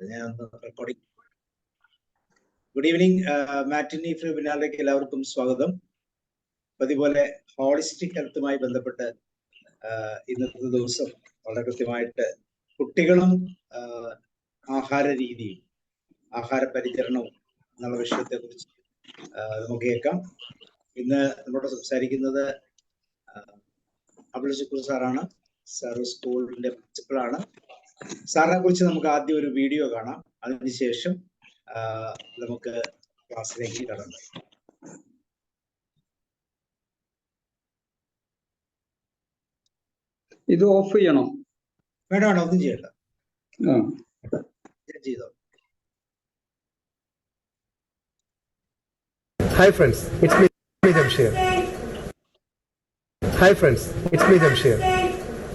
ഞാൻ recording. Good evening. Matinee free വെബിനാറിലേക്ക് എല്ലാവർക്കും സ്വാഗതം. അതുപോലെ ഹോളിസ്റ്റിക് ഹെൽത്തുമായി ബന്ധപ്പെട്ട് ഇന്നത്തെ ദിവസം വളരെ കൃത്യമായിട്ട് കുട്ടികളും ആഹാര രീതിയും ആഹാര പരിചരണവും എന്നുള്ള വിഷയത്തെ കുറിച്ച് നമുക്ക് കേൾക്കാം. ഇന്ന് നമ്മളോട് സംസാരിക്കുന്നത് അബ്ദുൽ ഷുക്കൂർ സാറാണ്. സാർ സ്കൂളിന്റെ പ്രിൻസിപ്പളാണ്. സാറിനെ കുറിച്ച് നമുക്ക് ആദ്യം ഒരു വീഡിയോ കാണാം, അതിനുശേഷം നമുക്ക് ക്ലാസ്സിലേക്ക് കടന്നു. ഇത് ഓഫ് ചെയ്യണോ? വേണ്ട, ഒന്നും ചെയ്യണ്ട, ചെയ്തോ. Hi friends, it's me Jamshir. Hi friends, it's me Jamshir.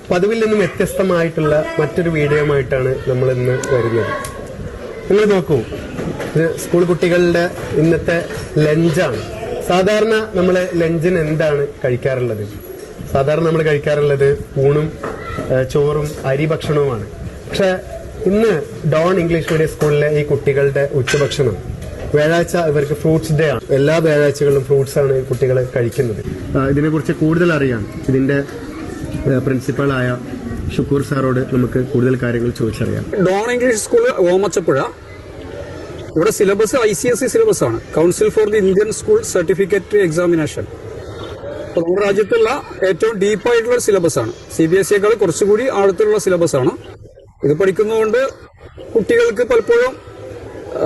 പതിവിൽ നിന്നും വ്യത്യസ്തമായിട്ടുള്ള മറ്റൊരു വീഡിയോയുമായിട്ടാണ് നമ്മൾ ഇന്ന് വരുന്നത്. നിങ്ങൾ നോക്കൂ, ഇത് സ്കൂൾ കുട്ടികളുടെ ഇന്നത്തെ ലഞ്ചാണ്. സാധാരണ നമ്മൾ ലഞ്ചിന് എന്താണ് കഴിക്കാറുള്ളത്? സാധാരണ നമ്മൾ കഴിക്കാറുള്ളത് ഊണും ചോറും അരി ഭക്ഷണവുമാണ്. പക്ഷെ ഇന്ന് ഡോൺ ഇംഗ്ലീഷ് മീഡിയം സ്കൂളിലെ ഈ കുട്ടികളുടെ ഉച്ചഭക്ഷണം വ്യാഴാഴ്ച ഇവർക്ക് ഫ്രൂട്ട്സ് ഡേ ആണ്. എല്ലാ വ്യാഴാഴ്ചകളിലും ഫ്രൂട്ട്സ് ആണ് കുട്ടികൾ കഴിക്കുന്നത്. ഇതിനെക്കുറിച്ച് കൂടുതൽ അറിയാൻ ഇതിന്റെ പ്രിൻസിപ്പളായ ഷുക്കൂർ സാറോട് നമുക്ക് കൂടുതൽ കാര്യങ്ങൾ ചോദിച്ചറിയാം. Don English school Omachappuzha. ഇവിടെ സിലബസ് ICSE സിലബസ് ആണ്, council for the Indian school certificate examination. നമ്മുടെ രാജ്യത്തുള്ള ഏറ്റവും ഡീപ്പായിട്ടുള്ള സിലബസ് ആണ്. CBSEയേക്കാൾ കുറച്ചുകൂടി ആഴത്തിലുള്ള സിലബസ് ആണ്. ഇത് പഠിക്കുന്നതുകൊണ്ട് കുട്ടികൾക്ക് പലപ്പോഴും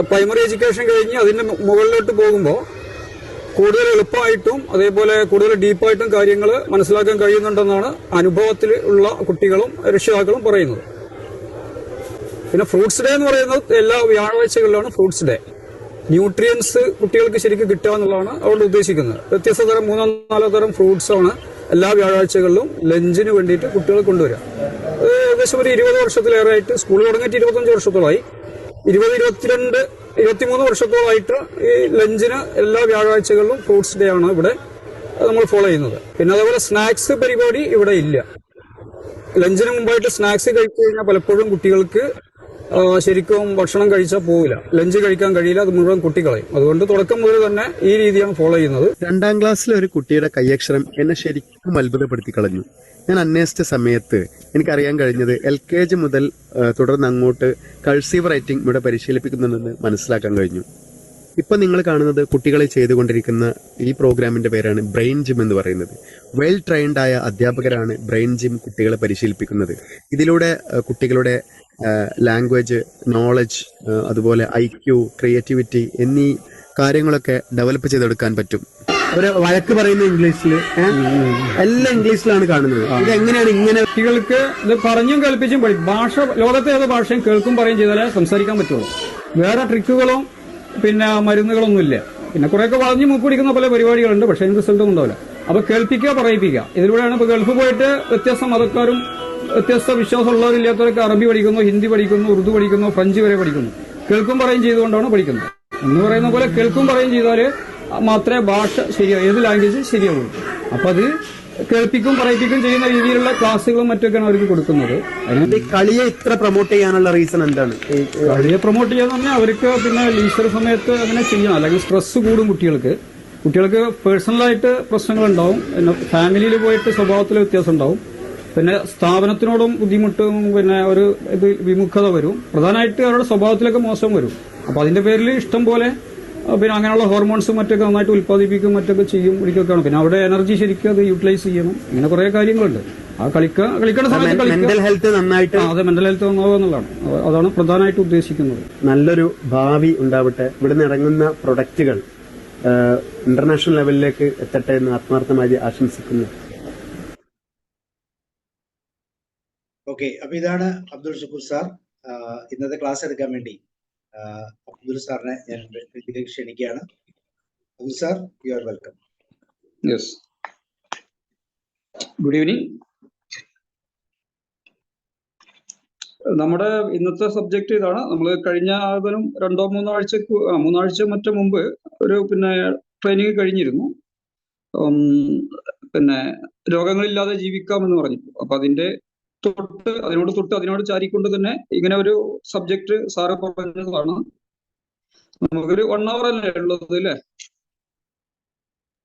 പ്രൈമറി എഡ്യൂക്കേഷൻ കഴിഞ്ഞ് അതിന്റെ മുകളിലോട്ട് പോകുമ്പോൾ കൂടുതൽ എളുപ്പമായിട്ടും അതേപോലെ കൂടുതൽ ഡീപ്പായിട്ടും കാര്യങ്ങൾ മനസ്സിലാക്കാൻ കഴിയുന്നുണ്ടെന്നാണ് അനുഭവത്തിൽ ഉള്ള കുട്ടികളും രക്ഷിതാക്കളും പറയുന്നത്. പിന്നെ ഫ്രൂട്ട്സ് ഡേ എന്ന് പറയുന്നത് എല്ലാ വ്യാഴാഴ്ചകളിലാണ് ഫ്രൂട്ട്സ് ഡേ. ന്യൂട്രിയൻസ് കുട്ടികൾക്ക് ശരിക്കും കിട്ടുക എന്നുള്ളതാണ് അവിടെ ഉദ്ദേശിക്കുന്നത്. വ്യത്യസ്ത തരം 3-4 തരം ഫ്രൂട്ട്സ് ആണ് എല്ലാ വ്യാഴാഴ്ചകളിലും ലഞ്ചിന് വേണ്ടിയിട്ട് കുട്ടികൾ കൊണ്ടുവരിക. ഏകദേശം ഒരു 20 വർഷത്തിലേറെ ആയിട്ട്, സ്കൂൾ തുടങ്ങിയിട്ട് 25 വർഷത്തോളമായി, 23 വർഷത്തോളമായിട്ട് ഈ ലഞ്ചിന് എല്ലാ വ്യാഴാഴ്ചകളിലും ഫ്രൂട്ട്സ് ഡേ ആണ് ഇവിടെ നമ്മൾ ഫോളോ ചെയ്യുന്നത്. പിന്നെ അതേപോലെ സ്നാക്സ് പരിപാടി ഇവിടെ ഇല്ല. ലഞ്ചിന് മുമ്പായിട്ട് സ്നാക്സ് കഴിച്ചു കഴിഞ്ഞാൽ പലപ്പോഴും കുട്ടികൾക്ക് ശരിക്കും ഭക്ഷണം കഴിച്ചാൽ പോവില്ല, ലഞ്ച് കഴിക്കാൻ കഴിയില്ല, അത് മുഴുവൻ കുട്ടികളെയും. അതുകൊണ്ട് തുടക്കം മുതൽ തന്നെ ഈ രീതിയാണ് ഫോളോ ചെയ്യുന്നത്. 2ാം ക്ലാസ്സിലെ ഒരു കുട്ടിയുടെ കൈയക്ഷരം എന്നെ ശരിക്കും അത്ഭുതപ്പെടുത്തി കളഞ്ഞു. ഞാൻ അന്വേഷിച്ച സമയത്ത് എനിക്കറിയാൻ കഴിഞ്ഞത് LKG മുതൽ തുടർന്ന് അങ്ങോട്ട് കഴ്സീവ് റൈറ്റിംഗ് ഇവിടെ പരിശീലിപ്പിക്കുന്നുണ്ടെന്ന് മനസ്സിലാക്കാൻ കഴിഞ്ഞു. ഇപ്പൊ നിങ്ങൾ കാണുന്നത് കുട്ടികളെ ചെയ്തുകൊണ്ടിരിക്കുന്ന ഈ പ്രോഗ്രാമിന്റെ പേരാണ് ബ്രെയിൻ ജിം എന്ന് പറയുന്നത്. വെൽ ട്രെയിൻഡ് ആയ അധ്യാപകരാണ് ബ്രെയിൻ ജിം കുട്ടികളെ പരിശീലിപ്പിക്കുന്നത്. ഇതിലൂടെ കുട്ടികളുടെ ലാംഗ്വേജ്, നോളജ്, അതുപോലെ IQ, ക്രിയേറ്റിവിറ്റി എന്നീ കാര്യങ്ങളൊക്കെ ഡെവലപ്പ് ചെയ്തെടുക്കാൻ പറ്റും. ഒരു വഴക്ക് പറയുന്ന ഇംഗ്ലീഷിൽ, എല്ലാം ഇംഗ്ലീഷിലാണ് കാണുന്നത്. ഇത് എങ്ങനെയാണ് ഇങ്ങനെ കുട്ടികൾക്ക് ഇത് പറഞ്ഞും കേൾപ്പിച്ചും ഭാഷ, ലോകത്തെ ഏത് ഭാഷയും കേൾക്കും പറയും ചെയ്താലേ സംസാരിക്കാൻ പറ്റുള്ളൂ. വേറെ ട്രിക്കുകളും പിന്നെ മരുന്നുകളൊന്നും ഇല്ല. പിന്നെ കുറെയൊക്കെ വളഞ്ഞു മൂപ്പ് പിടിക്കുന്ന പല പരിപാടികളുണ്ട്, പക്ഷെ അതിന് റിസൾട്ടും ഉണ്ടാവില്ല. അപ്പൊ കേൾപ്പിക്കുക, പറയിപ്പിക്കുക, ഇതിലൂടെയാണ്. ഇപ്പൊ ഗൾഫ് പോയിട്ട് വ്യത്യസ്ത മതക്കാരും വ്യത്യസ്ത വിശ്വാസമുള്ളവരില്ലാത്തവരൊക്കെ അറബി പഠിക്കുന്നു, ഹിന്ദി പഠിക്കുന്നു, ഉറുദു പഠിക്കുന്നു, ഫ്രഞ്ച് വരെ പഠിക്കുന്നു. കേൾക്കും പറയും ചെയ്തുകൊണ്ടാണ് പഠിക്കുന്നത്. എന്ന് പറയുന്ന പോലെ കേൾക്കും പറയും ചെയ്താൽ മാത്രമേ ഭാഷ ശരിയാവും, ഏത് ലാംഗ്വേജ് ശരിയാവുള്ളൂ. അപ്പൊ അത് കേൾപ്പിക്കും പറയിപ്പിക്കും ചെയ്യുന്ന രീതിയിലുള്ള ക്ലാസ്സുകളും മറ്റൊക്കെയാണ് അവർക്ക് കൊടുക്കുന്നത്. അതിന് കളിയെ ഇത്ര പ്രൊമോട്ട് ചെയ്യാനുള്ള റീസൺ എന്താണ്? കളിയെ പ്രൊമോട്ട് ചെയ്യാന്ന് പറഞ്ഞാൽ അവർക്ക് പിന്നെ ലീഷർ സമയത്ത് അങ്ങനെ ചെയ്യണം, അല്ലെങ്കിൽ സ്ട്രെസ് കൂടും കുട്ടികൾക്ക് പേഴ്സണലായിട്ട് പ്രശ്നങ്ങളുണ്ടാവും, പിന്നെ ഫാമിലിയിൽ പോയിട്ട് സ്വഭാവത്തിൽ വ്യത്യാസം ഉണ്ടാവും, പിന്നെ സ്ഥാപനത്തിനോടും ബുദ്ധിമുട്ടും, പിന്നെ ഒരു വിമുഖത വരും. പ്രധാനമായിട്ട് അവരുടെ സ്വഭാവത്തിലൊക്കെ മോശം വരും. അപ്പൊ അതിന്റെ പേരിൽ ഇഷ്ടം പോലെ പിന്നെ അങ്ങനെയുള്ള ഹോർമോൺസും മറ്റൊക്കെ നന്നായിട്ട് ഉൽപ്പാദിപ്പിക്കും, മറ്റൊക്കെ ചെയ്യും, പിടിക്കൊക്കെയാണ്. പിന്നെ അവിടെ എനർജി ശരിക്കും അത് യൂട്ടിലൈസ് ചെയ്യണം. ഇങ്ങനെ കുറെ കാര്യങ്ങളുണ്ട്. ആ കളിക്കേണ്ട സമയത്ത് മെന്റൽ ഹെൽത്ത് നന്നായിട്ട്, അതെ, മെന്റൽ ഹെൽത്ത് നന്നാവുക എന്നുള്ളതാണ്. അതാണ് പ്രധാനമായിട്ട് ഉദ്ദേശിക്കുന്നത്. നല്ലൊരു ഭാവി ഉണ്ടാവട്ടെ. ഇവിടുന്ന് ഇറങ്ങുന്ന പ്രൊഡക്റ്റുകൾ ഇന്റർനാഷണൽ ലെവലിലേക്ക് എത്തട്ടെ എന്ന് ആത്മാർത്ഥമായി ആശംസിക്കുന്നു. ഓക്കെ, അപ്പൊ ഇതാണ് അബ്ദുൽ ഷുക്കൂർ സാർ. ഇന്നത്തെ ക്ലാസ് എടുക്കാൻ വേണ്ടി അബ്ദുൽ സാറിനെ ഞാൻ ക്ഷണിക്കുകയാണ്. Abdul sir, you are welcome. Yes, good evening. നമ്മുടെ ഇന്നത്തെ സബ്ജക്ട് ഇതാണ്. നമ്മൾ കഴിഞ്ഞ 2-3 ആഴ്ച മറ്റു മുമ്പ് ഒരു പിന്നെ ട്രെയിനിങ് കഴിഞ്ഞിരുന്നു. പിന്നെ രോഗങ്ങളില്ലാതെ ജീവിക്കാം എന്ന് പറഞ്ഞു. അപ്പൊ അതിന്റെ അതിനോട് ചാരിക്കൊണ്ട് തന്നെ ഇങ്ങനെ ഒരു സബ്ജക്ട് സാറ് പറഞ്ഞതാണ്. നമുക്കൊരു 1 hour അല്ലേ ഉള്ളത് അല്ലേ?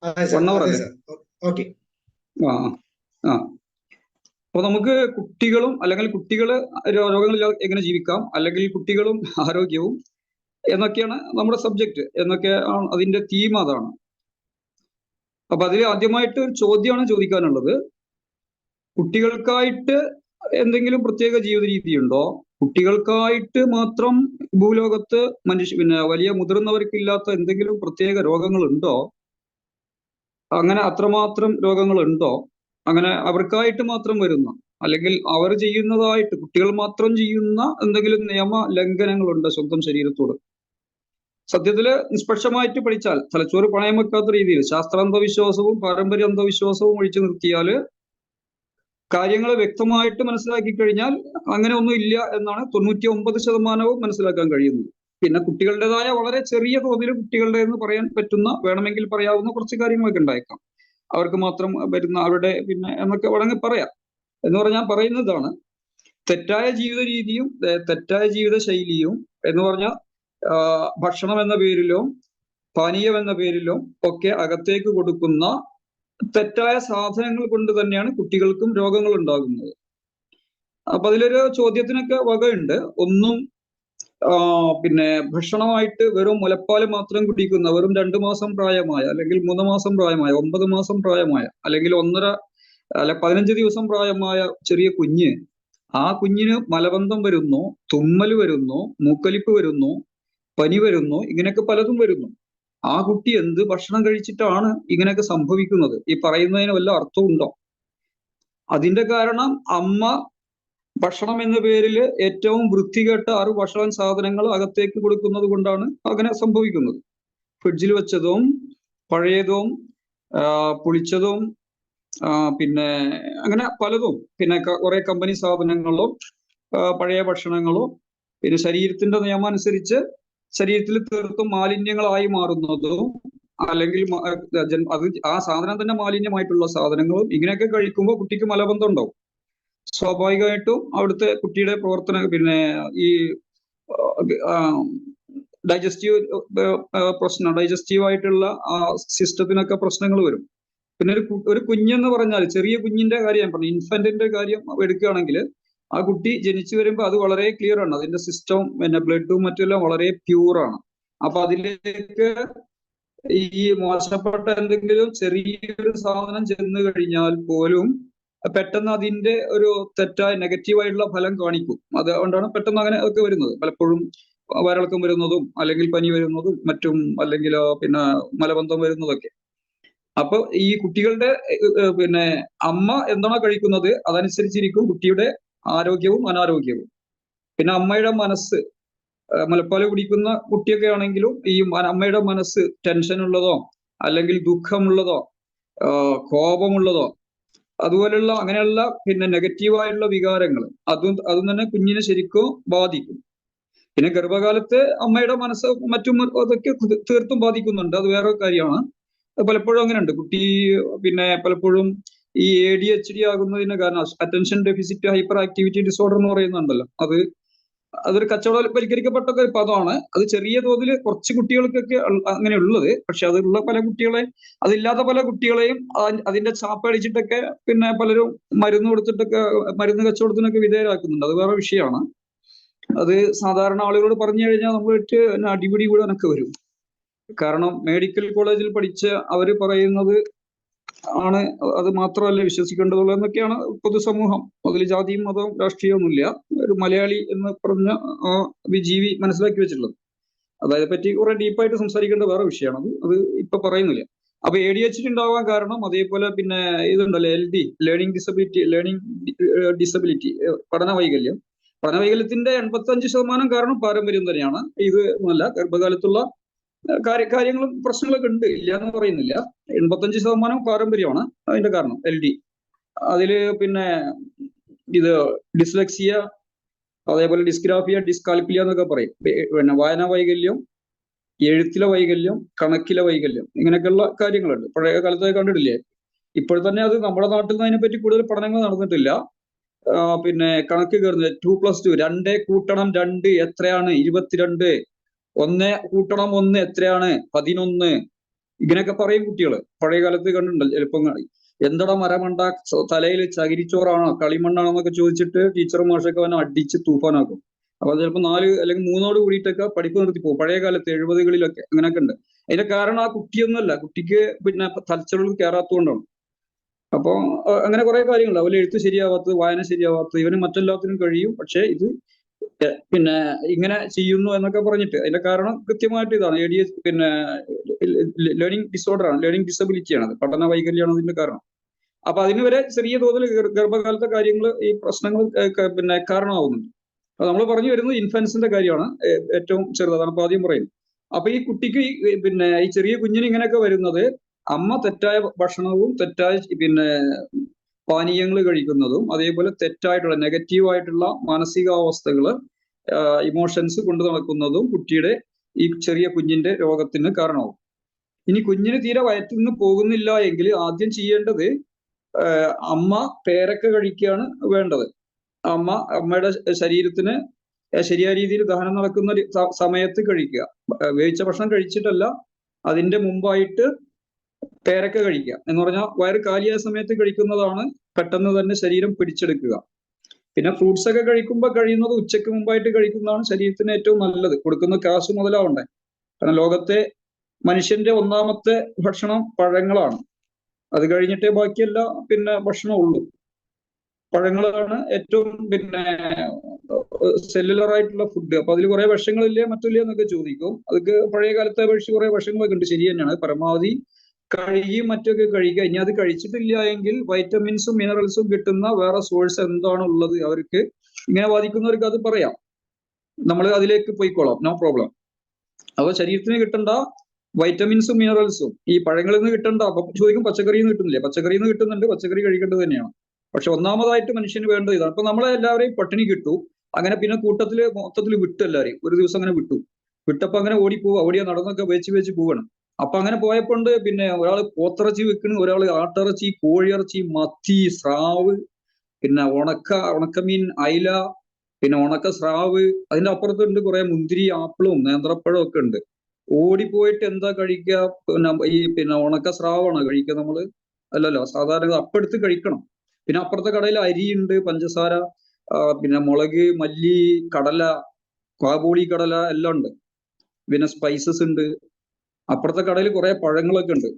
അതെ സർ, 1 hour അതെ അല്ലേ? സർ. ഓക്കെ. ആ ആ അപ്പൊ നമുക്ക് കുട്ടികളും അല്ലെങ്കിൽ കുട്ടികള് രോഗങ്ങളില്ലാതെ എങ്ങനെ ജീവിക്കാം, അല്ലെങ്കിൽ കുട്ടികളും ആരോഗ്യവും എന്നൊക്കെയാണ് നമ്മുടെ സബ്ജക്ട്, എന്നൊക്കെ അതിന്റെ തീം അതാണ്. അപ്പൊ അതിൽ ആദ്യമായിട്ട് ഒരു ചോദ്യമാണ് ചോദിക്കാനുള്ളത്. കുട്ടികൾക്കായിട്ട് എന്തെങ്കിലും പ്രത്യേക ജീവിത രീതിയുണ്ടോ? കുട്ടികൾക്കായിട്ട് മാത്രം ഭൂലോകത്ത് പിന്നെ വലിയ മുതിർന്നവർക്കില്ലാത്ത എന്തെങ്കിലും പ്രത്യേക രോഗങ്ങളുണ്ടോ? അങ്ങനെ അത്രമാത്രം രോഗങ്ങളുണ്ടോ? അങ്ങനെ അവർക്കായിട്ട് മാത്രം വരുന്ന, അല്ലെങ്കിൽ അവർ ചെയ്യുന്നതായിട്ട് കുട്ടികൾ മാത്രം ചെയ്യുന്ന എന്തെങ്കിലും നിയമ ലംഘനങ്ങളുണ്ടോ സ്വന്തം ശരീരത്തോട്? സത്യത്തില് നിഷ്പക്ഷമായിട്ട് പഠിച്ചാൽ, തലച്ചോറ് പണയം വെക്കാത്ത രീതിയിൽ ശാസ്ത്ര അന്ധവിശ്വാസവും പാരമ്പര്യ അന്ധവിശ്വാസവും ഒഴിച്ചു നിർത്തിയാല് കാര്യങ്ങൾ വ്യക്തമായിട്ട് മനസ്സിലാക്കി കഴിഞ്ഞാൽ അങ്ങനെ ഒന്നും ഇല്ല എന്നാണ് 99% മനസ്സിലാക്കാൻ കഴിയുന്നത്. പിന്നെ കുട്ടികളുടേതായ വളരെ ചെറിയ തോതിൽ കുട്ടികളുടെ എന്ന് പറയാൻ പറ്റുന്ന, വേണമെങ്കിൽ പറയാവുന്ന കുറച്ച് കാര്യങ്ങളൊക്കെ ഉണ്ടായേക്കാം. അവർക്ക് മാത്രം വരുന്ന അവരുടെ പിന്നെ എന്നൊക്കെ വേണമെങ്കിൽ പറയാം. എന്ന് പറഞ്ഞാൽ പറയുന്നതാണ്, തെറ്റായ ജീവിത രീതിയും തെറ്റായ ജീവിത ശൈലിയും എന്ന് പറഞ്ഞാൽ ഭക്ഷണം എന്ന പേരിലോ പാനീയം എന്ന പേരിലോ ഒക്കെ അകത്തേക്ക് കൊടുക്കുന്ന തെറ്റായ സാധനങ്ങൾ കൊണ്ട് തന്നെയാണ് കുട്ടികൾക്കും രോഗങ്ങൾ ഉണ്ടാകുന്നത്. അപ്പൊ അതിലൊരു ചോദ്യത്തിനൊക്കെ വകയുണ്ട്. ഒന്നും പിന്നെ ഭക്ഷണമായിട്ട് വെറും മുലപ്പാൽ മാത്രം കുടിക്കുന്ന, വെറും 2 മാസം പ്രായമായ, അല്ലെങ്കിൽ 3 മാസം പ്രായമായ, 9 മാസം പ്രായമായ, അല്ലെങ്കിൽ 15 ദിവസം പ്രായമായ ചെറിയ കുഞ്ഞ്, ആ കുഞ്ഞിന് മലബന്ധം വരുന്നു, തുമ്മൽ വരുന്നു, മൂക്കൊലിപ്പ് വരുന്നു, പനി വരുന്നു, ഇങ്ങനെയൊക്കെ പലതും വരുന്നു. ആ കുട്ടി എന്ത് ഭക്ഷണം കഴിച്ചിട്ടാണ് ഇങ്ങനെയൊക്കെ സംഭവിക്കുന്നത്? ഈ പറയുന്നതിന് വല്ല അർത്ഥമുണ്ടോ? അതിന്റെ കാരണം അമ്മ ഭക്ഷണം എന്ന പേരിൽ ഏറ്റവും വൃത്തികെട്ട 6 ഭക്ഷണ സാധനങ്ങൾ അകത്തേക്ക് കൊടുക്കുന്നത് കൊണ്ടാണ് അങ്ങനെ സംഭവിക്കുന്നത്. ഫ്രിഡ്ജിൽ വെച്ചതും പഴയതും പുളിച്ചതും പിന്നെ അങ്ങനെ പലതും, പിന്നെ കുറെ കമ്പനി സാധനങ്ങളും പഴയ ഭക്ഷണങ്ങളും, പിന്നെ ശരീരത്തിന്റെ നിയമം അനുസരിച്ച് ശരീരത്തിൽ തീർത്തും മാലിന്യങ്ങളായി മാറുന്നതും, അല്ലെങ്കിൽ അത് ആ സാധനം തന്നെ മാലിന്യമായിട്ടുള്ള സാധനങ്ങളും, ഇങ്ങനെയൊക്കെ കഴിക്കുമ്പോൾ കുട്ടിക്ക് മലബന്ധം ഉണ്ടാവും. സ്വാഭാവികമായിട്ടും അവിടുത്തെ കുട്ടിയുടെ പ്രവർത്തനം, പിന്നെ ഈ ഡൈജസ്റ്റീവ് ആയിട്ടുള്ള സിസ്റ്റത്തിനൊക്കെ പ്രശ്നങ്ങൾ വരും. പിന്നെ ഒരു കുഞ്ഞെന്ന് പറഞ്ഞാൽ, ചെറിയ കുഞ്ഞിന്റെ കാര്യം പറഞ്ഞു, ഇൻഫന്റിന്റെ കാര്യം എടുക്കുകയാണെങ്കിൽ, ആ കുട്ടി ജനിച്ചു വരുമ്പോൾ അത് വളരെ ക്ലിയർ ആണ്, അതിന്റെ സിസ്റ്റം, പിന്നെ ബ്ലഡും മറ്റെല്ലാം വളരെ പ്യൂറാണ്. അപ്പൊ അതിലേക്ക് ഈ മോശപ്പെട്ട എന്തെങ്കിലും ചെറിയൊരു സാധനം ചെന്ന് കഴിഞ്ഞാൽ പോലും പെട്ടെന്ന് അതിന്റെ ഒരു തെറ്റായ നെഗറ്റീവായിട്ടുള്ള ഫലം കാണിക്കും. അതുകൊണ്ടാണ് പെട്ടെന്ന് അങ്ങനെ ഒക്കെ വരുന്നത്. പലപ്പോഴും വയറിളക്കം വരുന്നതും, അല്ലെങ്കിൽ പനി വരുന്നതും മറ്റും, അല്ലെങ്കിൽ പിന്നെ മലബന്ധം വരുന്നതൊക്കെ. അപ്പൊ ഈ കുട്ടികളുടെ പിന്നെ അമ്മ എന്താണോ കഴിക്കുന്നത് അതനുസരിച്ചിരിക്കും കുട്ടിയുടെ ആരോഗ്യവും അനാരോഗ്യവും. പിന്നെ അമ്മയുടെ മനസ്സ്, മുലപ്പാൽ കുടിക്കുന്ന കുട്ടിയൊക്കെ ആണെങ്കിലും ഈ അമ്മയുടെ മനസ്സ് ടെൻഷൻ ഉള്ളതോ, അല്ലെങ്കിൽ ദുഃഖമുള്ളതോ, കോപമുള്ളതോ, അതുപോലെയുള്ള അങ്ങനെയുള്ള പിന്നെ നെഗറ്റീവായിട്ടുള്ള വികാരങ്ങൾ അതും തന്നെ കുഞ്ഞിനെ ശരിക്കും ബാധിക്കും. പിന്നെ ഗർഭകാലത്ത് അമ്മയുടെ മനസ്സ് മറ്റും അതൊക്കെ തീർത്തും ബാധിക്കുന്നുണ്ട്, അത് വേറെ കാര്യമാണ്. പലപ്പോഴും അങ്ങനെയുണ്ട്. കുട്ടി പിന്നെ പലപ്പോഴും ഈ ADHD ആകുന്നതിന് കാരണം attention deficit hyper activity disorder എന്ന് പറയുന്നുണ്ടല്ലോ, അതൊരു കച്ചവടവൽക്കരിക്കപ്പെട്ട ഒരു പദമാണ്. അത് ചെറിയ തോതിൽ കുറച്ച് കുട്ടികൾക്കൊക്കെ അങ്ങനെ ഉള്ളത്. പക്ഷെ അതുള്ള പല കുട്ടികളെ, അതില്ലാത്ത പല കുട്ടികളെയും അതിന്റെ ചാപ്പടിച്ചിട്ടൊക്കെ പിന്നെ പലരും മരുന്ന് കൊടുത്തിട്ടൊക്കെ മരുന്ന് കച്ചവടത്തിനൊക്കെ വിധേയരാക്കുന്നുണ്ട്. അത് വേറെ വിഷയമാണ്. അത് സാധാരണ ആളുകളോട് പറഞ്ഞു കഴിഞ്ഞാൽ നമ്മളിട്ട് അടിപിടി കൂടാനൊക്കെ വരും. കാരണം മെഡിക്കൽ കോളേജിൽ പഠിച്ച അവര് പറയുന്നത് ആണ്, അത് മാത്രമല്ല വിശ്വസിക്കേണ്ടതുള്ളൂ എന്നൊക്കെയാണ് പൊതുസമൂഹം. അതിൽ ജാതിയും മതവും രാഷ്ട്രീയമൊന്നുമില്ല. ഒരു മലയാളി എന്ന് പറഞ്ഞ ആ ജീവി മനസ്സിലാക്കി വെച്ചിട്ടുള്ളത്. അതായത് പറ്റി കുറെ ഡീപ്പായിട്ട് സംസാരിക്കേണ്ട വേറെ വിഷയമാണ്. അത് ഇപ്പൊ പറയുന്നില്ല. അപ്പൊ ADHD ഉണ്ടാവാൻ കാരണം, അതേപോലെ പിന്നെ ഇതുണ്ടല്ലോ LD, ലേണിംഗ് ഡിസബിലിറ്റി, പഠനവൈകല്യത്തിന്റെ 85% കാരണം പാരമ്പര്യം തന്നെയാണ്. ഇത് നല്ല ഗർഭകാലത്തുള്ള കാര്യങ്ങളും പ്രശ്നങ്ങളൊക്കെ ഉണ്ട്, ഇല്ല എന്ന് പറയുന്നില്ല. 85% പാരമ്പര്യമാണ് അതിന്റെ കാരണം, LD. അതില് പിന്നെ ഇത് ഡിസ്ലെക്സിയ, അതേപോലെ ഡിസ്ഗ്രാഫിയ, ഡിസ്കാൽക്കുലിയ എന്നൊക്കെ പറയും. പിന്നെ വായനാ വൈകല്യം, എഴുത്തിലെ വൈകല്യം, കണക്കിലെ വൈകല്യം, ഇങ്ങനെയൊക്കെയുള്ള കാര്യങ്ങളുണ്ട്. പഴയ കാലത്തൊക്കെ കണ്ടിട്ടില്ലേ? ഇപ്പോൾ തന്നെ അത് നമ്മുടെ നാട്ടിൽ നിന്ന് അതിനെപ്പറ്റി കൂടുതൽ പഠനങ്ങൾ നടന്നിട്ടില്ല. പിന്നെ കണക്ക് കയറുന്നത് 2+2 2 കൂട്ടണം 2 എത്രയാണ് 22, 1 കൂട്ടണം 1 എത്രയാണ് 11. ഇങ്ങനെയൊക്കെ പറയും കുട്ടികള്. പഴയ കാലത്ത് കണ്ടിട്ടുണ്ടല്ലോ ചിലപ്പം. എന്തടാ മരമണ്ട, തലയിൽ ചകിരിച്ചോറാണോ കളിമണ്ണാണോ എന്നൊക്കെ ചോദിച്ചിട്ട് ടീച്ചറും മാഷൊക്കെ അവനെ അടിച്ച് തൂഫാനാക്കും. അപ്പൊ ചിലപ്പോൾ 4 അല്ലെങ്കിൽ 3 കൂടിയിട്ടൊക്കെ പഠിപ്പ് നിർത്തി പോകും. പഴയ കാലത്ത് 70-കളിലൊക്കെ അങ്ങനെയൊക്കെ ഉണ്ട്. അതിന്റെ കാരണം ആ കുട്ടിയൊന്നുമല്ല, കുട്ടിക്ക് പിന്നെ തലച്ചോറിൽ കയറാത്തതുകൊണ്ടാണ്. അപ്പൊ അങ്ങനെ കുറെ കാര്യങ്ങളുണ്ട്. അതുപോലെ എഴുത്ത് ശരിയാവാത്തത്, വായന ശരിയാവാത്തത്, ഇവന് മറ്റെല്ലാത്തിനും കഴിയും, പക്ഷെ ഇത് പിന്നെ ഇങ്ങനെ ചെയ്യുന്നു എന്നൊക്കെ പറഞ്ഞിട്ട് അതിന്റെ കാരണം കൃത്യമായിട്ട് ഇതാണ് ADHD, പിന്നെ ലേണിംഗ് ഡിസോർഡർ ആണ്, ലേണിംഗ് ഡിസബിലിറ്റി ആണ്, പഠന വൈകല്യമാണ് അതിന്റെ കാരണം. അപ്പൊ അതിന് വരെ ചെറിയ തോതിൽ ഗർഭകാലത്തെ കാര്യങ്ങൾ ഈ പ്രശ്നങ്ങൾ പിന്നെ കാരണമാവുന്നുണ്ട്. അപ്പൊ നമ്മൾ പറഞ്ഞു വരുന്നത് ഇൻഫൻസിന്റെ കാര്യമാണ്, ഏറ്റവും ചെറുതാണ്. അപ്പൊ ആദ്യം പറയും. അപ്പൊ ഈ കുട്ടിക്ക് പിന്നെ ഈ ചെറിയ കുഞ്ഞിന് ഇങ്ങനെയൊക്കെ വരുന്നത് അമ്മ തെറ്റായ ഭക്ഷണവും തെറ്റായ പിന്നെ പാനീയങ്ങൾ കഴിക്കുന്നതും അതേപോലെ തെറ്റായിട്ടുള്ള നെഗറ്റീവായിട്ടുള്ള മാനസികാവസ്ഥകള്, ഇമോഷൻസ് കൊണ്ടു നടക്കുന്നതും കുട്ടിയുടെ ഈ ചെറിയ കുഞ്ഞിന്റെ രോഗത്തിന് കാരണമാവും. ഇനി കുഞ്ഞിന് തീരെ വയറ്റിൽ നിന്ന് പോകുന്നില്ല എങ്കിൽ ആദ്യം ചെയ്യേണ്ടത് അമ്മ പേരക്ക കഴിക്കുകയാണ് വേണ്ടത്. അമ്മയുടെ ശരീരത്തിന് ശരിയായ രീതിയിൽ ദഹനം നടക്കുന്ന സമയത്ത് കഴിക്കുക. വേവിച്ച ഭക്ഷണം കഴിച്ചിട്ടല്ല, അതിന്റെ മുമ്പായിട്ട് പേരക്ക കഴിക്കുക. എന്ന് പറഞ്ഞാൽ വയറ് കാലിയായ സമയത്ത് കഴിക്കുന്നതാണ് പെട്ടെന്ന് തന്നെ ശരീരം പിടിച്ചെടുക്കുക. പിന്നെ ഫ്രൂട്ട്സ് ഒക്കെ കഴിക്കുമ്പോൾ കഴിയുന്നത് ഉച്ചയ്ക്ക് മുമ്പായിട്ട് കഴിക്കുന്നതാണ് ശരീരത്തിന് ഏറ്റവും നല്ലത്. കൊടുക്കുന്ന കാശ് മുതലാവണ്ടേ. കാരണം ലോകത്തെ മനുഷ്യന്റെ ഒന്നാമത്തെ ഭക്ഷണം പഴങ്ങളാണ്. അത് കഴിഞ്ഞിട്ടേ ബാക്കിയെല്ലാം പിന്നെ ഭക്ഷണം ഉള്ളൂ. പഴങ്ങളാണ് ഏറ്റവും പിന്നെ സെല്ലുലർ ആയിട്ടുള്ള ഫുഡ്. അപ്പൊ അതിൽ കുറെ വിഷങ്ങളില്ലേ മറ്റില്ലേ എന്നൊക്കെ ചോദിക്കും. അതൊക്കെ പഴയ കാലത്തെ അപേക്ഷിച്ച് കുറെ വിഷങ്ങളൊക്കെ ഉണ്ട്, ശരി തന്നെയാണ്. പരമാവധി കഴുകിയും മറ്റൊക്കെ കഴിക്കുക. ഇനി അത് കഴിച്ചിട്ടില്ല എങ്കിൽ വൈറ്റമിൻസും മിനറൽസും കിട്ടുന്ന വേറെ സോഴ്സ് എന്താണ് ഉള്ളത് അവർക്ക്, ഇങ്ങനെ ബാധിക്കുന്നവർക്ക് അത് പറയാം. നമ്മൾ അതിലേക്ക് പോയിക്കോളാം, നോ പ്രോബ്ലം. അപ്പൊ ശരീരത്തിന് കിട്ടേണ്ട വൈറ്റമിൻസും മിനറൽസും ഈ പഴങ്ങളിൽ നിന്ന് കിട്ടേണ്ട, അപ്പൊ ചോദിക്കും പച്ചക്കറിയിൽ നിന്ന് കിട്ടുന്നില്ലേ? പച്ചക്കറിയിൽ നിന്ന് കിട്ടുന്നുണ്ട്, പച്ചക്കറി കഴിക്കേണ്ടത് തന്നെയാണ്. പക്ഷെ ഒന്നാമതായിട്ട് മനുഷ്യന് വേണ്ടത് ഇതാണ്. അപ്പൊ നമ്മളെ എല്ലാവരെയും പട്ടിണി കിട്ടു. അങ്ങനെ പിന്നെ കൂട്ടത്തില് മൊത്തത്തിൽ വിട്ടു, എല്ലാവരെയും ഒരു ദിവസം അങ്ങനെ വിട്ടപ്പോ അങ്ങനെ ഓടിയാ നടന്നൊക്കെ വെച്ച് പോവാണ്. അപ്പൊ അങ്ങനെ പോയപ്പോണ്ട് പിന്നെ ഒരാൾ പോത്തിറച്ചി വെക്കുന്നു, ഒരാൾ ആട്ടിറച്ചി, കോഴിയിറച്ചി, മത്തി, സ്രാവ്, പിന്നെ ഉണക്കമീൻ, അയില, പിന്നെ ഉണക്ക സ്രാവ്, അതിന്റെ അപ്പുറത്തുണ്ട് കുറെ മുന്തിരി, ആപ്പിളും നേന്ത്രപ്പഴവും ഒക്കെ ഉണ്ട്. ഓടിപ്പോയിട്ട് എന്താ കഴിക്കുക? പിന്നെ ഉണക്ക സ്രാവാണ് കഴിക്കുക നമ്മള്? അല്ലല്ലോ, സാധാരണ അപ്പെടുത്ത് കഴിക്കണം. പിന്നെ അപ്പുറത്തെ കടയിൽ അരിയുണ്ട്, പഞ്ചസാര, പിന്നെ മുളക്, മല്ലി, കടല, കാബൂളി കടല എല്ലാം ഉണ്ട്. പിന്നെ സ്പൈസസ് ഉണ്ട്. അപ്പുറത്തെ കടയിൽ കുറെ പഴങ്ങളൊക്കെ ഉണ്ട്.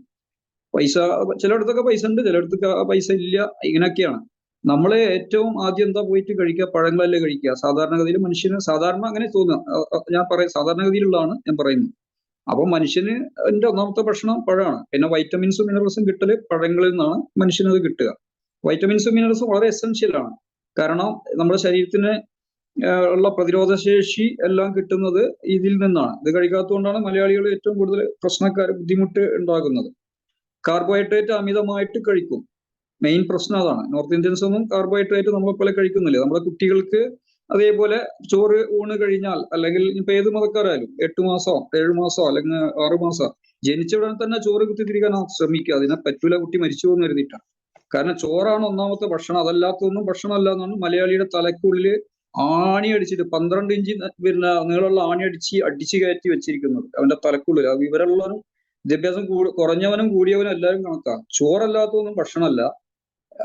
പൈസ ചിലയിടത്തൊക്കെ പൈസ ഉണ്ട്, ചിലയിടത്തൊക്കെ പൈസ ഇല്ല. ഇങ്ങനെയൊക്കെയാണ്. നമ്മളെ ഏറ്റവും ആദ്യം എന്താ പോയിട്ട് കഴിക്കുക? പഴങ്ങളല്ലേ കഴിക്കുക. സാധാരണഗതിയിൽ മനുഷ്യന് സാധാരണ അങ്ങനെ തോന്നുക, ഞാൻ പറയും സാധാരണഗതിയിലുള്ളതാണ് ഞാൻ പറയുന്നത്. അപ്പൊ മനുഷ്യന് അതിന്റെ ഒന്നാമത്തെ ഭക്ഷണം പഴമാണ്. പിന്നെ വൈറ്റമിൻസും മിനറൽസും കിട്ടല് പഴങ്ങളിൽ നിന്നാണ് മനുഷ്യനത് കിട്ടുക. വൈറ്റമിൻസും മിനറൽസും വളരെ എസെൻഷ്യൽ ആണ്. കാരണം നമ്മുടെ ശരീരത്തിന് ഉള്ള പ്രതിരോധ ശേഷി എല്ലാം കിട്ടുന്നത് ഇതിൽ നിന്നാണ്. ഇത് കഴിക്കാത്തതുകൊണ്ടാണ് മലയാളികൾ ഏറ്റവും കൂടുതൽ ബുദ്ധിമുട്ട് ഉണ്ടാകുന്നത്. കാർബോഹൈഡ്രേറ്റ് അമിതമായിട്ട് കഴിക്കും. മെയിൻ പ്രശ്നം അതാണ്. നോർത്ത് ഇന്ത്യൻസ് ഒന്നും കാർബോഹൈഡ്രേറ്റ് നമ്മളെ പോലെ കഴിക്കുന്നില്ല. നമ്മുടെ കുട്ടികൾക്ക് അതേപോലെ ചോറ് ഊണ് കഴിഞ്ഞാൽ, അല്ലെങ്കിൽ ഇപ്പൊ ഏത് മതക്കാരായാലും 8 മാസമോ 7 മാസമോ അല്ലെങ്കിൽ 6 മാസമോ ജനിച്ച ഉടനെ തന്നെ ചോറ് കുത്തിത്തിരിക്കാൻ ശ്രമിക്കുക. അതിനെ പറ്റൂല, കുട്ടി മരിച്ചു പോകുന്ന കരുതിയിട്ടാണ്. കാരണം ചോറാണ് ഒന്നാമത്തെ ഭക്ഷണം. അതല്ലാത്തൊന്നും ഭക്ഷണമല്ല എന്നാണ് മലയാളിയുടെ തലക്കുള്ളിൽ ആണി അടിച്ചിട്ട് 12 ഇഞ്ച് പിന്നെ നീളമുള്ള ആണി അടിച്ച് കയറ്റി വെച്ചിരിക്കുന്നത് അവന്റെ തലക്കുള്ളിൽ. ആ വിവരമുള്ളവനും വിദ്യാഭ്യാസം കുറഞ്ഞവനും കൂടിയവനും എല്ലാവരും കണക്കാ. ചോറല്ലാത്തൊന്നും ഭക്ഷണമല്ല.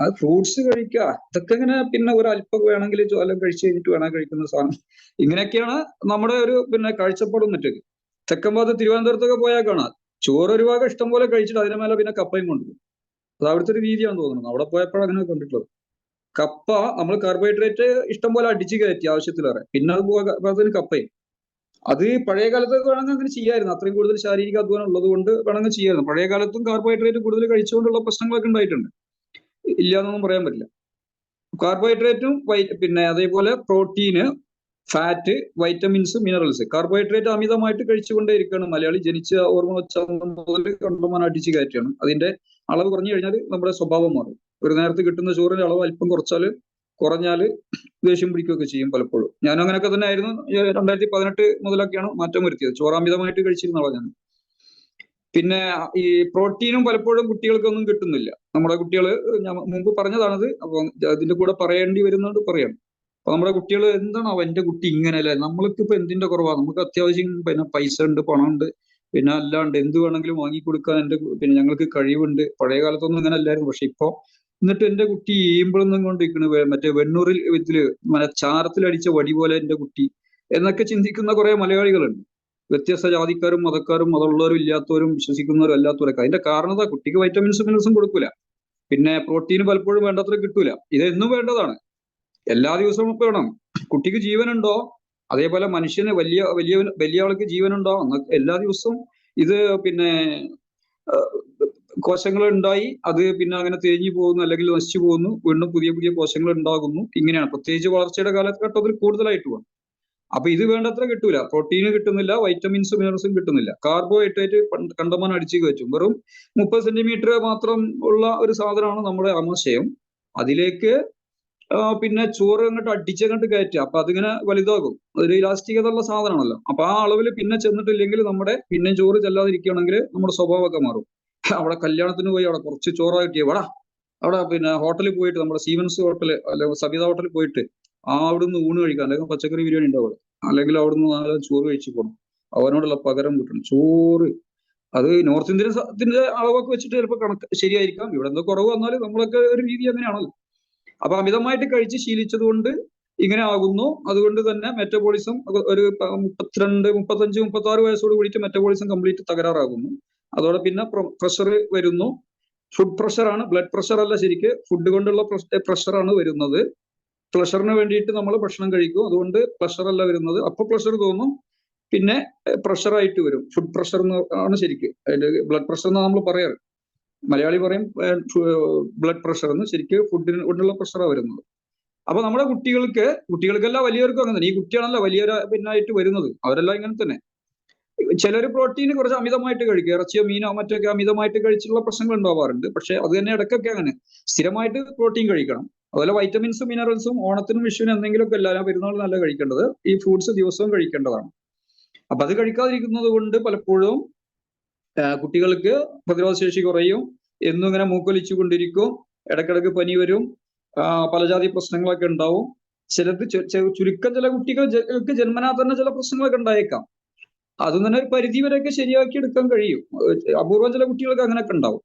അത് ഫ്രൂട്ട്സ് കഴിക്കുക, ഇതൊക്കെ ഇങ്ങനെ പിന്നെ ഒരു അല്പം വേണമെങ്കിൽ എല്ലാം കഴിച്ചു കഴിഞ്ഞിട്ട് വേണം കഴിക്കുന്ന സാധനം. ഇങ്ങനെയൊക്കെയാണ് നമ്മുടെ ഒരു പിന്നെ കാഴ്ചപ്പാടും മറ്റൊക്കെ. തെക്കൻ ഭാഗത്ത് തിരുവനന്തപുരത്തൊക്കെ പോയാൽ കാണാം, ചോറ് ഒരു ഭാഗം ഇഷ്ടം പോലെ കഴിച്ചിട്ട് അതിന് മേലെ പിന്നെ കപ്പയും കൊണ്ടുപോകും. അത് അവിടുത്തെ ഒരു രീതിയാണെന്ന് തോന്നുന്നു. അവിടെ പോയപ്പോഴാണ് അങ്ങനെ കണ്ടിട്ടുള്ളത്. കപ്പ നമ്മൾ കാർബോഹൈഡ്രേറ്റ് ഇഷ്ടം പോലെ അടിച്ചു കയറ്റി ആവശ്യത്തിലേറെ, പിന്നെ അത് കപ്പയും. അത് പഴയ കാലത്തൊക്കെ വേണമെങ്കിൽ അങ്ങനെ ചെയ്യായിരുന്നു. അത്രയും കൂടുതൽ ശാരീരിക അധ്വാനം ഉള്ളത് കൊണ്ട് വേണമെങ്കിൽ ചെയ്യായിരുന്നു. പഴയ കാലത്തും കാർബോഹൈഡ്രേറ്റ് കൂടുതൽ കഴിച്ചുകൊണ്ടുള്ള പ്രശ്നങ്ങളൊക്കെ ഉണ്ടായിട്ടുണ്ട്, ഇല്ല എന്നൊന്നും പറയാൻ പറ്റില്ല. കാർബോഹൈഡ്രേറ്റും പിന്നെ അതേപോലെ protein, fat, vitamins, minerals. Carbohydrate അമിതമായിട്ട് കഴിച്ചുകൊണ്ടേ ഇരിക്കുകയാണ് മലയാളി. ജനിച്ച ഓർമ്മ വെച്ച മുതൽ കണ്ടമാനം അടിച്ചു കയറ്റുകയാണ്. അതിന്റെ അളവ് കുറഞ്ഞു കഴിഞ്ഞാൽ നമ്മുടെ സ്വഭാവം മാറും. ഒരു നേരത്തെ കിട്ടുന്ന ചോറിന്റെ അളവ് അല്പം കുറഞ്ഞാൽ ദേഷ്യം പിടിക്കുകയൊക്കെ ചെയ്യും പലപ്പോഴും. ഞാനും അങ്ങനെയൊക്കെ തന്നെ ആയിരുന്നു. 2018 മുതലൊക്കെയാണ് മാറ്റം വരുത്തിയത്. ചോറ് അമിതമായിട്ട് കഴിച്ചിരുന്ന ഞാൻ. പിന്നെ ഈ പ്രോട്ടീനും പലപ്പോഴും കുട്ടികൾക്കൊന്നും കിട്ടുന്നില്ല. നമ്മുടെ കുട്ടികൾ, ഞാൻ മുമ്പ് പറഞ്ഞതാണത്, അപ്പൊ അതിന്റെ കൂടെ പറയേണ്ടി വരുന്നതുകൊണ്ട് പറയാം. അപ്പൊ നമ്മുടെ കുട്ടികൾ എന്താണ് എന്റെ കുട്ടി ഇങ്ങനെയല്ലേ, നമ്മൾക്ക് ഇപ്പൊ എന്തിന്റെ കുറവാണ്, നമുക്ക് അത്യാവശ്യം പിന്നെ പൈസ ഉണ്ട്, പണമുണ്ട്, പിന്നെ അല്ലാണ്ട് എന്ത് വേണമെങ്കിലും വാങ്ങിക്കൊടുക്കാൻ പിന്നെ ഞങ്ങൾക്ക് കഴിവുണ്ട്. പഴയ കാലത്തൊന്നും ഇങ്ങനെ അല്ലായിരുന്നു. പക്ഷെ ഇപ്പൊ എന്നിട്ട് എന്റെ കുട്ടി ഈമ്പിളൊന്നും കൊണ്ടിരിക്കണ് മറ്റേ വെണ്ണൂറിൽ ഇതില് ചാരത്തിലടിച്ച വടി പോലെ എന്റെ കുട്ടി എന്നൊക്കെ ചിന്തിക്കുന്ന കുറെ മലയാളികളുണ്ട്. വ്യത്യസ്ത ജാതിക്കാരും മതക്കാരും മതമുള്ളവരും ഇല്ലാത്തവരും വിശ്വസിക്കുന്നവരും അല്ലാത്തവരൊക്കെ. അതിന്റെ കാരണം എന്താ? കുട്ടിക്ക് വൈറ്റമിൻസും മിനറൽസും കൊടുക്കൂല. പിന്നെ പ്രോട്ടീൻ പലപ്പോഴും വേണ്ടത്ര കിട്ടൂല. ഇതെന്നും വേണ്ടതാണ്, എല്ലാ ദിവസവും വേണം. കുട്ടിക്ക് ജീവനുണ്ടോ അതേപോലെ മനുഷ്യന് വലിയ വലിയ വലിയ ആൾക്ക് ജീവനുണ്ടോ എല്ലാ ദിവസവും ഇത് പിന്നെ കോശങ്ങൾ ഉണ്ടായി അത് പിന്നെ അങ്ങനെ തേഞ്ഞു പോകുന്നു, അല്ലെങ്കിൽ നശിച്ചു പോകുന്നു, വീണ്ടും പുതിയ പുതിയ കോശങ്ങൾ ഉണ്ടാകുന്നു. ഇങ്ങനെയാണ് പ്രത്യേകിച്ച് വളർച്ചയുടെ കാലഘട്ടത്തിൽ കൂടുതലായിട്ട് വേണം. അപ്പൊ ഇത് വേണ്ടത്ര കിട്ടൂല. പ്രോട്ടീന് കിട്ടുന്നില്ല, വൈറ്റമിൻസും മിനറൽസും കിട്ടുന്നില്ല. കാർബോഹൈഡ്രേറ്റ് കണ്ടമാനം അടിച്ചു കയറ്റും. വെറും 30 സെന്റിമീറ്റർ മാത്രം ഉള്ള ഒരു സാധനമാണ് നമ്മുടെ ആമാശയം. അതിലേക്ക് പിന്നെ ചോറ് അങ്ങോട്ട് അടിച്ചങ്ങോട്ട് കയറ്റുക. അപ്പൊ അതിങ്ങനെ വലുതാകും. അതൊരു ഇലാസ്റ്റികത ഉള്ള സാധനമാണല്ലോ. അപ്പൊ ആ അളവിൽ പിന്നെ ചെന്നിട്ടില്ലെങ്കിൽ നമ്മുടെ പിന്നെ ചോറ് ചെല്ലാതിരിക്കുകയാണെങ്കിൽ നമ്മുടെ സ്വഭാവമൊക്കെ മാറും. അവിടെ കല്യാണത്തിന് പോയി അവിടെ കുറച്ച് ചോറ് കിട്ടിയ അവിടെ പിന്നെ ഹോട്ടലിൽ പോയിട്ട്, നമ്മുടെ സീവൻസ് ഹോട്ടൽ അല്ലെങ്കിൽ സബിത ഹോട്ടലിൽ പോയിട്ട് അവിടുന്ന് ഊണ് കഴിക്കാം, അല്ലെങ്കിൽ പച്ചക്കറി ബിരിയാണി ഉണ്ടാവും, അല്ലെങ്കിൽ അവിടുന്ന് നല്ല ചോറ് കഴിച്ചു പോകണം. അവനോടുള്ള പകരം കിട്ടണം ചോറ്. അത് നോർത്ത് ഇന്ത്യൻസിന്റെ അളവൊക്കെ വെച്ചിട്ട് ചിലപ്പോൾ കണക്ക് ശരിയായിരിക്കാം. ഇവിടെ എന്തോ കുറവ് വന്നാലും നമ്മളൊക്കെ ഒരു രീതി അങ്ങനെയാണല്ലോ. അപ്പൊ അമിതമായിട്ട് കഴിച്ച് ശീലിച്ചത് കൊണ്ട് ഇങ്ങനെ ആകുന്നു. അതുകൊണ്ട് തന്നെ മെറ്റബോളിസം ഒരു 32, 35, 36 വയസ്സോട് കൂടിയിട്ട് മെറ്റബോളിസം കംപ്ലീറ്റ് തകരാറാകുന്നു. അതോടെ പിന്നെ പ്രഷർ വരുന്നു. ഫുഡ് പ്രഷറാണ്, ബ്ലഡ് പ്രഷർ അല്ല. ശരിക്ക് ഫുഡ് കൊണ്ടുള്ള പ്രഷറാണ് വരുന്നത്. പ്രഷറിന് വേണ്ടിയിട്ട് നമ്മൾ ഭക്ഷണം കഴിക്കും, അതുകൊണ്ട് പ്രഷർ അല്ല വരുന്നത്. അപ്പൊ പ്രഷർ തോന്നും, പിന്നെ പ്രഷറായിട്ട് വരും. ഫുഡ് പ്രഷർ ആണ് ശരിക്ക്. അതിന്റെ ബ്ലഡ് പ്രഷർ എന്നാണ് നമ്മൾ പറയാറ്. മലയാളി പറയും ബ്ലഡ് പ്രഷർ എന്ന്. ശരിക്കും ഫുഡിന് കൊണ്ടുള്ള പ്രഷറാണ് വരുന്നത്. അപ്പൊ നമ്മുടെ കുട്ടികൾക്കല്ല വലിയവർക്കും അങ്ങനെ തന്നെ. ഈ കുട്ടിയാണല്ലോ വലിയ പിന്നായിട്ട് വരുന്നത്. അവരെല്ലാം ഇങ്ങനെ തന്നെ. ചിലർ പ്രോട്ടീൻ കുറച്ച് അമിതമായിട്ട് കഴിക്കുക, ഇറച്ചിയോ മീനോ മറ്റൊക്കെ അമിതമായിട്ട് കഴിച്ചുള്ള പ്രശ്നങ്ങൾ ഉണ്ടാവാറുണ്ട്. പക്ഷെ അത് തന്നെ ഇടയ്ക്കൊക്കെ അങ്ങനെ സ്ഥിരമായിട്ട് പ്രോട്ടീൻ കഴിക്കണം. അതുപോലെ വൈറ്റമിൻസും മിനറൽസും ഓണത്തിനും വിഷുവിനും എന്തെങ്കിലുമൊക്കെ അല്ല, പെരുന്നാൾ നല്ല കഴിക്കേണ്ടത്. ഈ ഫ്രൂട്ട്സ് ദിവസവും കഴിക്കേണ്ടതാണ്. അപ്പൊ അത് കഴിക്കാതിരിക്കുന്നത് കൊണ്ട് പലപ്പോഴും കുട്ടികൾക്ക് പ്രതിരോധശേഷി കുറയും, എന്നും ഇങ്ങനെ മൂക്കൊലിച്ചു കൊണ്ടിരിക്കും, ഇടയ്ക്കിടയ്ക്ക് പനി വരും, പലജാതി പ്രശ്നങ്ങളൊക്കെ ഉണ്ടാവും. ചിലർക്ക് ചുരുക്കം ചില കുട്ടികൾക്ക് ജന്മനാ തന്നെ ചില പ്രശ്നങ്ങളൊക്കെ ഉണ്ടായേക്കാം. അതും തന്നെ ഒരു പരിധി വരെയൊക്കെ ശരിയാക്കി എടുക്കാൻ കഴിയും. അപൂർവം ചില കുട്ടികൾക്ക് അങ്ങനെയൊക്കെ ഉണ്ടാവും.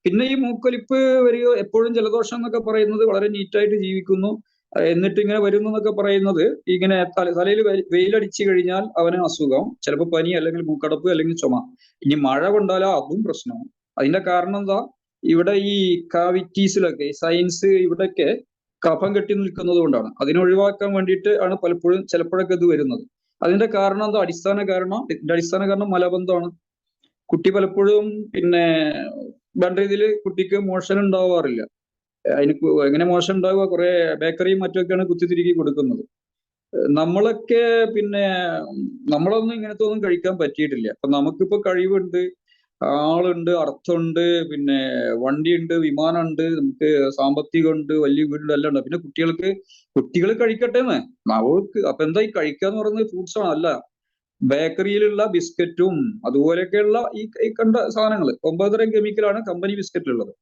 പിന്നെ ഈ മൂക്കൊലിപ്പ് വരിക, എപ്പോഴും ജലദോഷം എന്നൊക്കെ പറയുന്നത് വളരെ നീറ്റായിട്ട് ജീവിക്കുന്നു, എന്നിട്ട് ഇങ്ങനെ വരുന്നു എന്നൊക്കെ പറയുന്നത്, ഇങ്ങനെ തലയിൽ വെയിലടിച്ചു കഴിഞ്ഞാൽ അവന് അസുഖം, ചിലപ്പോൾ പനി അല്ലെങ്കിൽ മൂക്കടപ്പ് അല്ലെങ്കിൽ ചുമ. ഇനി മഴ കൊണ്ടാലോ അതും പ്രശ്നമാണ്. അതിന്റെ കാരണം എന്താ? ഇവിടെ ഈ കാവിറ്റീസിലൊക്കെ സയൻസ് ഇവിടെയൊക്കെ കഫം കെട്ടി നിൽക്കുന്നത് കൊണ്ടാണ്. അതിനെ ഒഴിവാക്കാൻ വേണ്ടിയിട്ട് ആണ് പലപ്പോഴും ചിലപ്പോഴൊക്കെ ഇത് വരുന്നത്. അതിന്റെ കാരണം എന്താ? അടിസ്ഥാന കാരണം മലബന്ധമാണ്. കുട്ടി പലപ്പോഴും പിന്നെ വേണ്ട രീതിയിൽ കുട്ടിക്ക് മോഷൻ ഉണ്ടാവാറില്ല. അതിന് എങ്ങനെ മോശം ഉണ്ടാവുക? കുറെ ബേക്കറിയും മറ്റൊക്കെയാണ് കുത്തിത്തിരുകി കൊടുക്കുന്നത്. നമ്മളൊക്കെ പിന്നെ നമ്മളൊന്നും ഇങ്ങനത്തെ ഒന്നും കഴിക്കാൻ പറ്റിയിട്ടില്ല. അപ്പൊ നമുക്കിപ്പോ കഴിവുണ്ട്, ആളുണ്ട്, അർത്ഥമുണ്ട്, പിന്നെ വണ്ടിയുണ്ട്, വിമാനമുണ്ട്, നമുക്ക് സാമ്പത്തികമുണ്ട്, വലിയ വീടുണ്ട്, എല്ലാം ഉണ്ട്. പിന്നെ കുട്ടികൾ കഴിക്കട്ടെ എന്ന് അവർക്ക്. അപ്പൊ എന്താ ഈ കഴിക്കാന്ന് പറയുന്നത്? ഫ്രൂട്ട്സ് ആണ്. അല്ല, ബേക്കറിയിലുള്ള ബിസ്ക്കറ്റും അതുപോലെയൊക്കെയുള്ള ഈ കണ്ട സാധനങ്ങൾ 9 തരം കെമിക്കലാണ് കമ്പനി ബിസ്ക്കറ്റിലുള്ളത്.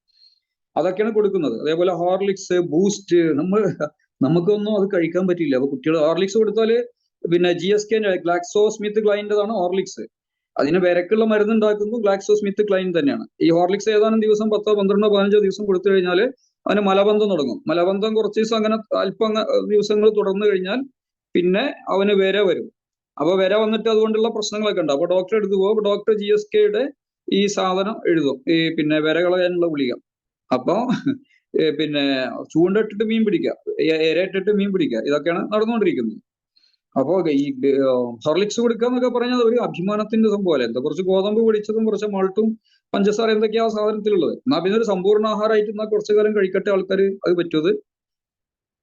അതൊക്കെയാണ് കൊടുക്കുന്നത്. അതേപോലെ ഹോർലിക്സ്, ബൂസ്റ്റ്, നമുക്കൊന്നും അത് കഴിക്കാൻ പറ്റില്ല. അപ്പൊ കുട്ടികൾ ഹോർലിക്സ് കൊടുത്താല് പിന്നെ GSK ഗ്ലാക്സോ സ്മിത്ത് ക്ലൈൻ്റെതാണ് ഹോർലിക്സ്. അതിന് വിരക്കുള്ള മരുന്ന് ഉണ്ടാക്കുന്നത് ഗ്ലാക്സോ സ്മിത്ത് ക്ലൈൻ തന്നെയാണ്. ഈ ഹോർലിക്സ് ഏതാനും ദിവസം 10, 12, 15 ദിവസം കൊടുത്തു കഴിഞ്ഞാൽ അവന് മലബന്ധം തുടങ്ങും. മലബന്ധം കുറച്ച് ദിവസം അങ്ങനെ അല്പം ദിവസങ്ങൾ തുടർന്നു കഴിഞ്ഞാൽ പിന്നെ അവന് വിര വരും. അപ്പൊ വിര വന്നിട്ട് അതുകൊണ്ടുള്ള പ്രശ്നങ്ങളൊക്കെ ഉണ്ട്. അപ്പൊ ഡോക്ടറെ അടുത്ത് പോകും. ഡോക്ടർ GSKയുടെ ഈ സാധനം എഴുതും, ഈ പിന്നെ വിര കളയാനുള്ള ഗുളിക. അപ്പൊ പിന്നെ ചൂണ്ടിട്ടിട്ട് മീൻ പിടിക്കുക, ഇരയിട്ടിട്ട് മീൻ പിടിക്കുക, ഇതൊക്കെയാണ് നടന്നുകൊണ്ടിരിക്കുന്നത്. അപ്പോ ഈ ഹോർലിക്സ് കൊടുക്കുക എന്നൊക്കെ പറഞ്ഞാൽ ഒരു അഭിമാനത്തിന്റെ സംഭവമല്ല. എന്താ കുറച്ച് ഗോതമ്പ് പൊടിച്ചതും കുറച്ച് മാൾട്ടും പഞ്ചസാര എന്തൊക്കെയാ സാധനത്തിലുള്ളത്. എന്നാ പിന്നെ ഒരു സമ്പൂർണ്ണ ആഹാരമായിട്ട് എന്നാ കുറച്ചു കാലം കഴിക്കട്ടെ ആൾക്കാർ. അത് പറ്റുമത്?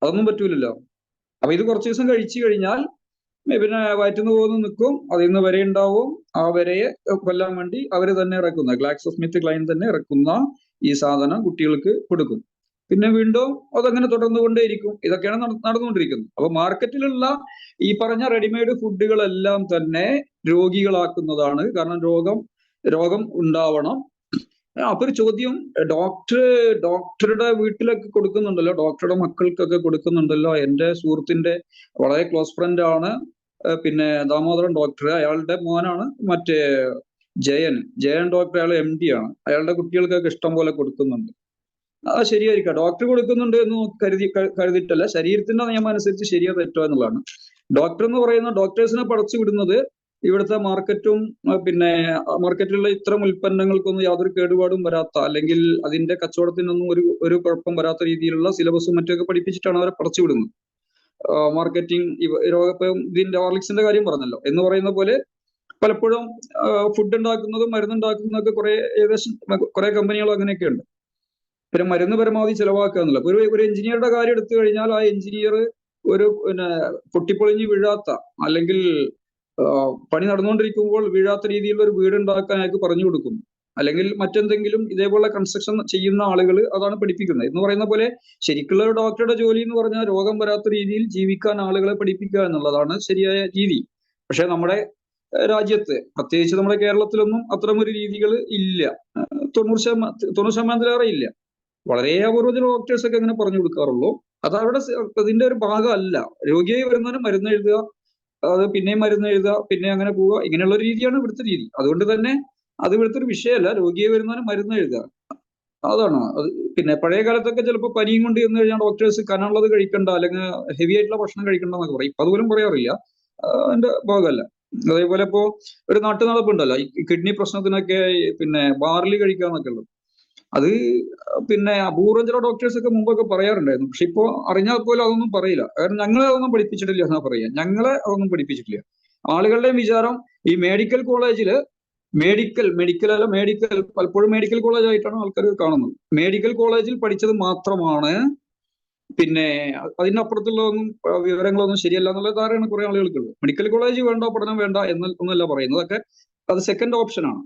അതൊന്നും പറ്റൂലല്ലോ. അപ്പൊ ഇത് കുറച്ച് ദിവസം കഴിച്ചു കഴിഞ്ഞാൽ പിന്നെ വയറ്റുന്ന പോകുന്ന നിൽക്കും, അതിൽ നിന്ന് വര ഉണ്ടാവും. ആ വരയെ കൊല്ലാൻ വേണ്ടി അവര് തന്നെ ഇറക്കുന്ന ഗ്ലാക്സോ സ്മിത്ത് ക്ലൈൻ തന്നെ ഇറക്കുന്ന ഈ സാധനം കുട്ടികൾക്ക് കൊടുക്കും. പിന്നെ വീണ്ടും അതങ്ങനെ തുടർന്നുകൊണ്ടേയിരിക്കും. ഇതൊക്കെയാണ് നടന്നുകൊണ്ടിരിക്കുന്നത്. അപ്പൊ മാർക്കറ്റിലുള്ള ഈ പറഞ്ഞ റെഡിമെയ്ഡ് ഫുഡുകളെല്ലാം തന്നെ രോഗികളാക്കുന്നതാണ്. കാരണം രോഗം രോഗം ഉണ്ടാവണം. അപ്പൊ ഒരു ചോദ്യം, ഡോക്ടറുടെ വീട്ടിലൊക്കെ കൊടുക്കുന്നുണ്ടല്ലോ, ഡോക്ടറുടെ മക്കൾക്കൊക്കെ കൊടുക്കുന്നുണ്ടല്ലോ. എന്റെ സുഹൃത്തിന്റെ വളരെ ക്ലോസ് ഫ്രണ്ട് ആണ് പിന്നെ ദാമോദരൻ ഡോക്ടർ, അയാളുടെ മോനാണ് മറ്റേ ജയൻ ഡോക്ടർ, അയാൾ MD ആണ്. അയാളുടെ കുട്ടികൾക്കൊക്കെ ഇഷ്ടം പോലെ കൊടുക്കുന്നുണ്ട്. അത് ശരിയായിരിക്കാം, ഡോക്ടർ കൊടുക്കുന്നുണ്ട് എന്ന് കരുതിയിട്ടല്ല, ശരീരത്തിന്റെ നിയമം അനുസരിച്ച് ശരിയോ തെറ്റോ എന്നുള്ളതാണ്. ഡോക്ടർ എന്ന് പറയുന്ന ഡോക്ടേഴ്സിനെ പടച്ചു വിടുന്നത് ഇവിടുത്തെ മാർക്കറ്റും പിന്നെ മാർക്കറ്റിലുള്ള ഇത്തരം ഉൽപ്പന്നങ്ങൾക്കൊന്നും യാതൊരു കേടുപാടും വരാത്ത, അല്ലെങ്കിൽ അതിന്റെ കച്ചവടത്തിനൊന്നും ഒരു കുഴപ്പം വരാത്ത രീതിയിലുള്ള സിലബസും മറ്റൊക്കെ പഠിപ്പിച്ചിട്ടാണ് അവരെ പടച്ചു വിടുന്നത്. മാർക്കറ്റിംഗ് ഇതിന്റെ ഹോർലിക്സിന്റെ കാര്യം പറഞ്ഞല്ലോ എന്ന് പറയുന്ന പോലെ പലപ്പോഴും ഫുഡ് ഉണ്ടാക്കുന്നതും മരുന്നുണ്ടാക്കുന്നതൊക്കെ ഏകദേശം കുറെ കമ്പനികളും അങ്ങനെയൊക്കെ ഉണ്ട്. പിന്നെ മരുന്ന് പരമാവധി ചെലവാക്കുക എന്നുള്ള ഒരു എഞ്ചിനീയറുടെ കാര്യം എടുത്തു കഴിഞ്ഞാൽ, ആ എഞ്ചിനീയർ ഒരു പൊട്ടിപ്പൊളിഞ്ഞ് വീഴാത്ത, അല്ലെങ്കിൽ പണി നടന്നുകൊണ്ടിരിക്കുമ്പോൾ വീഴാത്ത രീതിയിലുള്ള ഒരു വീട് ഉണ്ടാക്കാൻ അയാൾക്ക് പറഞ്ഞു കൊടുക്കുന്നു. അല്ലെങ്കിൽ മറ്റെന്തെങ്കിലും ഇതേപോലെ കൺസ്ട്രക്ഷൻ ചെയ്യുന്ന ആളുകൾ അതാണ് പഠിപ്പിക്കുന്നത്. എന്ന് പറയുന്ന പോലെ ശരിക്കുള്ള ഒരു ഡോക്ടറുടെ ജോലി എന്ന് പറഞ്ഞാൽ രോഗം വരാത്ത രീതിയിൽ ജീവിക്കാൻ ആളുകളെ പഠിപ്പിക്കുക എന്നുള്ളതാണ് ശരിയായ രീതി. പക്ഷെ നമ്മുടെ രാജ്യത്ത്, പ്രത്യേകിച്ച് നമ്മുടെ കേരളത്തിലൊന്നും അത്തരമൊരു രീതികൾ ഇല്ല. 90% ഇല്ല. വളരെ അപൂർവ ഡോക്ടേഴ്സ് ഒക്കെ അങ്ങനെ പറഞ്ഞു കൊടുക്കാറുള്ളൂ. അത് അവിടെ അതിന്റെ ഒരു ഭാഗമല്ല. രോഗിയായി വരുന്നതിന് മരുന്ന് എഴുതുക, അത് പിന്നെയും മരുന്ന് എഴുതുക, പിന്നെ അങ്ങനെ പോവുക, ഇങ്ങനെയുള്ള ഒരു രീതിയാണ് ഇവിടുത്തെ രീതി. അതുകൊണ്ട് തന്നെ അത് ഇവിടുത്തെ ഒരു വിഷയമല്ല. രോഗിയായി വരുന്നതിന് മരുന്ന് എഴുതുക, അതാണ് അത്. പിന്നെ പഴയ കാലത്തൊക്കെ ചിലപ്പോൾ പനിയും കൊണ്ട് ചെന്ന് കഴിഞ്ഞാൽ ഡോക്ടേഴ്സ് കനമുള്ളത് കഴിക്കണ്ട, അല്ലെങ്കിൽ ഹെവി ആയിട്ടുള്ള ഭക്ഷണം കഴിക്കണ്ട എന്നൊക്കെ പറയും. ഇപ്പൊ അതുപോലും പറയാറില്ല, അതിന്റെ ഭാഗമല്ല. അതേപോലെ ഇപ്പോ ഒരു നാട്ടു നടപ്പുണ്ടല്ലോ, ഈ കിഡ്നി പ്രശ്നത്തിനൊക്കെ പിന്നെ ബാർലി കഴിക്കാന്നൊക്കെ ഉള്ളത്. അത് പിന്നെ അപൂർവം ചില ഡോക്ടേഴ്സ് ഒക്കെ മുമ്പൊക്കെ പറയാറുണ്ടായിരുന്നു. പക്ഷെ ഇപ്പോ അറിഞ്ഞാൽ പോലും അതൊന്നും പറയില്ല. കാരണം ഞങ്ങളെ അതൊന്നും പഠിപ്പിച്ചിട്ടില്ല എന്നാ പറയാ. ഞങ്ങളെ അതൊന്നും പഠിപ്പിച്ചിട്ടില്ല. ആളുകളുടെയും വിചാരം ഈ മെഡിക്കൽ കോളേജില് പലപ്പോഴും മെഡിക്കൽ കോളേജ് ആയിട്ടാണ് ആൾക്കാർ കാണുന്നത്. മെഡിക്കൽ കോളേജിൽ പഠിച്ചത് മാത്രമാണ് പിന്നെ അതിനപ്പുറത്തുള്ളതൊന്നും വിവരങ്ങളൊന്നും ശരിയല്ല എന്നുള്ള ധാരണയാണ് കുറെ ആളുകൾക്കുള്ളത്. മെഡിക്കൽ കോളേജ് വേണ്ട, പഠനം വേണ്ട എന്നല്ല പറയുന്നത്. അതൊക്കെ അത് സെക്കൻഡ് ഓപ്ഷനാണ്.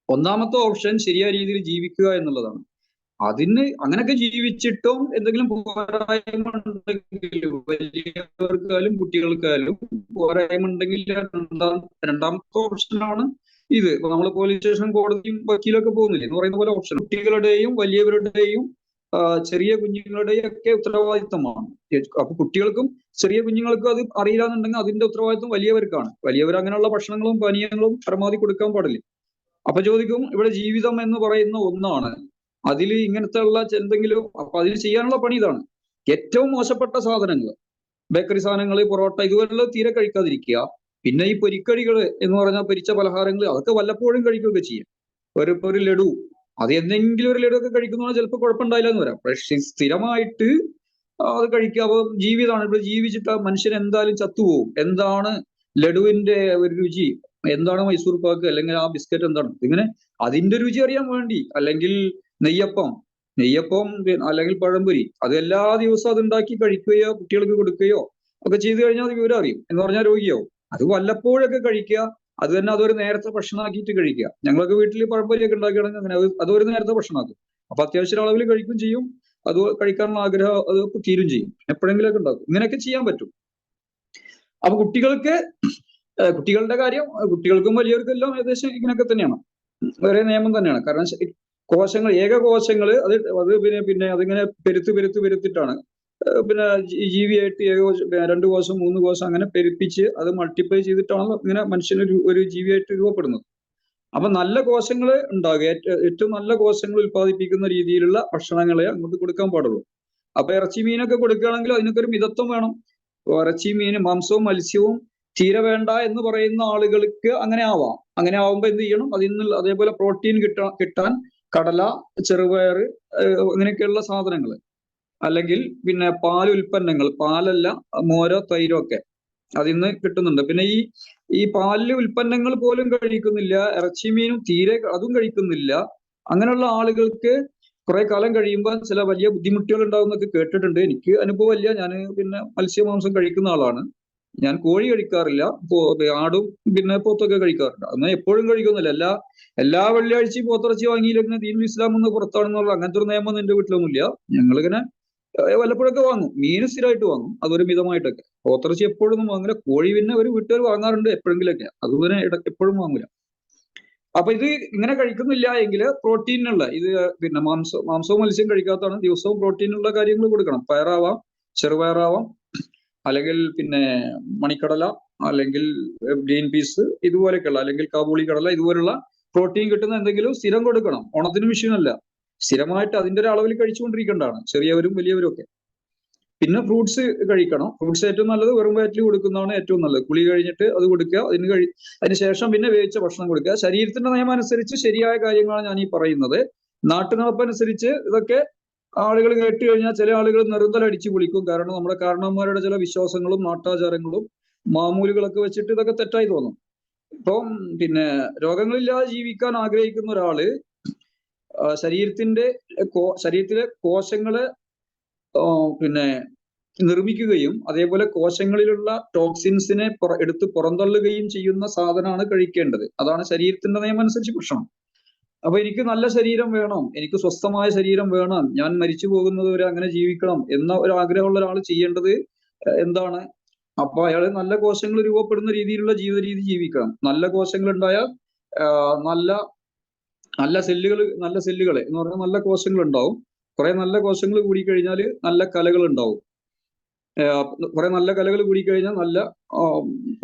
ഒന്നാമത്തെ ഓപ്ഷൻ ശരിയായ രീതിയിൽ ജീവിക്കുക എന്നുള്ളതാണ്. അതിന് അങ്ങനെയൊക്കെ ജീവിച്ചിട്ടും എന്തെങ്കിലും പോരായ്മ ഉണ്ടെങ്കിൽ, വലിയവർക്കായാലും കുട്ടികൾക്കായാലും പോരായ്മ ഉണ്ടെങ്കിൽ രണ്ടാമത്തെ ഓപ്ഷനാണ് ഇത്. ഇപ്പൊ നമ്മൾ പോലീസ് സ്റ്റേഷൻ, കോടതിയും വക്കീലൊക്കെ പോകുന്നില്ലേ എന്ന് പറയുന്ന പോലെ ഓപ്ഷൻ കുട്ടികളുടെയും വലിയവരുടെയും ചെറിയ കുഞ്ഞുങ്ങളുടെയും ഒക്കെ ഉത്തരവാദിത്തമാണ്. അപ്പൊ കുട്ടികൾക്കും ചെറിയ കുഞ്ഞുങ്ങൾക്കും അത് അറിയില്ല എന്നുണ്ടെങ്കിൽ അതിന്റെ ഉത്തരവാദിത്തം വലിയവർക്കാണ്. വലിയവർ അങ്ങനെയുള്ള ഭക്ഷണങ്ങളും പാനീയങ്ങളും പരമാവധി കൊടുക്കാൻ പാടില്ല. അപ്പൊ ചോദിക്കും, ഇവിടെ ജീവിതം എന്ന് പറയുന്ന ഒന്നാണ്, അതിൽ ഇങ്ങനത്തെ ഉള്ള എന്തെങ്കിലും, അപ്പൊ അതിൽ ചെയ്യാനുള്ള പണി ഇതാണ്. ഏറ്റവും മോശപ്പെട്ട സാധനങ്ങൾ, ബേക്കറി സാധനങ്ങൾ, പൊറോട്ട, ഇതുപോലുള്ള തീരെ കഴിക്കാതിരിക്കുക. പിന്നെ ഈ പൊരിക്കടികൾ എന്ന് പറഞ്ഞാൽ പൊരിച്ച പലഹാരങ്ങൾ, അതൊക്കെ വല്ലപ്പോഴും കഴിക്കുകയൊക്കെ ചെയ്യാം. ഒരു ലഡു, അത് എന്തെങ്കിലും ഒരു ലഡു ഒക്കെ കഴിക്കുന്നതാണ് ചിലപ്പോൾ കുഴപ്പമുണ്ടായില്ല എന്ന് വരാം. പക്ഷെ സ്ഥിരമായിട്ട് അത് കഴിക്കുക. അപ്പൊ ജീവിതമാണ്, ഇവിടെ ജീവിച്ചിട്ട് മനുഷ്യൻ എന്തായാലും ചത്തുപോകും. എന്താണ് ലഡുവിന്റെ ഒരു രുചി, എന്താണ് മൈസൂർ പാക്ക്, അല്ലെങ്കിൽ ആ ബിസ്ക്കറ്റ് എന്താണ്, ഇങ്ങനെ അതിന്റെ രുചി അറിയാൻ വേണ്ടി, അല്ലെങ്കിൽ നെയ്യപ്പം അല്ലെങ്കിൽ പഴംപൊരി, അത് എല്ലാ ദിവസവും അത് ഉണ്ടാക്കി കഴിക്കുകയോ കുട്ടികൾക്ക് കൊടുക്കുകയോ ഒക്കെ ചെയ്തു കഴിഞ്ഞാൽ അത് വിവരം അറിയും എന്ന് പറഞ്ഞാൽ രോഗിയാവും. അത് വല്ലപ്പോഴൊക്കെ കഴിക്കുക, അത് തന്നെ അതൊരു നേരത്തെ ഭക്ഷണമാക്കിയിട്ട് കഴിക്കുക. ഞങ്ങളൊക്കെ വീട്ടിൽ പഴംപൊരിയൊക്കെ ഉണ്ടാക്കുകയാണെങ്കിൽ അങ്ങനെ അതൊരു നേരത്തെ ഭക്ഷണമാക്കും. അപ്പൊ അത്യാവശ്യം അളവിൽ കഴിക്കും ചെയ്യും, അത് കഴിക്കാനുള്ള ആഗ്രഹം അത് തീരും ചെയ്യും. എപ്പോഴെങ്കിലൊക്കെ ഉണ്ടാക്കും. ഇങ്ങനെയൊക്കെ ചെയ്യാൻ പറ്റും. അപ്പൊ കുട്ടികളുടെ കാര്യം, കുട്ടികൾക്കും വലിയവർക്കും എല്ലാം ഏകദേശം ഇങ്ങനെയൊക്കെ തന്നെയാണ്, ഒരേ നിയമം തന്നെയാണ്. കാരണം കോശങ്ങൾ, ഏകകോശങ്ങൾ അത് പിന്നെ അതിങ്ങനെ പെരുത്തിട്ടാണ് പിന്നെ ജീവിയായിട്ട് 2 കോശം 3 കോശം അങ്ങനെ പെരുപ്പിച്ച് അത് മൾട്ടിപ്ലൈ ചെയ്തിട്ടാണ് ഇങ്ങനെ മനുഷ്യന് ഒരു ജീവിയായിട്ട് രൂപപ്പെടുന്നത്. അപ്പൊ നല്ല കോശങ്ങൾ ഉണ്ടാകുക, ഏറ്റവും നല്ല കോശങ്ങൾ ഉത്പാദിപ്പിക്കുന്ന രീതിയിലുള്ള ഭക്ഷണങ്ങളെ അങ്ങോട്ട് കൊടുക്കാൻ പാടുള്ളൂ. അപ്പൊ ഇറച്ചി മീനൊക്കെ കൊടുക്കുകയാണെങ്കിൽ അതിനൊക്കെ ഒരു മിതത്വം വേണം. ഇറച്ചി മീൻ മാംസവും മത്സ്യവും തീരെ വേണ്ട എന്ന് പറയുന്ന ആളുകൾക്ക് അങ്ങനെ ആവാം. അങ്ങനെ ആവുമ്പോൾ എന്ത് ചെയ്യണം, അതിൽ നിന്ന് അതേപോലെ പ്രോട്ടീൻ കിട്ടാൻ കടല, ചെറുപയർ, അങ്ങനെയൊക്കെയുള്ള സാധനങ്ങൾ, അല്ലെങ്കിൽ പിന്നെ പാൽ ഉൽപ്പന്നങ്ങൾ, പാലല്ല മോരോ തൈരോ ഒക്കെ അതിൽ നിന്ന് കിട്ടുന്നുണ്ട്. പിന്നെ ഈ പാലിലെ ഉൽപ്പന്നങ്ങൾ പോലും കഴിക്കുന്നില്ല, ഇറച്ചി മീനും തീരെ അതും കഴിക്കുന്നില്ല. അങ്ങനെയുള്ള ആളുകൾക്ക് കുറെ കാലം കഴിയുമ്പോൾ ചില വലിയ ബുദ്ധിമുട്ടുകൾ ഉണ്ടാകുന്നൊക്കെ കേട്ടിട്ടുണ്ട്. എനിക്ക് അനുഭവമില്ല, ഞാൻ പിന്നെ മത്സ്യമാംസം കഴിക്കുന്ന ആളാണ്. ഞാൻ കോഴി കഴിക്കാറില്ല, ആടും പിന്നെ പോത്തൊക്കെ കഴിക്കാറുണ്ട്. അങ്ങനെ എപ്പോഴും കഴിക്കുന്നില്ല. എല്ലാ വെള്ളിയാഴ്ചയും പോത്തിറച്ചി വാങ്ങിയില്ലെങ്കിൽ ദീനുൽ ഇസ്ലാം എന്ന് പുറത്താണെന്നുള്ള അങ്ങനത്തെ ഒരു നിയമം എന്റെ വീട്ടിലൊന്നുമില്ല. ഞങ്ങളിങ്ങനെ വല്ലപ്പോഴൊക്കെ വാങ്ങും. മീൻ സ്ഥിരമായിട്ട് വാങ്ങും, അതൊരു മിതമായിട്ടൊക്കെ. പോത്തിറച്ചി എപ്പോഴൊന്നും വാങ്ങില്ല. കോഴി പിന്നെ ഒരു വീട്ടുകാർ വാങ്ങാറുണ്ട് എപ്പോഴെങ്കിലൊക്കെ, അതുപോലെ എപ്പോഴും വാങ്ങില്ല. അപ്പൊ ഇത് ഇങ്ങനെ കഴിക്കുന്നില്ല എങ്കിൽ പ്രോട്ടീനുള്ള ഇത് പിന്നെ മാംസവും മത്സ്യം കഴിക്കാത്തതാണ്, ദിവസവും പ്രോട്ടീനുള്ള കാര്യങ്ങൾ കൊടുക്കണം. പയറാവാം, ചെറുപയറാവാം, അല്ലെങ്കിൽ പിന്നെ മണിക്കടല, അല്ലെങ്കിൽ ഗ്രീൻ പീസ്, ഇതുപോലെയൊക്കെയുള്ള, അല്ലെങ്കിൽ കാബൂളി കടല, ഇതുപോലുള്ള പ്രോട്ടീൻ കിട്ടുന്ന എന്തെങ്കിലും സ്ഥിരം കൊടുക്കണം. ഓണത്തിന് വിഷയമല്ല, സ്ഥിരമായിട്ട് അതിന്റെ ഒരു അളവിൽ കഴിച്ചുകൊണ്ടിരിക്കേണ്ടതാണ്, ചെറിയവരും വലിയവരും ഒക്കെ. പിന്നെ ഫ്രൂട്ട്സ് കഴിക്കണം. ഫ്രൂട്ട്സ് ഏറ്റവും നല്ലത് വെറും വയറ്റിൽ കൊടുക്കുന്നതാണ് ഏറ്റവും നല്ലത്. കുളി കഴിഞ്ഞിട്ട് അത് കൊടുക്കുക. അതിനുശേഷം പിന്നെ വേവിച്ച ഭക്ഷണം കൊടുക്കുക. ശരീരത്തിന്റെ നിയമം അനുസരിച്ച് ശരിയായ കാര്യങ്ങളാണ് ഞാൻ ഈ പറയുന്നത്. നാട്ടുനടപ്പനുസരിച്ച് ഇതൊക്കെ ആളുകൾ കേട്ട് കഴിഞ്ഞാൽ ചില ആളുകൾ നെറുന്തലടിച്ചു കുളിക്കും. കാരണം നമ്മുടെ കാരണവന്മാരുടെ ചില വിശ്വാസങ്ങളും നാട്ടാചാരങ്ങളും മാമൂലുകളൊക്കെ വെച്ചിട്ട് ഇതൊക്കെ തെറ്റായി തോന്നും. ഇപ്പം പിന്നെ രോഗങ്ങളില്ലാതെ ജീവിക്കാൻ ആഗ്രഹിക്കുന്ന ഒരാള് ശരീരത്തിലെ കോശങ്ങളെ പിന്നെ നിർമ്മിക്കുകയും അതേപോലെ കോശങ്ങളിലുള്ള ടോക്സിൻസിനെ എടുത്ത് പുറന്തള്ളുകയും ചെയ്യുന്ന സാധനമാണ് കഴിക്കേണ്ടത്. അതാണ് ശരീരത്തിന്റെ നിയമം അനുസരിച്ച് ഭക്ഷണം. അപ്പൊ എനിക്ക് നല്ല ശരീരം വേണം, എനിക്ക് സ്വസ്ഥമായ ശരീരം വേണം, ഞാൻ മരിച്ചു പോകുന്നത് വരെ അങ്ങനെ ജീവിക്കണം എന്ന ഒരു ആഗ്രഹമുള്ള ഒരാൾ ചെയ്യേണ്ടത് എന്താണ്? അപ്പൊ അയാൾ നല്ല കോശങ്ങൾ രൂപപ്പെടുന്ന രീതിയിലുള്ള ജീവിത രീതി ജീവിക്കണം. നല്ല കോശങ്ങൾ ഉണ്ടായാൽ നല്ല സെല്ലുകൾ എന്ന് പറഞ്ഞാൽ നല്ല കോശങ്ങൾ ഉണ്ടാവും. കുറെ നല്ല കോശങ്ങൾ കൂടിക്കഴിഞ്ഞാൽ നല്ല കലകൾ ഉണ്ടാവും. കുറെ നല്ല കലകൾ കൂടിക്കഴിഞ്ഞാൽ നല്ല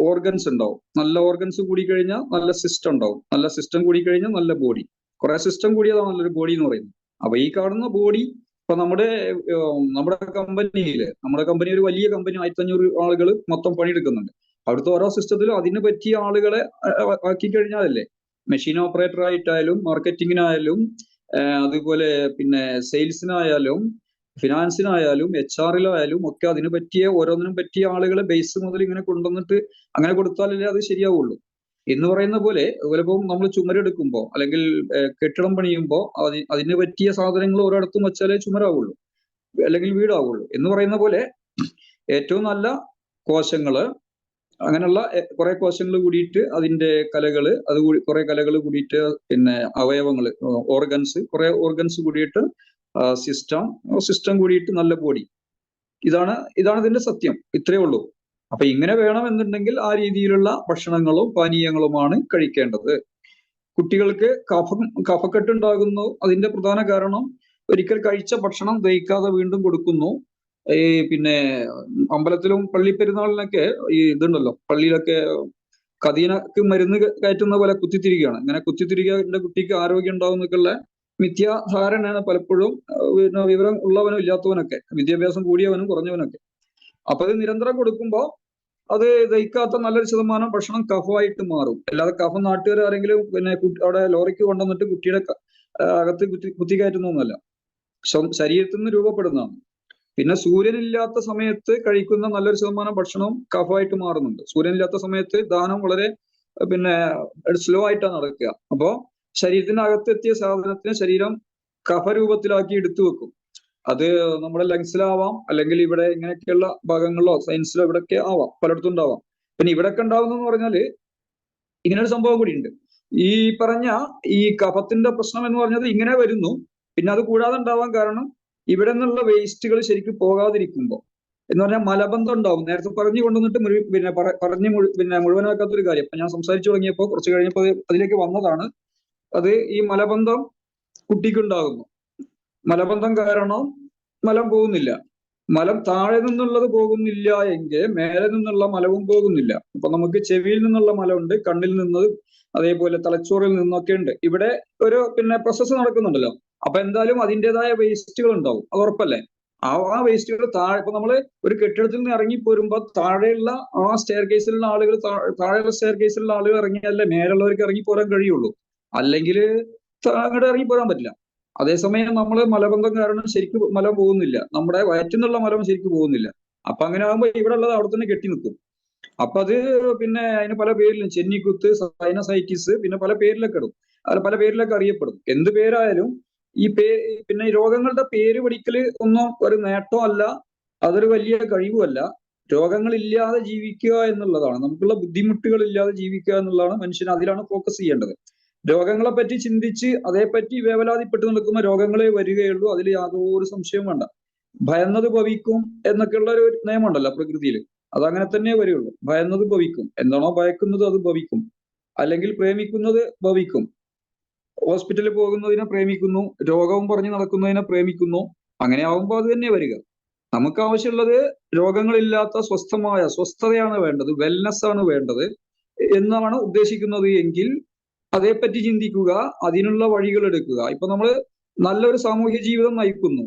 ഓർഗൻസ് ഉണ്ടാവും. നല്ല ഓർഗൻസ് കൂടിക്കഴിഞ്ഞാൽ നല്ല സിസ്റ്റം ഉണ്ടാവും. നല്ല സിസ്റ്റം കൂടിക്കഴിഞ്ഞാൽ നല്ല ബോഡി. കുറെ സിസ്റ്റം കൂടിയതാണ് നല്ലൊരു ബോഡി എന്ന് പറയുന്നത്. അപ്പൊ ഈ കാണുന്ന ബോഡി ഇപ്പൊ നമ്മുടെ കമ്പനി ഒരു വലിയ കമ്പനി, 1500 ആളുകൾ മൊത്തം പണിയെടുക്കുന്നുണ്ട്. അവിടുത്തെ ഓരോ സിസ്റ്റത്തിലും അതിന് പറ്റിയ ആളുകളെ ആക്കി കഴിഞ്ഞാലല്ലേ, മെഷീൻ ഓപ്പറേറ്റർ ആയിട്ടായാലും മാർക്കറ്റിങ്ങിനായാലും അതുപോലെ പിന്നെ സെയിൽസിനായാലും ഫിനാൻസിനായാലും HR-ലായാലും ഒക്കെ അതിന് പറ്റിയ ഓരോന്നിനും പറ്റിയ ആളുകളെ ബേസ് മുതൽ ഇങ്ങനെ കൊണ്ടുവന്നിട്ട് അങ്ങനെ കൊടുത്താലല്ലേ അത് ശരിയാവുള്ളൂ എന്ന് പറയുന്ന പോലെ. അതുപോലെ ഇപ്പം നമ്മൾ ചുമരെടുക്കുമ്പോൾ അല്ലെങ്കിൽ കെട്ടിടം പണിയുമ്പോൾ അതിന് പറ്റിയ സാധനങ്ങൾ ഓരോടത്തും വെച്ചാലേ ചുമരാവുള്ളൂ അല്ലെങ്കിൽ വീടാവുള്ളൂ എന്ന് പറയുന്ന പോലെ ഏറ്റവും നല്ല കോശങ്ങള്, അങ്ങനെയുള്ള കുറെ കോശങ്ങൾ കൂടിയിട്ട് അതിന്റെ കലകള്, കുറെ കലകൾ കൂടിയിട്ട് പിന്നെ അവയവങ്ങള്, കുറെ ഓർഗൻസ് കൂടിയിട്ട് സിസ്റ്റം കൂടിയിട്ട് നല്ല ബോഡി. ഇതാണ് ഇതിന്റെ സത്യം. ഇത്രയേ ഉള്ളൂ. അപ്പൊ ഇങ്ങനെ വേണമെന്നുണ്ടെങ്കിൽ ആ രീതിയിലുള്ള ഭക്ഷണങ്ങളും പാനീയങ്ങളുമാണ് കഴിക്കേണ്ടത്. കുട്ടികൾക്ക് കഫക്കെട്ട് ഉണ്ടാകുന്നു. അതിന്റെ പ്രധാന കാരണം ഒരിക്കൽ കഴിച്ച ഭക്ഷണം ദഹിക്കാതെ വീണ്ടും കൊടുക്കുന്നു. ഈ പിന്നെ അമ്പലത്തിലും പള്ളി പെരുന്നാളിനൊക്കെ ഈ ഇതുണ്ടല്ലോ, പള്ളിയിലൊക്കെ കദീനക്ക് മരുന്ന് കയറ്റുന്ന പോലെ കുത്തിത്തിരിക്കുകയാണ്. ഇങ്ങനെ കുത്തിത്തിരിക്കുക എന്റെ കുട്ടിക്ക് ആരോഗ്യം ഉണ്ടാവും എന്നൊക്കെയുള്ള മിഥ്യാധാരണയാണ് പലപ്പോഴും വിവരം ഉള്ളവനും ഇല്ലാത്തവനൊക്കെ, വിദ്യാഭ്യാസം കൂടിയവനും കുറഞ്ഞവനൊക്കെ. അപ്പൊ അത് നിരന്തരം കൊടുക്കുമ്പോൾ അത് ദഹിക്കാത്ത നല്ലൊരു ശതമാനം ഭക്ഷണം കഫമായിട്ട് മാറും. അല്ലാതെ കഫം നാട്ടുകാർ ആരെങ്കിലും പിന്നെ അവിടെ ലോറിക്ക് കൊണ്ടുവന്നിട്ട് കുട്ടിയുടെ അകത്ത് കുത്തിക്കയറ്റുന്നൊന്നുമല്ല, ശരീരത്തിൽ നിന്ന് രൂപപ്പെടുന്നതാണ്. പിന്നെ സൂര്യനില്ലാത്ത സമയത്ത് കഴിക്കുന്ന നല്ലൊരു ശതമാനം ഭക്ഷണം കഫമായിട്ട് മാറുന്നുണ്ട്. സൂര്യനില്ലാത്ത സമയത്ത് ദാനം വളരെ പിന്നെ സ്ലോ ആയിട്ടാണ് നടക്കുക. അപ്പോ ശരീരത്തിന്റെ അകത്തെത്തിയ സാധനത്തിനെ ശരീരം കഫരൂപത്തിലാക്കി എടുത്തു വെക്കും. അത് നമ്മുടെ ലങ്സിലാവാം, അല്ലെങ്കിൽ ഇവിടെ ഇങ്ങനെയൊക്കെയുള്ള ഭാഗങ്ങളിലോ സയൻസിലോ ഇവിടെയൊക്കെ ആവാം, പലയിടത്തും ഉണ്ടാവാം. പിന്നെ ഇവിടെയൊക്കെ ഉണ്ടാവുന്നെന്ന് പറഞ്ഞാല് ഇങ്ങനെ ഒരു സംഭവം കൂടി ഉണ്ട്. ഈ പറഞ്ഞ ഈ കഫത്തിന്റെ പ്രശ്നം എന്ന് പറഞ്ഞത് ഇങ്ങനെ വരുന്നു. പിന്നെ അത് കൂടാതെ ഉണ്ടാവാൻ കാരണം ഇവിടെ നിന്നുള്ള വേസ്റ്റുകൾ ശരിക്കും പോകാതിരിക്കുമ്പോൾ എന്ന് പറഞ്ഞാൽ മലബന്ധം ഉണ്ടാവും. നേരത്തെ പറഞ്ഞു കൊണ്ടുവന്നിട്ട് മുഴുവനാക്കാത്തൊരു കാര്യം. അപ്പൊ ഞാൻ സംസാരിച്ചു തുടങ്ങിയപ്പോൾ കുറച്ച് കഴിഞ്ഞപ്പോൾ അതിലേക്ക് വന്നതാണ്. അത് ഈ മലബന്ധം കുട്ടിക്കുണ്ടാകുന്നു. മലബന്ധം കാരണം മലം പോകുന്നില്ല. മലം താഴെ നിന്നുള്ളത് പോകുന്നില്ല എങ്കിൽ മേലെ നിന്നുള്ള മലവും പോകുന്നില്ല. അപ്പൊ നമുക്ക് ചെവിയിൽ നിന്നുള്ള മലമുണ്ട്, കണ്ണിൽ നിന്ന്, അതേപോലെ തലച്ചോറിൽ നിന്നൊക്കെ ഉണ്ട്. ഇവിടെ ഒരു പിന്നെ പ്രോസസ്സ് നടക്കുന്നുണ്ടല്ലോ. അപ്പൊ എന്തായാലും അതിൻ്റെതായ വേസ്റ്റുകൾ ഉണ്ടാവും, അത് ഉറപ്പല്ലേ. ആ വേസ്റ്റുകൾ താഴെ, ഇപ്പൊ നമ്മള് ഒരു കെട്ടിടത്തിൽ നിന്ന് ഇറങ്ങി പോരുമ്പോൾ താഴെയുള്ള ആ സ്റ്റെയർ കേസിലുള്ള ആളുകൾ, താഴെയുള്ള സ്റ്റെയർ കേസിലുള്ള ആളുകൾ ഇറങ്ങിയാലേ മേലുള്ളവർക്ക് ഇറങ്ങി പോരാൻ കഴിയുള്ളൂ. അല്ലെങ്കിൽ അങ്ങോട്ട് ഇറങ്ങി പോരാൻ പറ്റില്ല. അതേസമയം നമ്മൾ മലബന്ധം കാരണം ശരിക്കും മലം പോകുന്നില്ല, നമ്മുടെ വയറ്റിൽ നിന്നുള്ള മലം ശരിക്കും പോകുന്നില്ല. അപ്പൊ അങ്ങനെ ആകുമ്പോൾ ഇവിടെ ഉള്ളത് അവിടെ തന്നെ കെട്ടി നിൽക്കും. അപ്പൊ അത് പിന്നെ അതിന് പല പേരിലും, ചെന്നിക്കുത്ത്, സൈനസൈറ്റിസ്, പിന്നെ പല പേരിലൊക്കെ ഇടും, പല പേരിലൊക്കെ അറിയപ്പെടും. എന്ത് പേരായാലും ഈ പിന്നെ ഈ രോഗങ്ങളുടെ പേര് പഠിക്കല് ഒന്നും ഒരു നേട്ടമല്ല, അതൊരു വലിയ കഴിവുമല്ല. രോഗങ്ങളില്ലാതെ ജീവിക്കുക എന്നുള്ളതാണ്, നമുക്കുള്ള ബുദ്ധിമുട്ടുകൾ ഇല്ലാതെ ജീവിക്കുക എന്നുള്ളതാണ് മനുഷ്യൻ. അതിലാണ് ഫോക്കസ് ചെയ്യേണ്ടത്. രോഗങ്ങളെ പറ്റി ചിന്തിച്ച് അതേപ്പറ്റി വേവലാതിപ്പെട്ട് നിൽക്കുന്ന രോഗങ്ങളെ വരികയുള്ളൂ. അതിൽ യാതൊരു സംശയവും വേണ്ട. ഭയന്നത് ഭവിക്കും എന്നൊക്കെയുള്ള ഒരു നിയമമുണ്ടല്ലോ പ്രകൃതിയിൽ, അതങ്ങനെ തന്നെ വരികയുള്ളൂ. ഭയന്നത് ഭവിക്കും. എന്താണോ ഭയക്കുന്നത് അത് ഭവിക്കും. അല്ലെങ്കിൽ പ്രേമിക്കുന്നത് ഭവിക്കും. ഹോസ്പിറ്റലിൽ പോകുന്നതിനെ പ്രേമിക്കുന്നു, രോഗവും പറഞ്ഞ് നടക്കുന്നതിനെ പ്രേമിക്കുന്നു. അങ്ങനെ ആവുമ്പോൾ അത് തന്നെ വരിക. നമുക്ക് ആവശ്യമുള്ളത് രോഗങ്ങളില്ലാത്ത സ്വസ്ഥതയാണ് വേണ്ടത്, വെൽനെസ് ആണ് വേണ്ടത് എന്നാണ് ഉദ്ദേശിക്കുന്നത് എങ്കിൽ അതേപ്പറ്റി ചിന്തിക്കുക, അതിനുള്ള വഴികൾ എടുക്കുക. ഇപ്പൊ നമ്മൾ നല്ലൊരു സാമൂഹ്യ ജീവിതം നയിക്കുന്നു,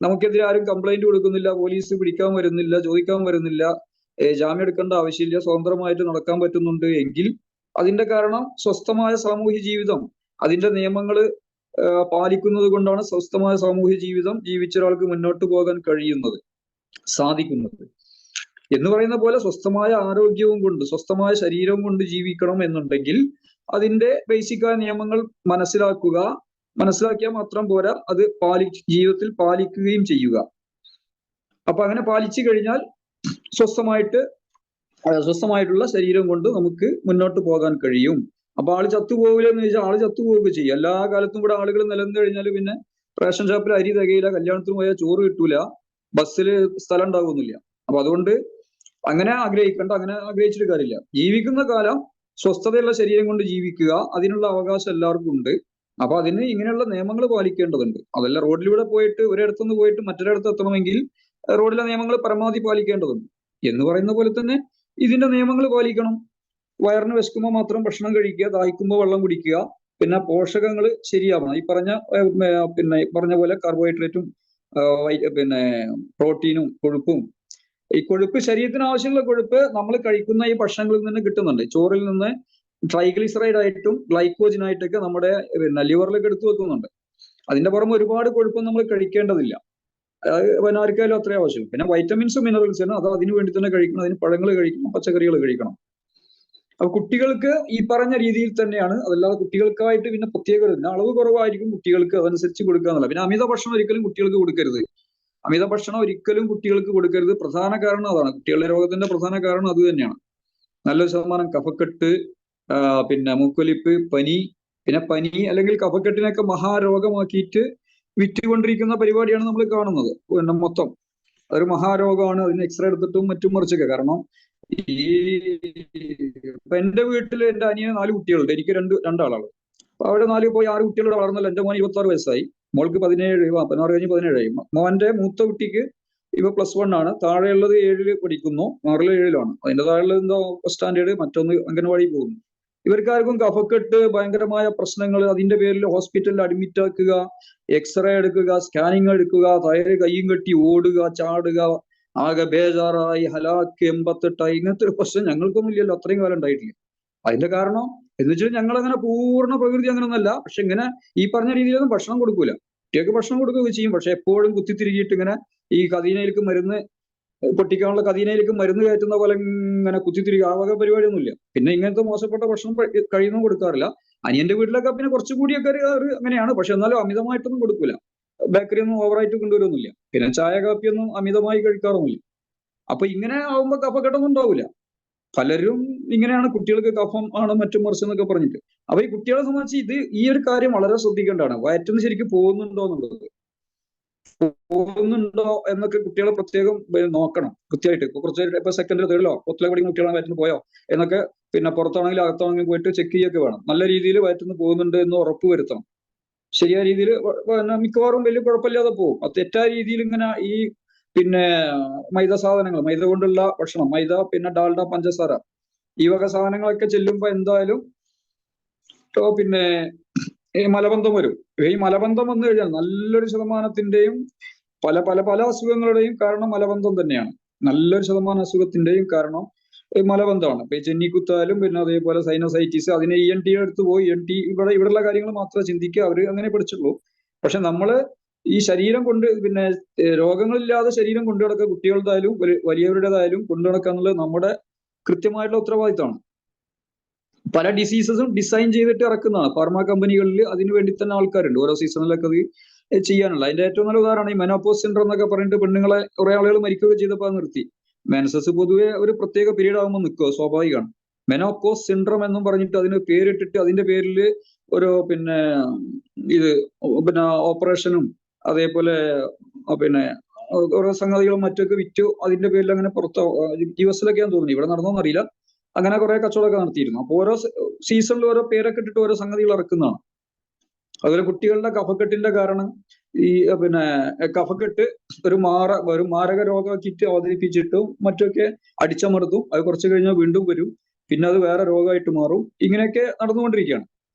നമുക്കെതിരെ ആരും കംപ്ലൈന്റ് കൊടുക്കുന്നില്ല, പോലീസ് പിടിക്കാൻ വരുന്നില്ല, ചോദിക്കാൻ വരുന്നില്ല, ജാമ്യം എടുക്കേണ്ട ആവശ്യമില്ല, സ്വതന്ത്രമായിട്ട് നടക്കാൻ പറ്റുന്നുണ്ട് എങ്കിൽ അതിന്റെ കാരണം സ്വസ്ഥമായ സാമൂഹ്യ ജീവിതം, അതിന്റെ നിയമങ്ങൾ പാലിക്കുന്നത് കൊണ്ടാണ് സ്വസ്ഥമായ സാമൂഹ്യ ജീവിതം ജീവിച്ച ഒരാൾക്ക് മുന്നോട്ട് പോകാൻ സാധിക്കുന്നത്. എന്ന് പറയുന്ന പോലെ സ്വസ്ഥമായ ആരോഗ്യവും കൊണ്ട്, സ്വസ്ഥമായ ശരീരവും കൊണ്ട് ജീവിക്കണം എന്നുണ്ടെങ്കിൽ അതിന്റെ ബേസിക്കായ നിയമങ്ങൾ മനസ്സിലാക്കിയാൽ മാത്രം പോരാ, അത് ജീവിതത്തിൽ പാലിക്കുകയും ചെയ്യുക. അപ്പൊ അങ്ങനെ പാലിച്ചു കഴിഞ്ഞാൽ സ്വസ്ഥമായിട്ടുള്ള ശരീരം കൊണ്ട് നമുക്ക് മുന്നോട്ട് പോകാൻ കഴിയും. അപ്പൊ ആള് ചത്തുപോകില്ല എന്ന് ചോദിച്ചാൽ ആള് ചത്തുപോവുക ചെയ്യും. എല്ലാ കാലത്തും കൂടെ ആളുകൾ നിലനിന്ന് കഴിഞ്ഞാൽ പിന്നെ റേഷൻ ഷോപ്പിൽ അരി തികയില്ല, കല്യാണത്തിന് പോയാൽ ചോറ് കിട്ടൂല, ബസ്സിൽ സ്ഥലം ഉണ്ടാകുന്നില്ല. അപ്പൊ അതുകൊണ്ട് അങ്ങനെ ആഗ്രഹിച്ചിട്ട് കാര്യമില്ല. ജീവിക്കുന്ന കാലം സ്വസ്ഥതയുള്ള ശരീരം കൊണ്ട് ജീവിക്കുക, അതിനുള്ള അവകാശം എല്ലാവർക്കും ഉണ്ട്. അപ്പൊ അതിന് ഇങ്ങനെയുള്ള നിയമങ്ങൾ പാലിക്കേണ്ടതുണ്ട്. അതല്ല റോഡിലൂടെ പോയിട്ട് ഒരിടത്തുനിന്ന് പോയിട്ട് മറ്റൊരിടത്ത് എത്തണമെങ്കിൽ റോഡിലെ നിയമങ്ങൾ പരമാവധി പാലിക്കേണ്ടതുണ്ട്. എന്ന് പറയുന്ന പോലെ തന്നെ ഇതിന്റെ നിയമങ്ങൾ പാലിക്കണം. വയറിന് വിശക്കുമ്പോൾ മാത്രം ഭക്ഷണം കഴിക്കുക, ദാഹിക്കുമ്പോൾ വെള്ളം കുടിക്കുക, പിന്നെ പോഷകങ്ങൾ ശരിയാവണം. ഈ പറഞ്ഞ പോലെ കാർബോഹൈഡ്രേറ്റും പ്രോട്ടീനും കൊഴുപ്പും. ഈ കൊഴുപ്പ്, ശരീരത്തിന് ആവശ്യമുള്ള കൊഴുപ്പ് നമ്മൾ കഴിക്കുന്ന ഈ ഭക്ഷണങ്ങളിൽ നിന്ന് കിട്ടുന്നുണ്ട്. ചോറിൽ നിന്ന് ട്രൈഗ്ലിസറൈഡ് ആയിട്ടും ഗ്ലൈക്കോജൻ ആയിട്ടൊക്കെ നമ്മുടെ ലിവറിലേക്ക് എടുത്തു വെക്കുന്നുണ്ട്. അതിന്റെ പുറമെ ഒരുപാട് കൊഴുപ്പ് നമ്മൾ കഴിക്കേണ്ടതില്ല, ആർക്കായാലും അത്രയും ആവശ്യം. പിന്നെ വൈറ്റമിൻസും മിനറൽസിനും അത് അതിനു വേണ്ടി തന്നെ കഴിക്കണം. അതിന് പഴങ്ങൾ കഴിക്കണം, പച്ചക്കറികൾ കഴിക്കണം. അപ്പൊ കുട്ടികൾക്ക് ഈ പറഞ്ഞ രീതിയിൽ തന്നെയാണ്. അതല്ലാതെ കുട്ടികൾക്കായിട്ട് പിന്നെ പ്രത്യേക അളവ് കുറവായിരിക്കും കുട്ടികൾക്ക്, അതനുസരിച്ച് കൊടുക്കുക എന്നുള്ള. പിന്നെ അമിത ഭക്ഷണം ഒരിക്കലും കുട്ടികൾക്ക് കൊടുക്കരുത്. പ്രധാന കാരണം അതാണ്, കുട്ടികളുടെ രോഗത്തിന്റെ പ്രധാന കാരണം അത് തന്നെയാണ്. നല്ലൊരു ശതമാനം കഫക്കെട്ട്, പിന്നെ മൂക്കൊലിപ്പ്, പനി അല്ലെങ്കിൽ കഫക്കെട്ടിനൊക്കെ മഹാരോഗമാക്കിയിട്ട് വിറ്റുകൊണ്ടിരിക്കുന്ന പരിപാടിയാണ് നമ്മൾ കാണുന്നത്. പിന്നെ മൊത്തം അതൊരു മഹാരോഗമാണ്. അതിന് എക്സ്റേ എടുത്തിട്ടും മറ്റും മറിച്ചൊക്കെ. കാരണം ഇപ്പൊ എന്റെ വീട്ടിൽ എന്റെ അനിയന് 4 കുട്ടികളുണ്ട്, എനിക്ക് രണ്ടാളാണ്. അപ്പൊ അവിടെ 6 കുട്ടികളോട് വളർന്നല്ലോ. എന്റെ മോൻ 26 വയസ്സായി, മോൾക്ക് 16 കഴിഞ്ഞ് 17 മോന്റെ മൂത്ത കുട്ടിക്ക് ഇപ്പൊ +1 ആണ്. താഴെയുള്ളത് 7 പഠിക്കുന്നു, 6 7 അതിന്റെ താഴെയുള്ളത് എന്തോ സ്റ്റാൻഡേർഡ്, മറ്റൊന്ന് അംഗൻവാടി പോകുന്നു. ഇവർക്കാർക്കും കഫക്കെട്ട്, ഭയങ്കരമായ പ്രശ്നങ്ങൾ, അതിന്റെ പേരിൽ ഹോസ്പിറ്റലിൽ അഡ്മിറ്റ് ആക്കുക, എക്സ്റേ എടുക്കുക, സ്കാനിങ് എടുക്കുക, തയറ് കയ്യും കെട്ടി ഓടുക, ചാടുക, ആകെ ബേജാറായി, ഹലാക്ക് 88 ഇങ്ങനത്തെ ഒരു പ്രശ്നം ഞങ്ങൾക്കൊന്നും ഇല്ലല്ലോ, അത്രയും കാലം ഉണ്ടായിട്ടില്ല. അതിന്റെ കാരണം എന്ന് വെച്ചാൽ ഞങ്ങൾ അങ്ങനെ പൂർണ്ണ പ്രകൃതി അങ്ങനെയൊന്നല്ല. പക്ഷെ ഇങ്ങനെ ഈ പറഞ്ഞ രീതിയിലൊന്നും ഭക്ഷണം കൊടുക്കൂല. കുട്ടികൾക്ക് ഭക്ഷണം കൊടുക്കുകയൊക്കെ ചെയ്യും, പക്ഷെ എപ്പോഴും കുത്തിത്തിരികിയിട്ട് ഇങ്ങനെ ഈ കതീനയിലേക്ക് പൊട്ടിക്കാനുള്ള കതീനയിലേക്ക് മരുന്ന് കയറ്റുന്ന പോലെ ഇങ്ങനെ കുത്തിത്തിരിക്കുക, ആ വക പരിപാടിയൊന്നുമില്ല. പിന്നെ ഇങ്ങനത്തെ മോശപ്പെട്ട ഭക്ഷണം കഴിയുന്നു കൊടുക്കാറില്ല. അനിയന്റെ വീട്ടിലൊക്കെ പിന്നെ കുറച്ചുകൂടിയൊക്കെ അങ്ങനെയാണ്. പക്ഷെ എന്നാലും അമിതമായിട്ടൊന്നും കൊടുക്കൂല. ബേക്കറി ഒന്നും ഓവറായിട്ട് കൊണ്ടുവരുന്നില്ല. പിന്നെ ചായ കാപ്പിയൊന്നും അമിതമായി കഴിക്കാറൊന്നുമില്ല. അപ്പൊ ഇങ്ങനെ ആവുമ്പോ കഫക്കെട്ടൊന്നും ഉണ്ടാവില്ല. പലരും ഇങ്ങനെയാണ്, കുട്ടികൾക്ക് കഫം ആണ് മറ്റും മറിച്ച് എന്നൊക്കെ പറഞ്ഞിട്ട്. അപ്പൊ ഈ കുട്ടികളെ സംബന്ധിച്ച് ഈ ഒരു കാര്യം വളരെ ശ്രദ്ധിക്കേണ്ടതാണ്. വയറ്റിന്ന് ശരിക്കും പോകുന്നുണ്ടോ എന്നൊക്കെ കുട്ടികളെ പ്രത്യേകം നോക്കണം കൃത്യമായിട്ട്. ഇപ്പൊ സെക്കൻഡിൽ തേർഡിലോ ഒത്തിരി പഠിക്കുന്ന കുട്ടികളെ വയറ്റിന് പോയോ എന്നൊക്കെ, പിന്നെ പുറത്താണെങ്കിലും അകത്താണെങ്കിലും പോയിട്ട് ചെക്ക് ചെയ്യൊക്കെ വേണം. നല്ല രീതിയിൽ വയറ്റിന്ന് പോകുന്നുണ്ട് എന്ന് ഉറപ്പ് വരുത്തണം. ശരിയായ രീതിയിൽ മിക്കവാറും വലിയ കുഴപ്പമില്ലാതെ പോകും. അത് തെറ്റായ രീതിയിൽ ഇങ്ങനെ ഈ മൈദ കൊണ്ടുള്ള ഭക്ഷണം, മൈദ, പിന്നെ ഡാൽഡ, പഞ്ചസാര, ഈ വക സാധനങ്ങളൊക്കെ ചെല്ലുമ്പോ എന്തായാലും ഈ മലബന്ധം വരും. ഈ മലബന്ധം വന്നു കഴിഞ്ഞാൽ നല്ലൊരു ശതമാനത്തിന്റെയും പല അസുഖങ്ങളുടെയും കാരണം മലബന്ധം തന്നെയാണ്. നല്ലൊരു ശതമാനം അസുഖത്തിന്റെയും കാരണം മലബന്ധമാണ്. ഇപ്പൊ ഈ ചെന്നിക്കുത്തായാലും പിന്നെ അതേപോലെ സൈനസൈറ്റിസ്, അതിനെ ENT എടുത്ത് പോയി ENT ഇവിടെയുള്ള കാര്യങ്ങൾ മാത്രമേ ചിന്തിക്കുക, അവര് അങ്ങനെ പഠിച്ചുള്ളൂ. പക്ഷെ നമ്മള് ഈ ശരീരം കൊണ്ട് രോഗങ്ങളില്ലാതെ ശരീരം കൊണ്ടു നടക്കുക, കുട്ടികളുടേതായാലും വലിയവരുടേതായാലും കൊണ്ടു നടക്കുക എന്നുള്ളത് നമ്മുടെ കൃത്യമായിട്ടുള്ള ഉത്തരവാദിത്തമാണ്. പല ഡിസീസസും ഡിസൈൻ ചെയ്തിട്ട് ഇറക്കുന്നതാണ് ഫാർമ കമ്പനികളിൽ. അതിനു വേണ്ടി തന്നെ ആൾക്കാരുണ്ട് ഓരോ സീസണിലൊക്കെ അത് ചെയ്യാനുള്ള. അതിന്റെ ഏറ്റവും നല്ല ഉദാഹരണമാണ് ഈ മെനോപോസ് സിൻഡ്രോം എന്നൊക്കെ പറഞ്ഞിട്ട് പെണ്ണുങ്ങളെ കുറെ ആളുകൾ മരിക്കുകയൊക്കെ ചെയ്തപ്പോൾ നിർത്തി. മെൻസസ് പൊതുവെ ഒരു പ്രത്യേക പീരീഡ് ആകുമ്പോൾ നിൽക്കുക സ്വാഭാവികമാണ്. മെനോപോസ് സിൻഡ്രോം എന്നും പറഞ്ഞിട്ട് അതിന് പേരിട്ടിട്ട് അതിന്റെ പേരിൽ ഒരു ഓപ്പറേഷനും അതേപോലെ ഓരോ സംഗതികളും മറ്റൊക്കെ വിറ്റു. അതിന്റെ പേരിൽ അങ്ങനെ പുറത്ത് US തോന്നുന്നു, ഇവിടെ നടന്നോന്നറിയില്ല. അങ്ങനെ കുറെ കച്ചവടമൊക്കെ നടത്തിയിരുന്നു. അപ്പോൾ ഓരോ സീസണിൽ ഓരോ പേരൊക്കെ ഇട്ടിട്ട് ഓരോ സംഗതികൾ ഇറക്കുന്നതാണ്. അതുപോലെ കുട്ടികളുടെ കഫക്കെട്ടിന്റെ കാരണം ഈ പിന്നെ കഫക്കെട്ട് ഒരു മാരക രോഗമാക്കിയിട്ട് അവതരിപ്പിച്ചിട്ടും മറ്റൊക്കെ അടിച്ചമർത്തും. അത് കുറച്ച് കഴിഞ്ഞാൽ വീണ്ടും വരും, പിന്നെ അത് വേറെ രോഗമായിട്ട് മാറും. ഇങ്ങനെയൊക്കെ നടന്നുകൊണ്ടിരിക്കുകയാണ്.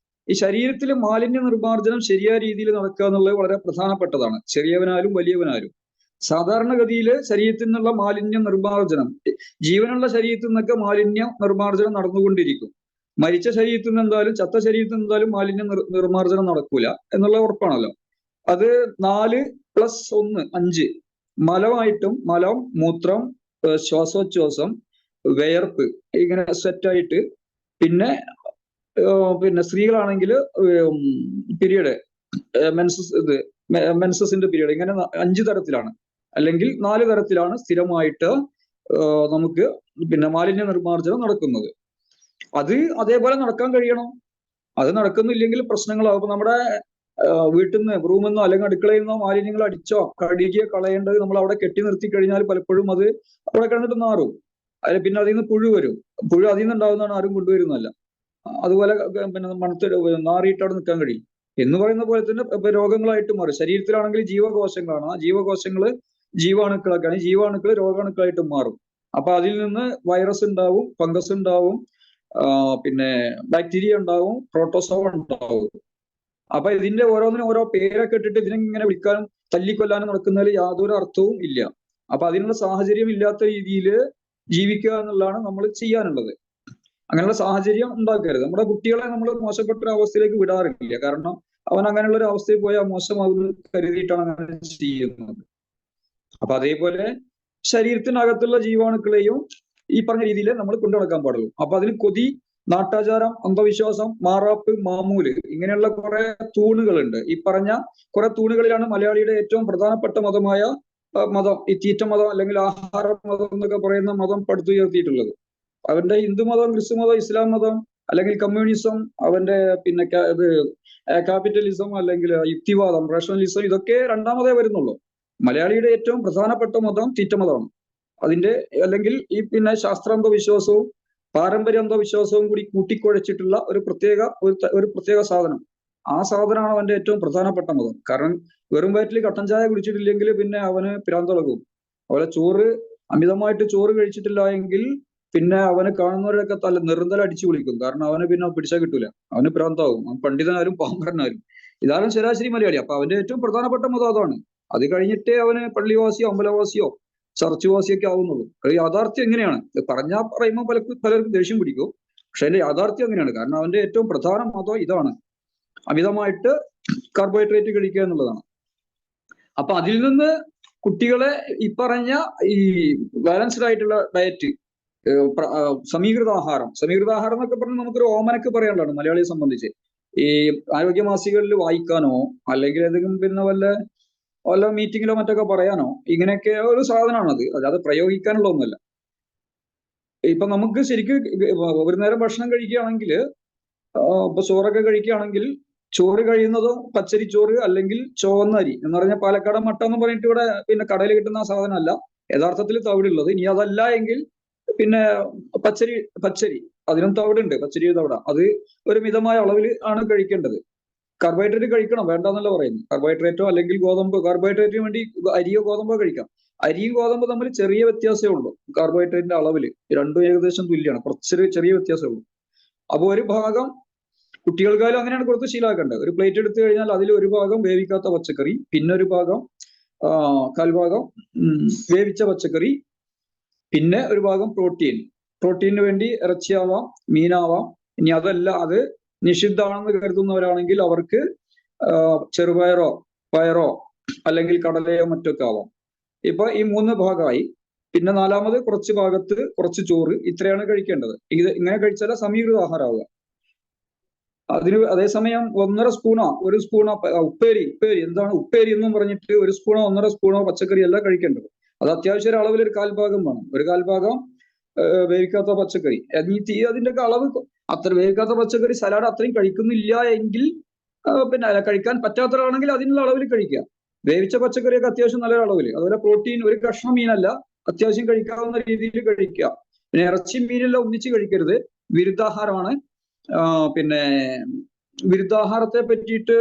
ഈ ശരീരത്തിൽ മാലിന്യ നിർമ്മാർജ്ജനം ശരിയായ രീതിയിൽ നടക്കുക എന്നുള്ളത് വളരെ പ്രധാനപ്പെട്ടതാണ്, ചെറിയവനാലും വലിയവനാലും. സാധാരണഗതിയിൽ ശരീരത്തിൽ നിന്നുള്ള മാലിന്യ നിർമ്മാർജ്ജനം, ജീവനുള്ള ശരീരത്തിൽ നിന്നൊക്കെ മാലിന്യ നിർമ്മാർജ്ജനം നടന്നുകൊണ്ടിരിക്കും. മരിച്ച ശരീരത്തിൽ നിന്ന് എന്തായാലും ചത്ത ശരീരത്തിൽ നിന്ന് എന്തായാലും മാലിന്യ നിർമ്മാർജ്ജനം നടക്കൂല എന്നുള്ള ഉറപ്പാണല്ലോ. അത് 4+1 5 മലമായിട്ടും, മലം, മൂത്രം, ശ്വാസോച്ഛ്വാസം, വിയർപ്പ്, ഇങ്ങനെ സെറ്റായിട്ട്, പിന്നെ സ്ത്രീകളാണെങ്കിൽ പീരീഡ്, മെൻസസിന്റെ പീരീഡ്, ഇങ്ങനെ 5 തരത്തിലാണ് അല്ലെങ്കിൽ 4 തരത്തിലാണ് സ്ഥിരമായിട്ട് നമുക്ക് മാലിന്യ നിർമ്മാർജ്ജനം നടക്കുന്നത്. അത് അതേപോലെ നടക്കാൻ കഴിയണം. അത് നടക്കുന്നില്ലെങ്കിൽ പ്രശ്നങ്ങളാവും. അപ്പൊ നമ്മുടെ വീട്ടിൽ നിന്ന്, റൂമിൽ നിന്നോ അല്ലെങ്കിൽ അടുക്കളയിൽ നിന്നോ മാലിന്യങ്ങൾ അടിച്ചോ കഴുകിയോ കളയേണ്ടത് നമ്മൾ അവിടെ കെട്ടി നിർത്തി കഴിഞ്ഞാൽ പലപ്പോഴും അത് അവിടെ കിടന്നിട്ട് നാറും. പിന്നെ അതിൽ നിന്ന് പുഴു വരും. പുഴു അതിൽ നിന്ന് ഉണ്ടാകുന്നതാണ്, ആരും കൊണ്ടുവരുന്നതല്ല. അതുപോലെ മണത്ത് നാറിയിട്ട് അവിടെ നിൽക്കാൻ കഴിയും എന്ന് പറയുന്ന പോലെ തന്നെ രോഗങ്ങളായിട്ട് മാറും. ശരീരത്തിലാണെങ്കിൽ ജീവകോശങ്ങളാണ്, ആ ജീവകോശങ്ങള് ജീവാണുക്കളൊക്കെയാണ്, ജീവാണുക്കൾ രോഗാണുക്കളായിട്ട് മാറും. അപ്പൊ അതിൽ നിന്ന് വൈറസ് ഉണ്ടാവും, ഫംഗസ് ഉണ്ടാവും, ബാക്ടീരിയ ഉണ്ടാവും, പ്രോട്ടോസോവ ഉണ്ടാവും. അപ്പൊ ഇതിന്റെ ഓരോന്നിനും ഓരോ പേരൊക്കെ ഇട്ടിട്ട് ഇതിനെങ്ങനെ വിളിക്കാനും തല്ലിക്കൊല്ലാനും നടക്കുന്നതിൽ യാതൊരു അർത്ഥവും ഇല്ല. അപ്പൊ അതിനുള്ള സാഹചര്യം ഇല്ലാത്ത രീതിയിൽ ജീവിക്കുക എന്നുള്ളതാണ് നമ്മൾ ചെയ്യാനുള്ളത്. അങ്ങനെയുള്ള സാഹചര്യം ഉണ്ടാക്കരുത്. നമ്മുടെ കുട്ടികളെ നമ്മൾ മോശപ്പെട്ട ഒരു അവസ്ഥയിലേക്ക് വിടാറില്ല. കാരണം അവൻ അങ്ങനെയുള്ള ഒരു അവസ്ഥയിൽ പോയാൽ മോശമാകുന്നത് കരുതിയിട്ടാണ് അങ്ങനെ ചെയ്യുന്നത്. അപ്പൊ അതേപോലെ ശരീരത്തിനകത്തുള്ള ജീവാണുക്കളെയും ഈ പറഞ്ഞ രീതിയിൽ നമ്മൾ കൊണ്ടു നടക്കാൻ പാടുള്ളൂ. അപ്പൊ അതിന് കൊതി, നാട്ടാചാരം, അന്ധവിശ്വാസം, മാറാപ്പ്, മാമൂല്, ഇങ്ങനെയുള്ള കുറെ തൂണുകളുണ്ട്. ഈ പറഞ്ഞ കുറെ തൂണുകളിലാണ് മലയാളിയുടെ ഏറ്റവും പ്രധാനപ്പെട്ട മതമായ മതം, ഈ തീറ്റ മതം അല്ലെങ്കിൽ ആഹാര മതം എന്നൊക്കെ പറയുന്ന മതം പടുത്തുയർത്തിയിട്ടുള്ളത്. അവന്റെ ഹിന്ദു മതം, ക്രിസ്തു മതം, ഇസ്ലാം മതം അല്ലെങ്കിൽ കമ്മ്യൂണിസം, അവന്റെ ക്യാപിറ്റലിസം അല്ലെങ്കിൽ യുക്തിവാദം, റേഷണലിസം, ഇതൊക്കെ രണ്ടാമതേ വരുന്നുള്ളൂ. മലയാളിയുടെ ഏറ്റവും പ്രധാനപ്പെട്ട മതം തീറ്റ മതമാണ്. അതിന്റെ അല്ലെങ്കിൽ ഈ ശാസ്ത്രാന്ധവിശ്വാസവും പാരമ്പര്യ അന്ധവിശ്വാസവും കൂടി കൂട്ടിക്കുഴച്ചിട്ടുള്ള ഒരു പ്രത്യേക സാധനം. ആ സാധനമാണ് അവന്റെ ഏറ്റവും പ്രധാനപ്പെട്ട മതം. കാരണം വെറും വയറ്റിൽ കട്ടൻ ചായ കുടിച്ചിട്ടില്ലെങ്കിൽ പിന്നെ അവന് പിരാന്തളകും. അതുപോലെ അമിതമായിട്ട് ചോറ് കഴിച്ചിട്ടില്ല എങ്കിൽ പിന്നെ അവന് കാണുന്നവരൊക്കെ നിർന്തല അടിച്ചു വിളിക്കും. കാരണം അവന് പിന്നെ പിടിച്ചാൽ കിട്ടൂല, അവന് പ്രാന്താവും. അവൻ പണ്ഡിതനായാലും പാമ്പരനായാലും. ഇതാണ് ശരാശരി മലയാളി. അപ്പൊ അവന്റെ ഏറ്റവും പ്രധാനപ്പെട്ട മതം അതാണ്. അത് കഴിഞ്ഞിട്ടേ അവന് പള്ളിവാസിയോ അമ്പലവാസിയോ ചർച്ചുവാസിയൊക്കെ ആവുന്നുള്ളൂ. യാഥാർത്ഥ്യം എങ്ങനെയാണ് പറയുമ്പോൾ പലർക്കും ദേഷ്യം പിടിക്കും. പക്ഷെ അതിന്റെ യാഥാർത്ഥ്യം എങ്ങനെയാണ്? കാരണം അവന്റെ ഏറ്റവും പ്രധാന മതം ഇതാണ്, അമിതമായിട്ട് കാർബോഹൈഡ്രേറ്റ് കഴിക്കുക എന്നുള്ളതാണ്. അപ്പൊ അതിൽ നിന്ന് കുട്ടികളെ ഈ പറഞ്ഞ ഈ ബാലൻസ്ഡ് ആയിട്ടുള്ള ഡയറ്റ്, സമീകൃത ആഹാരം എന്നൊക്കെ പറഞ്ഞാൽ നമുക്കൊരു ഓമനക്ക് പറയാനുള്ളതാണ് മലയാളിയെ സംബന്ധിച്ച്. ഈ ആരോഗ്യ മാസികകളിൽ വായിക്കാനോ അല്ലെങ്കിൽ ഏതെങ്കിലും വല്ല മീറ്റിങ്ങിലോ മറ്റൊക്കെ പറയാനോ ഇങ്ങനെയൊക്കെ ഒരു സാധനമാണത്. അല്ലാതെ പ്രയോഗിക്കാനുള്ള ഒന്നുമല്ല. ഇപ്പൊ നമുക്ക് ശരിക്കും ഒരു നേരം ഭക്ഷണം കഴിക്കുകയാണെങ്കിൽ, ഇപ്പൊ ചോറൊക്കെ കഴിക്കുകയാണെങ്കിൽ ചോറ് കഴിയുന്നതും പച്ചരിച്ചോറ് അല്ലെങ്കിൽ ചുവന്ന അരി എന്ന് പറഞ്ഞാൽ പാലക്കാടൻ മട്ട എന്ന് പറഞ്ഞിട്ട് ഇവിടെ കടയിൽ കിട്ടുന്ന സാധനമല്ല, യഥാർത്ഥത്തിൽ തവിടുള്ളത്. ഇനി അതല്ല എങ്കിൽ പച്ചരി അതിനും തവിടുണ്ട്, പച്ചരി തവിട. അത് ഒരു മിതമായ അളവിൽ ആണ് കഴിക്കേണ്ടത്. കാർബോഹൈഡ്രേറ്റ് കഴിക്കണം, വേണ്ടെന്നല്ല പറയുന്നു. കാർബോഹൈഡ്രേറ്റോ അല്ലെങ്കിൽ ഗോതമ്പ്, കാർബോഹൈഡ്രേറ്റിന് വേണ്ടി അരിയോ ഗോതമ്പോ കഴിക്കാം. അരിയും ഗോതമ്പ് തമ്മിൽ ചെറിയ വ്യത്യാസമേ ഉള്ളൂ. കാർബോഹൈഡ്രേറ്റിന്റെ അളവില് രണ്ടും ഏകദേശം തുല്യമാണ്, കുറച്ചൊരു ചെറിയ വ്യത്യാസമേ ഉള്ളൂ. അപ്പൊ ഒരു ഭാഗം കുട്ടികൾക്കായാലും അങ്ങനെയാണ് കൊടുത്ത് ശീലമാക്കേണ്ടത്. ഒരു പ്ലേറ്റ് എടുത്തു കഴിഞ്ഞാൽ അതിൽ ഒരു ഭാഗം വേവിക്കാത്ത പച്ചക്കറി, പിന്നെ ഒരു ഭാഗം കാൽഭാഗം വേവിച്ച പച്ചക്കറി, പിന്നെ ഒരു ഭാഗം പ്രോട്ടീനിന് വേണ്ടി ഇറച്ചിയാവാം, മീനാവാം. ഇനി അതല്ല, അത് നിഷിദ്ധമാണെന്ന് കരുതുന്നവരാണെങ്കിൽ അവർക്ക് ചെറുപയറോ പയറോ അല്ലെങ്കിൽ കടലയോ മറ്റൊക്കെ ആവാം. ഇപ്പൊ ഈ 3 ഭാഗമായി. പിന്നെ 4ാമത് കുറച്ച് ഭാഗത്ത് കുറച്ച് ചോറ്, ഇത്രയാണ് കഴിക്കേണ്ടത്. ഇത് ഇങ്ങനെ കഴിച്ചാൽ സമീകൃത ആഹാരമാവുക. അതിന് അതേസമയം 1.5 സ്പൂണോ 1 സ്പൂണോ ഉപ്പേരി എന്താണ് ഉപ്പേരി എന്നും പറഞ്ഞിട്ട് 1 സ്പൂണോ 1.5 സ്പൂണോ പച്ചക്കറി അല്ല കഴിക്കേണ്ടത്. അത് അത്യാവശ്യം ഒരു അളവിൽ ഒരു 1/4 ഭാഗം വേണം. ഒരു 1/4 ഭാഗം വേവിക്കാത്ത പച്ചക്കറി. അതിന്റെയൊക്കെ അളവ് അത്ര വേവിക്കാത്ത പച്ചക്കറി സലാഡ് അത്രയും കഴിക്കുന്നില്ല എങ്കിൽ കഴിക്കാൻ പറ്റാത്തവരാണെങ്കിൽ അതിനുള്ള അളവിൽ കഴിക്കുക. വേവിച്ച പച്ചക്കറിയൊക്കെ അത്യാവശ്യം നല്ല അളവിൽ. അതുപോലെ പ്രോട്ടീൻ ഒരു കഷ്ണം മീനല്ല, അത്യാവശ്യം കഴിക്കാവുന്ന രീതിയിൽ കഴിക്കുക. പിന്നെ ഇറച്ചി മീനെല്ലാം ഒന്നിച്ച് കഴിക്കരുത്, വിരുദ്ധാഹാരമാണ്. പിന്നെ വിരുദ്ധാഹാരത്തെ പറ്റിയിട്ട്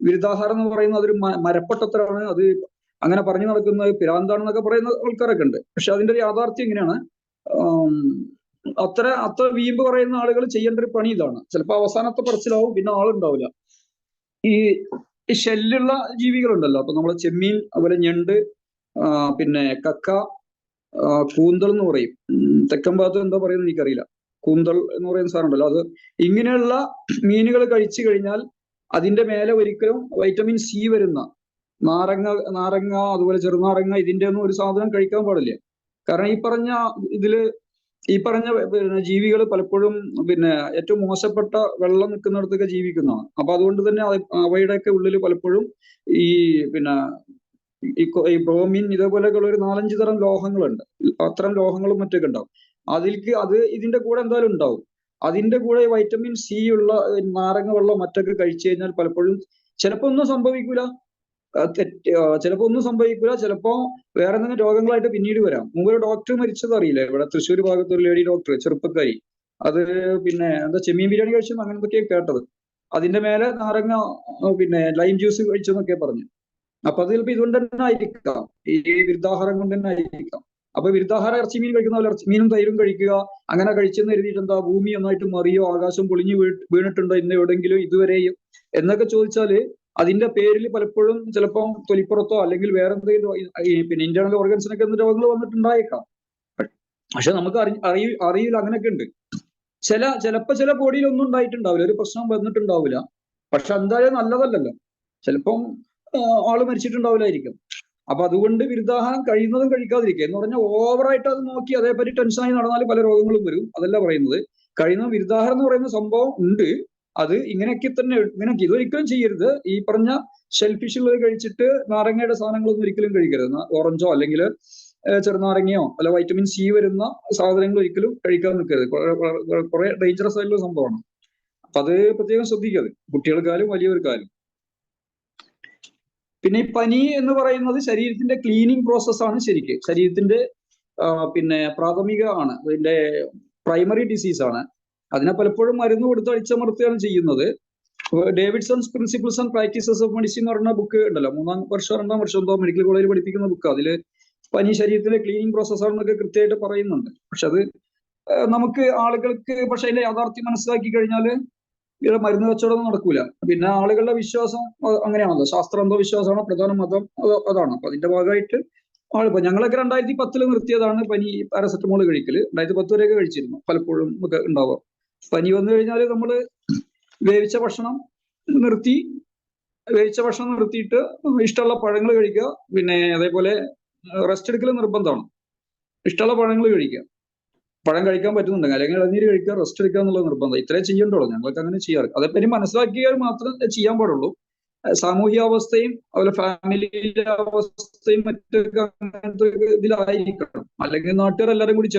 വിരുദ്ധാഹാരം എന്ന് പറയുന്നത് അതൊരു മരപ്പൊട്ടത്തരാണ്. അത് അങ്ങനെ പറഞ്ഞു നടക്കുന്നത് പിരാന്താണെന്നൊക്കെ പറയുന്ന ആൾക്കാരൊക്കെ ഉണ്ട്. പക്ഷെ അതിന്റെ ഒരു യാഥാർത്ഥ്യം ഇങ്ങനെയാണ്. അത്ര വീമ്പ് പറയുന്ന ആളുകൾ ചെയ്യേണ്ട ഒരു പണി ഇതാണ്. ചിലപ്പോൾ അവസാനത്തെ പറച്ചിലാവും, പിന്നെ ആളുണ്ടാവില്ല. ഈ ഷെല്ലുള്ള ജീവികളുണ്ടല്ലോ, അപ്പൊ നമ്മളെ ചെമ്മീൻ, അതുപോലെ ഞണ്ട്, പിന്നെ കക്ക, കൂന്തൽ എന്ന് പറയും. തെക്കൻ ഭാഗത്ത് എന്താ പറയുന്നത് എനിക്കറിയില്ല. കൂന്തൽ എന്ന് പറയുന്ന സാധനം ഉണ്ടല്ലോ, അത് ഇങ്ങനെയുള്ള മീനുകൾ കഴിച്ചു കഴിഞ്ഞാൽ അതിന്റെ മേലെ ഒരിക്കലും വൈറ്റമിൻ സി വരുന്ന നാരങ്ങ അതുപോലെ ചെറുനാരങ്ങ ഇതിന്റെ ഒന്നും ഒരു സാധനം കഴിക്കാൻ പാടില്ല. കാരണം ഈ പറഞ്ഞ ജീവികൾ പലപ്പോഴും പിന്നെ ഏറ്റവും മോശപ്പെട്ട വെള്ളം നിൽക്കുന്നിടത്തൊക്കെ ജീവിക്കുന്നതാണ്. അപ്പൊ അതുകൊണ്ട് തന്നെ അവയുടെയൊക്കെ ഉള്ളിൽ പലപ്പോഴും ഈ പിന്നെ ഈ ബ്രോമിൻ ഇതേപോലെയൊക്കെയുള്ള ഒരു 4-5 തരം ലോഹങ്ങളുണ്ട്. അത്തരം ലോഹങ്ങളും മറ്റൊക്കെ ഉണ്ടാവും. അത് ഇതിന്റെ കൂടെ എന്തായാലും ഉണ്ടാവും. അതിന്റെ കൂടെ വൈറ്റമിൻ സി ഉള്ള നാരങ്ങ വെള്ളം മറ്റൊക്കെ കഴിച്ചു കഴിഞ്ഞാൽ പലപ്പോഴും ചിലപ്പോ ഒന്നും സംഭവിക്കൂല. ചിലപ്പോ വേറെ എന്തെങ്കിലും രോഗങ്ങളായിട്ട് പിന്നീട് വരാം. മുമ്പ് ഒരു ഡോക്ടർ മരിച്ചത് അറിയില്ലേ, ഇവിടെ തൃശ്ശൂർ ഭാഗത്ത് ഒരു ലേഡി ഡോക്ടർ, ചെറുപ്പക്കാരി. അത് പിന്നെ എന്താ ചെമ്മീൻ ബിരിയാണി കഴിച്ചു അങ്ങനത്തൊക്കെ കേട്ടത്. അതിന്റെ മേലെ നാരങ്ങ പിന്നെ ലൈം ജ്യൂസ് കഴിച്ചെന്നൊക്കെ പറഞ്ഞു. അപ്പൊ അത് ചിലപ്പോൾ ഇതുകൊണ്ട് തന്നെ ആയിരിക്കാം, ഈ വിരുദ്ധാഹാരം കൊണ്ട് തന്നെ ആയിരിക്കാം. അപ്പൊ വിരുദ്ധാഹാരം ഇറച്ചി മീൻ കഴിക്കുന്ന പോലെ ഇറച്ചി മീനും തൈരും കഴിക്കുക, അങ്ങനെ കഴിച്ചെന്ന് എഴുതിയിട്ട് എന്താ ഭൂമി ഒന്നായിട്ട് മറിയോ, ആകാശം പൊളിഞ്ഞു വീണിട്ടുണ്ടോ ഇന്ന് എവിടെയെങ്കിലും ഇതുവരെയും എന്നൊക്കെ ചോദിച്ചാല് അതിന്റെ പേരിൽ പലപ്പോഴും ചിലപ്പോൾ തൊലിപ്പുറത്തോ അല്ലെങ്കിൽ വേറെ എന്തെങ്കിലും പിന്നെ ഇന്റേണൽ ഓർഗൻസിനൊക്കെ എന്ത് രോഗങ്ങൾ വന്നിട്ടുണ്ടായേക്കാം. പക്ഷെ നമുക്ക് അറിയില്ല, അങ്ങനെയൊക്കെ ഉണ്ട്. ചിലപ്പോ ചില ബോഡിയിൽ ഒന്നും ഉണ്ടായിട്ടുണ്ടാവില്ല, ഒരു പ്രശ്നം വന്നിട്ടുണ്ടാവില്ല. പക്ഷെ എന്തായാലും നല്ലതല്ലല്ലോ, ചിലപ്പം ആള് മരിച്ചിട്ടുണ്ടാവില്ലായിരിക്കും. അപ്പൊ അതുകൊണ്ട് വിരുദ്ധാഹാരം കഴിയുന്നതും കഴിക്കാതിരിക്കുക എന്ന് പറഞ്ഞാൽ ഓവറായിട്ട് അത് നോക്കി അതേപറ്റി ടെൻഷനായി നടന്നാൽ പല രോഗങ്ങളും വരും. അതല്ല പറയുന്നത്. കഴിയുന്ന വിരുദ്ധാഹാരം എന്ന് പറയുന്ന സംഭവം ഉണ്ട്. അത് ഇങ്ങനെയൊക്കെ ഇതൊരിക്കലും ചെയ്യരുത്. ഈ പറഞ്ഞ ഷെൽഫിഷ് ഉള്ളത് കഴിച്ചിട്ട് നാരങ്ങയുടെ സാധനങ്ങളൊന്നും ഒരിക്കലും കഴിക്കരുത്. ഓറഞ്ചോ അല്ലെങ്കിൽ ചെറുനാരങ്ങയോ അല്ല വൈറ്റമിൻ സി വരുന്ന സാധനങ്ങൾ ഒരിക്കലും കഴിക്കാൻ നിൽക്കരുത്. കുറെ ഡേഞ്ചറസ് ആയിട്ടുള്ള സംഭവമാണ്. അപ്പൊ അത് പ്രത്യേകം ശ്രദ്ധിക്കരുത്, കുട്ടികൾക്കാരും വലിയവർക്കാരും. പിന്നെ ഈ പനി എന്ന് പറയുന്നത് ശരീരത്തിന്റെ ക്ലീനിങ് പ്രോസസ്സാണ്. ശരീരത്തിന്റെ പിന്നെ പ്രാഥമിക ആണ്, അതിന്റെ പ്രൈമറി ഡിസീസ് ആണ്. അതിനെ പലപ്പോഴും മരുന്ന് കൊടുത്ത് അടിച്ചമർത്തുകയാണ് ചെയ്യുന്നത്. Davidson's principles and practices of medicine എന്ന് പറയുന്ന ബുക്ക് ഉണ്ടല്ലോ, 2ാം വർഷം എന്തോ മെഡിക്കൽ കോളേജിൽ പഠിപ്പിക്കുന്ന ബുക്ക്. അതിൽ പനി ശരീരത്തിലെ ക്ലീനിങ് പ്രോസസ്സാണെന്നൊക്കെ കൃത്യമായിട്ട് പറയുന്നുണ്ട്. പക്ഷെ അത് നമുക്ക് ആളുകൾക്ക് പക്ഷെ അതിന്റെ യാഥാർത്ഥ്യം മനസ്സിലാക്കി കഴിഞ്ഞാൽ ഇവിടെ മരുന്ന് കച്ചവടം നടക്കൂല. പിന്നെ ആളുകളുടെ വിശ്വാസം അങ്ങനെയാണല്ലോ, ശാസ്ത്രാന്തോ വിശ്വാസമാണ് പ്രധാന മതം, അതാണ്. അപ്പൊ അതിന്റെ ഭാഗമായിട്ട് ഇപ്പൊ ഞങ്ങളൊക്കെ 2010 നിർത്തിയതാണ് പനി പാരസെറ്റമോൾ കഴിക്കല്. 2010 വരെയൊക്കെ കഴിച്ചിരുന്നു. പലപ്പോഴും ഒക്കെ ഉണ്ടാവുക പനി വന്നു കഴിഞ്ഞാൽ നമ്മൾ വേവിച്ച ഭക്ഷണം നിർത്തിയിട്ട് ഇഷ്ടമുള്ള പഴങ്ങൾ കഴിക്കുക. പിന്നെ അതേപോലെ റെസ്റ്റ് എടുക്കൽ നിർബന്ധമാണ്. ഇഷ്ടമുള്ള പഴങ്ങൾ കഴിക്കുക, പഴം കഴിക്കാൻ പറ്റുന്നുണ്ടെങ്കിൽ, അല്ലെങ്കിൽ ഇളനീര് കഴിക്കുക, റെസ്റ്റ് എടുക്കുക എന്നുള്ള നിർബന്ധം. ഇത്രേ ചെയ്യേണ്ടുള്ളൂ. ഞങ്ങൾക്ക് അങ്ങനെ ചെയ്യാറ്. അതേപ്പറ്റി മനസ്സിലാക്കിയാൽ മാത്രം ചെയ്യാൻ പാടുള്ളൂ. സാമൂഹ്യാവസ്ഥയും അതുപോലെ ഫാമിലിയിലെ അവസ്ഥയും മറ്റൊക്കെ അങ്ങനത്തെ ഇതിലായിരിക്കണം. അല്ലെങ്കിൽ നാട്ടുകാരെല്ലാരും കൂടി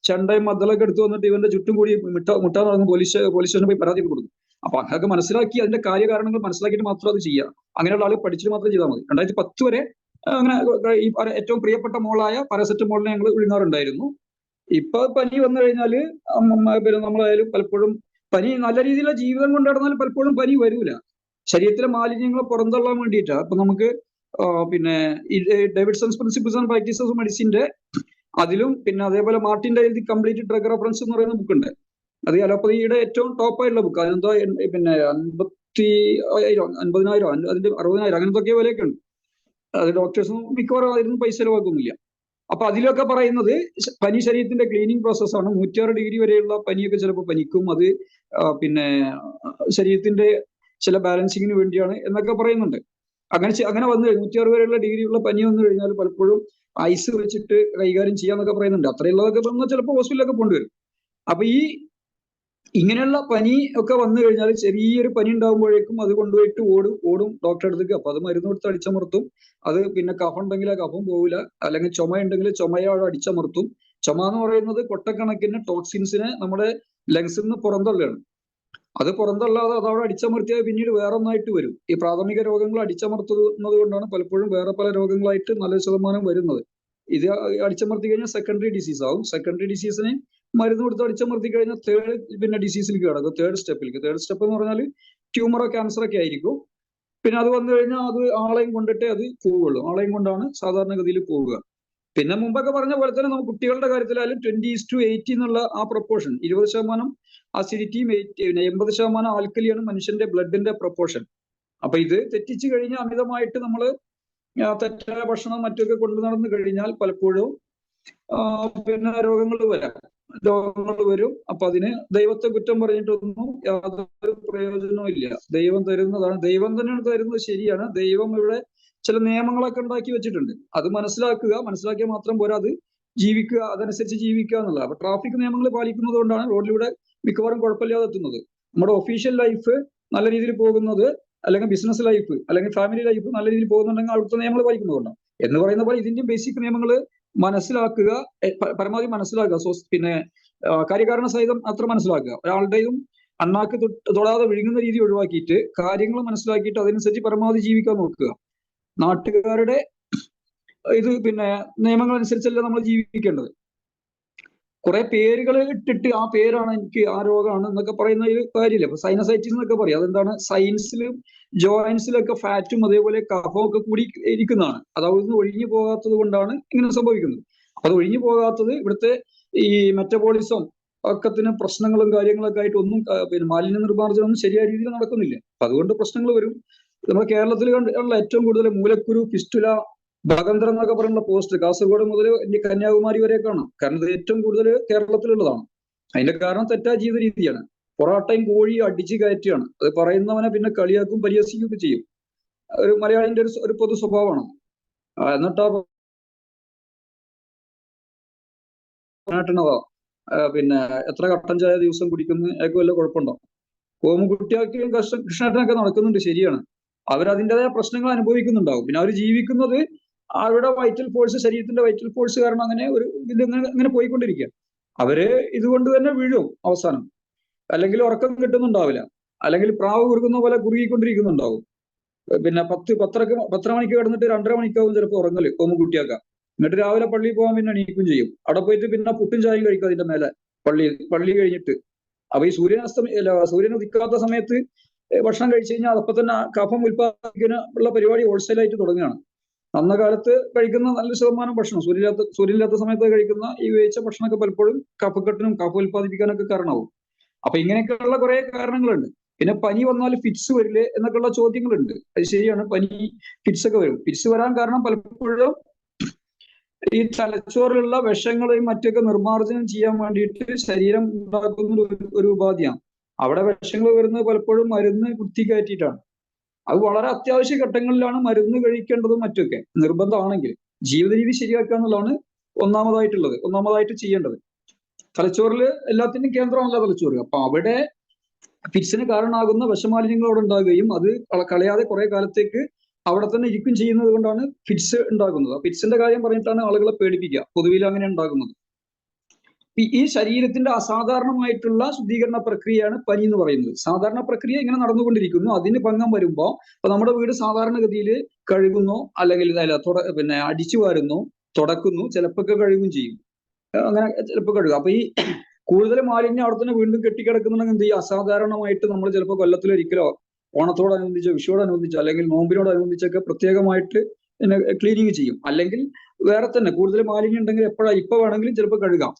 ചെണ്ടയും മദ്ദളൊക്കെ എടുത്തു വന്നിട്ട് ഇവന്റെ ചുറ്റും കൂടി മുട്ടാൻ തുടങ്ങും, പോലീസ് സ്റ്റേഷനിൽ പോയി പരാതി കൊടുക്കും. അപ്പൊ അങ്ങനെയൊക്കെ മനസ്സിലാക്കി അതിന്റെ കാര്യകാരണങ്ങൾ മനസ്സിലാക്കിയിട്ട് മാത്രം അത് ചെയ്യുക. അങ്ങനെയുള്ള ആൾ പഠിച്ചിട്ട് മാത്രം ചെയ്താൽ മതി. 2010 വരെ അങ്ങനെ ഈ ഏറ്റവും പ്രിയപ്പെട്ട മോളായ പാരസെറ്റമോളിനെ ഞങ്ങൾ വിഴുങ്ങാറുണ്ടായിരുന്നു. ഇപ്പൊ പനി വന്നു കഴിഞ്ഞാല് പിന്നെ നമ്മളായാലും പലപ്പോഴും പനി നല്ല രീതിയിലുള്ള ജീവിതം കൊണ്ട് നടന്നാൽ പലപ്പോഴും പനി വരൂല. ശരീരത്തിലെ മാലിന്യങ്ങൾ പുറന്തള്ളാൻ വേണ്ടിയിട്ടാണ്. അപ്പൊ നമുക്ക് പിന്നെ ഡേവിഡ്സൺസ് പ്രിൻസിപ്പിൾസ് ആൻഡ് പ്രാക്ടീസസ് ഓഫ് മെഡിസിന്റെ അതിലും പിന്നെ അതേപോലെ മാർട്ടിന്റെ ദി കംപ്ലീറ്റ് ഡ്രഗ് റെഫറൻസ് എന്ന് പറയുന്ന ബുക്ക് ഉണ്ട്. അത് അലോപ്പതിയുടെ ഏറ്റവും ടോപ്പായിട്ടുള്ള ബുക്ക്. അതെന്തോ പിന്നെ 50,000 അതിന്റെ 60,000 അങ്ങനത്തെ വിലയൊക്കെ ഉണ്ട്. അത് ഡോക്ടേഴ്സും മിക്കവാറും അതിനൊന്നും പൈസ ചെലവാക്കുന്നില്ല. അപ്പൊ അതിലൊക്കെ പറയുന്നത് പനി ശരീരത്തിന്റെ ക്ലീനിങ് പ്രോസസ്സാണ്. 106 ഡിഗ്രി വരെയുള്ള പനിയൊക്കെ ചിലപ്പോൾ പനിക്കും. അത് പിന്നെ ശരീരത്തിന്റെ ചില ബാലൻസിങ്ങിന് വേണ്ടിയാണ് എന്നൊക്കെ പറയുന്നുണ്ട്. അങ്ങനെ വന്നു കഴിഞ്ഞാൽ 106 വരെയുള്ള ഡിഗ്രിയുള്ള പനി വന്നു കഴിഞ്ഞാൽ പലപ്പോഴും ഐസ് വെച്ചിട്ട് കൈകാര്യം ചെയ്യാന്നൊക്കെ പറയുന്നുണ്ട്. അത്രയുള്ളതൊക്കെ വന്നാൽ ചിലപ്പോൾ ഹോസ്പിറ്റലൊക്കെ കൊണ്ടുവരും. അപ്പൊ ഇങ്ങനെയുള്ള പനി ഒക്കെ വന്നു കഴിഞ്ഞാൽ ചെറിയൊരു പനി ഉണ്ടാകുമ്പോഴേക്കും അത് കൊണ്ടുപോയിട്ട് ഓടും ഡോക്ടറെ അടുത്തേക്ക്. അപ്പൊ അത് മരുന്ന് കൊടുത്ത് അടിച്ചമർത്തും. അത് പിന്നെ കഫം ഉണ്ടെങ്കിൽ ആ കഫം പോവില്ല, അല്ലെങ്കിൽ ചുമ ഉണ്ടെങ്കിൽ ചുമയോടെ അടിച്ചമർത്തും. ചുമ എന്ന് പറയുന്നത് കൊട്ടക്കണക്കിന് ടോക്സിൻസിനെ നമ്മുടെ ലങ്സിൽ നിന്ന് പുറന്തള്ളുകയാണ്. അത് പുറന്തള്ളാതെ അതവിടെ അടിച്ചമർത്തിയാൽ പിന്നീട് വേറെ ഒന്നായിട്ട് വരും. ഈ പ്രാഥമിക രോഗങ്ങൾ അടിച്ചമർത്തുന്നത് കൊണ്ടാണ് പലപ്പോഴും വേറെ പല രോഗങ്ങളായിട്ട് 40% വരുന്നത്. ഇത് അടിച്ചമർത്തി കഴിഞ്ഞാൽ സെക്കൻഡറി ഡിസീസ് ആവും. സെക്കൻഡറി ഡിസീസിന് മരുന്ന് കൊടുത്ത് അടിച്ചമർത്തി കഴിഞ്ഞാൽ തേർഡ് പിന്നെ ഡിസീസിലേക്ക് കിടക്കും, തേർഡ് സ്റ്റെപ്പിലേക്ക്. തേർഡ് സ്റ്റെപ്പ് എന്ന് പറഞ്ഞാൽ ട്യൂമറോ ക്യാൻസറോ ഒക്കെ ആയിരിക്കും. പിന്നെ അത് വന്നു കഴിഞ്ഞാൽ അത് ആളെയും കൊണ്ടിട്ടേ അത് പോവുള്ളൂ. ആളെയും കൊണ്ടാണ് സാധാരണഗതിയിൽ പോവുക. പിന്നെ മുമ്പൊക്കെ പറഞ്ഞ പോലെ തന്നെ നമുക്ക് കുട്ടികളുടെ കാര്യത്തിലായാലും 20:80 എന്നുള്ള ആ പ്രൊപ്പോർഷൻ, 20% അസിഡിറ്റിയും 80% ആൽക്കലിയാണ് മനുഷ്യന്റെ ബ്ലഡിന്റെ പ്രൊപ്പോർഷൻ. അപ്പൊ ഇത് തെറ്റിച്ചു കഴിഞ്ഞാൽ അമിതമായിട്ട് നമ്മൾ തെറ്റായ ഭക്ഷണം മറ്റൊക്കെ കൊണ്ടു നടന്നു കഴിഞ്ഞാൽ പലപ്പോഴും പിന്നെ രോഗങ്ങൾ വരും. അപ്പൊ അതിന് ദൈവത്തെ കുറ്റം പറഞ്ഞിട്ടൊന്നും യാതൊരു പ്രയോജനവും ഇല്ല. ദൈവം തരുന്നതാണ്, ദൈവം തന്നെയാണ് തരുന്നത്, ശരിയാണ്. ദൈവം ഇവിടെ ചില നിയമങ്ങളൊക്കെ ഉണ്ടാക്കി വെച്ചിട്ടുണ്ട്. അത് മനസ്സിലാക്കിയാൽ മാത്രം പോരാ, അത് ജീവിക്കുക, അതനുസരിച്ച് ജീവിക്കുക എന്നുള്ളത്. അപ്പൊ ട്രാഫിക് നിയമങ്ങൾ പാലിക്കുന്നത് കൊണ്ടാണ് റോഡിലൂടെ മിക്കവാറും കുഴപ്പമില്ലാതെ എത്തുന്നത്. നമ്മുടെ ഒഫീഷ്യൽ ലൈഫ് നല്ല രീതിയിൽ പോകുന്നത്, അല്ലെങ്കിൽ ബിസിനസ് ലൈഫ് അല്ലെങ്കിൽ ഫാമിലി ലൈഫ് നല്ല രീതിയിൽ പോകുന്നുണ്ടെങ്കിൽ അവിടുത്തെ നിയമങ്ങൾ പാലിക്കുന്നതുകൊണ്ടാണ്. എന്ന് പറയുന്ന പോലെ ഇതിന്റെയും ബേസിക് നിയമങ്ങൾ മനസ്സിലാക്കുക, പരമാവധി മനസ്സിലാക്കുക. പിന്നെ കാര്യകാരണ സഹിതം അത്ര മനസ്സിലാക്കുക. ഒരാളുടെയും അണ്ണാക്ക് തൊടാതെ വിഴുങ്ങുന്ന രീതി ഒഴിവാക്കിയിട്ട് കാര്യങ്ങൾ മനസ്സിലാക്കിയിട്ട് അതനുസരിച്ച് പരമാവധി ജീവിക്കാൻ നോക്കുക. നാട്ടുകാരുടെ ഇത് പിന്നെ നിയമങ്ങൾ അനുസരിച്ചല്ല നമ്മൾ ജീവിക്കേണ്ടത്. കുറെ പേരുകൾ ഇട്ടിട്ട് ആ പേരാണ് എനിക്ക് ആ രോഗമാണ് എന്നൊക്കെ പറയുന്ന ഒരു കാര്യമില്ല. ഇപ്പൊ സൈനസൈറ്റിസ് എന്നൊക്കെ പറയും. അതെന്താണ്? സൈൻസിലും ജോയിൻസിലൊക്കെ ഫാറ്റും അതേപോലെ കഫവും ഒക്കെ കൂടി ഇരിക്കുന്നതാണ്. അത് അവിടുന്ന് ഒഴിഞ്ഞു പോകാത്തത് കൊണ്ടാണ് ഇങ്ങനെ സംഭവിക്കുന്നത്. അത് ഒഴിഞ്ഞു പോകാത്തത് ഇവിടുത്തെ ഈ മെറ്റബോളിസം ഒക്കത്തിന് പ്രശ്നങ്ങളും കാര്യങ്ങളൊക്കെ ആയിട്ട് ഒന്നും പിന്നെ മാലിന്യ നിർമ്മാർജ്ജനം ഒന്നും ശരിയായ രീതിയിൽ നടക്കുന്നില്ല. അപ്പൊ അതുകൊണ്ട് പ്രശ്നങ്ങൾ വരും. നമ്മുടെ കേരളത്തിൽ കണ്ടുള്ള ഏറ്റവും കൂടുതൽ മൂലക്കുരു, ഫിസ്റ്റുല, ഭഗന്തരം എന്നൊക്കെ പറയുന്ന പോസ്റ്റ് കാസർഗോഡ് മുതൽ കന്യാകുമാരി വരെ കാണാം. കാരണം ഇത് ഏറ്റവും കൂടുതൽ കേരളത്തിലുള്ളതാണ്. അതിന്റെ കാരണം തെറ്റായ ജീവിത രീതിയാണ്. പൊറാട്ടയും കോഴിയും അടിച്ചു കയറ്റുകയാണ്. അത് പറയുന്നവനെ പിന്നെ കളിയാക്കും പരിഹസിക്കുകയൊക്കെ ചെയ്യും. ഒരു മലയാളിന്റെ ഒരു പൊതു സ്വഭാവമാണ്. എന്നിട്ടാ പിന്നെ എത്ര കട്ടൻ ചായ ദിവസം കുടിക്കുന്ന ഒക്കെ വല്ല കുഴപ്പമുണ്ടോ? കോമുകുട്ടിയാക്കിയും കൃഷ്ണേട്ടനൊക്കെ നടക്കുന്നുണ്ട്, ശരിയാണ്. അവരതിൻ്റെതായ പ്രശ്നങ്ങൾ അനുഭവിക്കുന്നുണ്ടാവും. പിന്നെ അവർ ജീവിക്കുന്നത് അവരുടെ വൈറ്റൽ ഫോഴ്സ്, ശരീരത്തിന്റെ വൈറ്റൽ ഫോഴ്സ് കാരണം അങ്ങനെ ഒരു ഇതിൽ ഇങ്ങനെ പോയിക്കൊണ്ടിരിക്കുക. അവര് ഇതുകൊണ്ട് തന്നെ വീഴും അവസാനം. അല്ലെങ്കിൽ ഉറക്കം കിട്ടുന്നുണ്ടാവില്ല, അല്ലെങ്കിൽ പ്രാവ് കുറുക്കുന്ന പോലെ കുറുകിക്കൊണ്ടിരിക്കുന്നുണ്ടാവും. പിന്നെ 10 മണിക്ക് കിടന്നിട്ട് 2:30 മണിക്കാവും ചിലപ്പോൾ ഉറങ്ങല് കോമുകുട്ടിയാക്കാം. എന്നിട്ട് രാവിലെ പള്ളിയിൽ പോകാൻ പിന്നെ എണീക്കും ചെയ്യും. അവിടെ പോയിട്ട് പിന്നെ പുട്ടും ചായയും കഴിക്കും അതിന്റെ മേലെ പള്ളി കഴിഞ്ഞിട്ട്. അപ്പൊ ഈ സൂര്യൻ ഉദിക്കാത്ത സമയത്ത് ഭക്ഷണം കഴിച്ചു കഴിഞ്ഞാൽ അപ്പൊ തന്നെ കഫം ഉൽപ്പാദിപ്പിക്കാനുള്ള പരിപാടി ഹോൾസെയിലായിട്ട് തുടങ്ങുകയാണ്. അന്ന കാലത്ത് കഴിക്കുന്ന നല്ല ശതമാനം ഭക്ഷണം സൂര്യനില്ലാത്ത സമയത്ത് കഴിക്കുന്ന ഈ വേവിച്ച ഭക്ഷണമൊക്കെ പലപ്പോഴും കഫക്കെട്ടിനും കഫം ഉൽപ്പാദിപ്പിക്കാനൊക്കെ കാരണമാവും. അപ്പൊ ഇങ്ങനെയൊക്കെയുള്ള കുറെ കാരണങ്ങളുണ്ട്. പിന്നെ പനി വന്നാൽ ഫിറ്റ്സ് വരില്ലേ എന്നൊക്കെയുള്ള ചോദ്യങ്ങളുണ്ട്. അത് ശരിയാണ്, പനി ഫിറ്റ്സ് ഒക്കെ വരും. ഫിറ്റ്സ് വരാൻ കാരണം പലപ്പോഴും ഈ തലച്ചോറിലുള്ള വിഷങ്ങളെയും മറ്റൊക്കെ നിർമ്മാർജ്ജനം ചെയ്യാൻ വേണ്ടിയിട്ട് ശരീരം ഉണ്ടാക്കുന്ന ഒരു ഉപാധിയാണ്. അവിടെ വിഷങ്ങൾ വരുന്നത് പലപ്പോഴും മരുന്ന് കുത്തിക്കയറ്റിയിട്ടാണ്. അത് വളരെ അത്യാവശ്യ ഘട്ടങ്ങളിലാണ് മരുന്ന് കഴിക്കേണ്ടതും മറ്റൊക്കെ നിർബന്ധമാണെങ്കിൽ. ജീവിത രീതി ശരിയാക്കുക എന്നുള്ളതാണ് ഒന്നാമതായിട്ട് ചെയ്യേണ്ടത്. തലച്ചോറിൽ എല്ലാത്തിനും കേന്ദ്രമല്ല തലച്ചോറ്. അപ്പൊ അവിടെ ഫിറ്റ്സിന് കാരണമാകുന്ന വിഷമാലിന്യങ്ങൾ അവിടെ ഉണ്ടാകുകയും അത് കളയാതെ കുറെ കാലത്തേക്ക് അവിടെ തന്നെ ഇരിക്കും ചെയ്യുന്നത് കൊണ്ടാണ് ഫിറ്റ്സ് ഉണ്ടാകുന്നത്. ആ ഫിറ്റ്സിന്റെ കാര്യം പറഞ്ഞിട്ടാണ് ആളുകളെ പേടിപ്പിക്കുക. പൊതുവിൽ അങ്ങനെ ഉണ്ടാകുന്നത്. ഈ ശരീരത്തിന്റെ അസാധാരണമായിട്ടുള്ള ശുദ്ധീകരണ പ്രക്രിയയാണ് പനി എന്ന് പറയുന്നത്. സാധാരണ പ്രക്രിയ ഇങ്ങനെ നടന്നുകൊണ്ടിരിക്കുന്നു. അതിന് ഭംഗം വരുമ്പോൾ ഇപ്പൊ നമ്മുടെ വീട് സാധാരണഗതിയിൽ കഴുകുന്നു, അല്ലെങ്കിൽ പിന്നെ അടിച്ചു വാരുന്നു, തുടക്കുന്നു, ചിലപ്പോൾ കഴുകും ചെയ്യും. അങ്ങനെ ചിലപ്പോൾ കഴുകും. അപ്പൊ ഈ കൂടുതൽ മാലിന്യം അവിടെ തന്നെ വീണ്ടും കെട്ടിക്കിടക്കുന്നുണ്ടെങ്കിൽ എന്ത് ചെയ്യും? അസാധാരണമായിട്ട് നമ്മൾ ചിലപ്പോൾ കൊല്ലത്തിലൊരിക്കലോ ഓണത്തോടനുബന്ധിച്ചോ വിഷുവോടനുബന്ധിച്ചോ അല്ലെങ്കിൽ നോമ്പിനോടനുബന്ധിച്ചൊക്കെ പ്രത്യേകമായിട്ട് ക്ലീനിങ് ചെയ്യും. അല്ലെങ്കിൽ വേറെ തന്നെ കൂടുതൽ മാലിന്യം ഉണ്ടെങ്കിൽ ഇപ്പൊ വേണമെങ്കിലും ചിലപ്പോൾ കഴുകാം.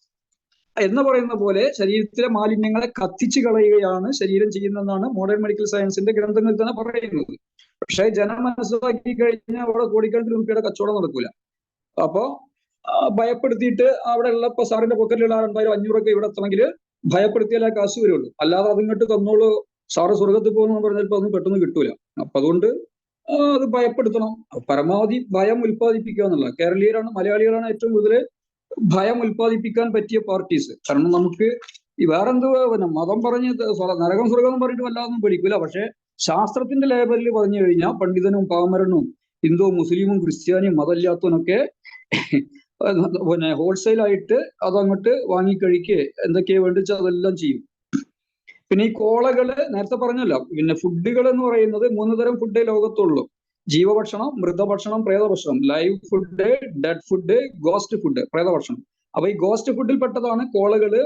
എന്ന് പറയുന്ന പോലെ ശരീരത്തിലെ മാലിന്യങ്ങളെ കത്തിച്ചു കളയുകയാണ് ശരീരം ചെയ്യുന്നതെന്നാണ് മോഡേൺ മെഡിക്കൽ സയൻസിന്റെ ഗ്രന്ഥങ്ങളിൽ തന്നെ പറയുന്നത്. പക്ഷേ ജനം മനസ്സിലാക്കി കഴിഞ്ഞാൽ അവിടെ കോടിക്കണക്കിന് രൂപയുടെ കച്ചവടം നടക്കൂല. അപ്പോ ഭയപ്പെടുത്തിയിട്ട് അവിടെ ഉള്ള ഇപ്പൊ സാറിന്റെ പോക്കറ്റിലുള്ള 2500 ഇവിടെ എത്തണമെങ്കിൽ ഭയപ്പെടുത്തിയാലേ കാശ് വരുള്ളൂ. അല്ലാതെ അതിങ്ങോട്ട് തന്നോളൂ, സാറ് സ്വർഗത്തിൽ പോകുന്നു പറഞ്ഞാൽ അതൊന്നും പെട്ടെന്ന് കിട്ടൂല. അപ്പൊ അതുകൊണ്ട് അത് ഭയപ്പെടുത്തണം. പരമാവധി ഭയം ഉൽപ്പാദിപ്പിക്കുക എന്നുള്ള. കേരളീയരാണ്, മലയാളികളാണ് ഏറ്റവും കൂടുതൽ ഭയം ഉൽപ്പാദിപ്പിക്കാൻ പറ്റിയ പാർട്ടീസ്. കാരണം നമുക്ക് ഈ വേറെന്തോ പിന്നെ മതം പറഞ്ഞ് നരകം സ്വർഗം എന്ന് പറഞ്ഞിട്ട് വല്ലാതൊന്നും പഠിക്കൂല. പക്ഷെ ശാസ്ത്രത്തിന്റെ ലേബലിൽ പറഞ്ഞു കഴിഞ്ഞാൽ പണ്ഡിതനും പാമരനും ഹിന്ദു മുസ്ലിമും ക്രിസ്ത്യാനിയും മതമില്ലാത്തവനൊക്കെ പിന്നെ ഹോൾസെയിലായിട്ട് അതങ്ങോട്ട് വാങ്ങിക്കഴിക്കുക, എന്തൊക്കെയാ വേണ്ടിച്ചാൽ അതെല്ലാം ചെയ്യും. പിന്നെ ഈ കോളകള് നേരത്തെ പറഞ്ഞല്ലോ, പിന്നെ ഫുഡുകൾ എന്ന് പറയുന്നത് 3 തരം ഫുഡേ ലോകത്തുള്ളൂ. ജീവഭക്ഷണം, മൃതഭക്ഷണം, പ്രേതഭക്ഷണം, live food, dead food, ghost food, പ്രേതഭക്ഷണം. അപ്പൊ ഈ ഗോസ്റ്റ് ഫുഡിൽ പെട്ടതാണ് കോളകള്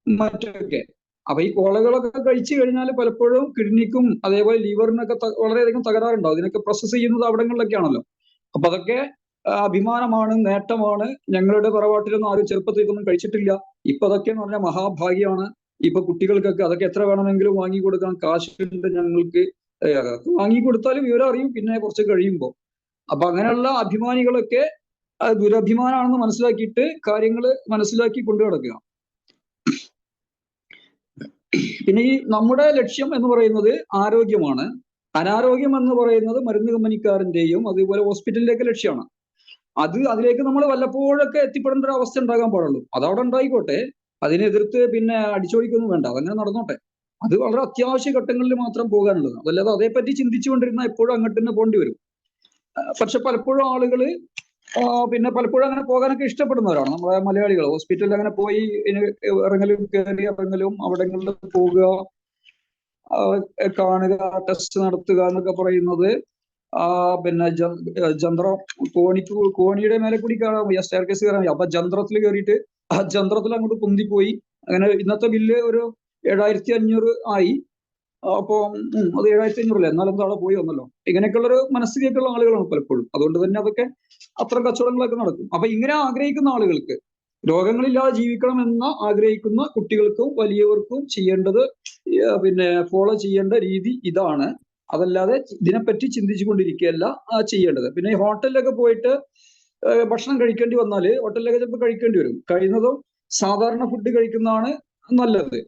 മറ്റൊക്കെ. അപ്പൊ ഈ കോളകളൊക്കെ കഴിച്ചു കഴിഞ്ഞാൽ പലപ്പോഴും കിഡ്നിക്കും അതേപോലെ ലിവറിനൊക്കെ വളരെയധികം തകരാറുണ്ടാവും. ഇതിനൊക്കെ പ്രോസസ്സ് ചെയ്യുന്നത് അവിടങ്ങളിലൊക്കെയാണല്ലോ. അപ്പൊ അതൊക്കെ അഭിമാനമാണ്, നേട്ടമാണ്. ഞങ്ങളുടെ തറവാട്ടിലൊന്നും ആരും ചെറുപ്പത്തിൽ ഇതൊന്നും കഴിച്ചിട്ടില്ല. ഇപ്പൊ അതൊക്കെ എന്ന് പറഞ്ഞാൽ മഹാഭാഗ്യമാണ്. ഇപ്പൊ കുട്ടികൾക്കൊക്കെ അതൊക്കെ എത്ര വേണമെങ്കിലും വാങ്ങിക്കൊടുക്കാൻ കാശുണ്ട് ഞങ്ങൾക്ക്. വാങ്ങിക്കൊടുത്താലും വിവരം അറിയും പിന്നെ കുറച്ച് കഴിയുമ്പോൾ. അപ്പൊ അങ്ങനെയുള്ള അഭിമാനികളൊക്കെ ദുരഭിമാനാണെന്ന് മനസ്സിലാക്കിയിട്ട് കാര്യങ്ങൾ മനസ്സിലാക്കി കൊണ്ടു നടക്കുക. പിന്നെ ഈ നമ്മുടെ ലക്ഷ്യം എന്ന് പറയുന്നത് ആരോഗ്യമാണ്. അനാരോഗ്യം എന്ന് പറയുന്നത് മരുന്ന് കമ്പനിക്കാരന്റെയും അതുപോലെ ഹോസ്പിറ്റലിന്റെയൊക്കെ ലക്ഷ്യമാണ്. അതിലേക്ക് നമ്മൾ വല്ലപ്പോഴൊക്കെ എത്തിപ്പെടേണ്ട ഒരു അവസ്ഥ ഉണ്ടാകാൻ പാടുള്ളൂ. അതവിടെ ഉണ്ടായിക്കോട്ടെ, അതിനെ എതിർത്ത് പിന്നെ അടിച്ചോടിക്കൊന്നും വേണ്ട, അതങ്ങനെ നടന്നോട്ടെ. അത് വളരെ അത്യാവശ്യ ഘട്ടങ്ങളിൽ മാത്രം പോകാനുള്ളത്. അതല്ലാതെ അതേപ്പറ്റി ചിന്തിച്ചുകൊണ്ടിരുന്നാൽ എപ്പോഴും അങ്ങോട്ട് തന്നെ പോകേണ്ടി വരും. പക്ഷെ പലപ്പോഴും ആളുകള് പിന്നെ പലപ്പോഴും അങ്ങനെ പോകാനൊക്കെ ഇഷ്ടപ്പെടുന്നവരാണ് നമ്മുടെ മലയാളികൾ. ഹോസ്പിറ്റലിൽ അങ്ങനെ പോയി ഇറങ്ങലും കയറി ഇറങ്ങലും അവിടങ്ങളിൽ പോകുക, കാണുക, ടെസ്റ്റ് നടത്തുക എന്നൊക്കെ പറയുന്നത് പിന്നെ ജന്ത്രം കോണിയുടെ മേലെ കൂടി കയറാൻ വയ്യ, സ്റ്റെയർ കേസ് കയറാൻ വയ്യ. അപ്പൊ ജന്ത്രത്തിൽ കയറിയിട്ട് ആ ജന്ത്രത്തിൽ അങ്ങോട്ട് പൊന്തിപ്പോയി. അങ്ങനെ ഇന്നത്തെ ബില്ല് ഒരു 7500 ആയി. അപ്പൊ അത് 7500 എന്നാലും താഴെ പോയി വന്നല്ലോ. ഇങ്ങനെയൊക്കെയുള്ളൊരു മനസ്സിലേക്കുള്ള ആളുകളാണ് പലപ്പോഴും. അതുകൊണ്ട് തന്നെ അതൊക്കെ അത്തരം കച്ചവടങ്ങളൊക്കെ നടക്കും. അപ്പൊ ഇങ്ങനെ ആഗ്രഹിക്കുന്ന ആളുകൾക്ക്, രോഗങ്ങളില്ലാതെ ജീവിക്കണമെന്ന് ആഗ്രഹിക്കുന്ന കുട്ടികൾക്കും വലിയവർക്കും ചെയ്യേണ്ടത് പിന്നെ ഫോളോ ചെയ്യേണ്ട രീതി ഇതാണ്. അതല്ലാതെ ഇതിനെപ്പറ്റി ചിന്തിച്ചു കൊണ്ടിരിക്കുകയല്ല ചെയ്യേണ്ടത്. പിന്നെ ഈ ഹോട്ടലിലൊക്കെ പോയിട്ട് ഭക്ഷണം കഴിക്കേണ്ടി വന്നാൽ ഹോട്ടലിലൊക്കെ ചിലപ്പോൾ കഴിക്കേണ്ടി വരും. കഴിയുന്നതും സാധാരണ ഫുഡ് കഴിക്കുന്നതാണ് നല്ലത്.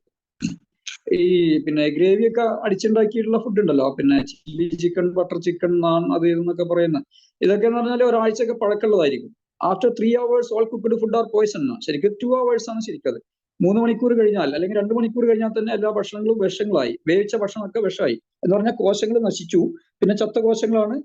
ഈ പിന്നെ ഗ്രേവി ഒക്കെ അടിച്ചുണ്ടാക്കിയിട്ടുള്ള ഫുഡ് ഉണ്ടല്ലോ, പിന്നെ chilli chicken, butter chicken, naan, അത് ഇതെന്നൊക്കെ പറയുന്ന ഇതൊക്കെ എന്ന് പറഞ്ഞാൽ ഒരാഴ്ചയൊക്കെ പഴക്കമുള്ളതായിരിക്കും. After 3 hours all cooked food are poison. ശരിക്കും 2 hours ആണ് ശരിക്കത്. 3 മണിക്കൂർ കഴിഞ്ഞാൽ അല്ലെങ്കിൽ 2 മണിക്കൂർ കഴിഞ്ഞാൽ തന്നെ എല്ലാ ഭക്ഷണങ്ങളും വിഷങ്ങളായി. വേവിച്ച ഭക്ഷണമൊക്കെ വിഷമായി എന്ന് പറഞ്ഞാൽ കോശങ്ങൾ നശിച്ചു. പിന്നെ ചത്ത കോശങ്ങളാണ്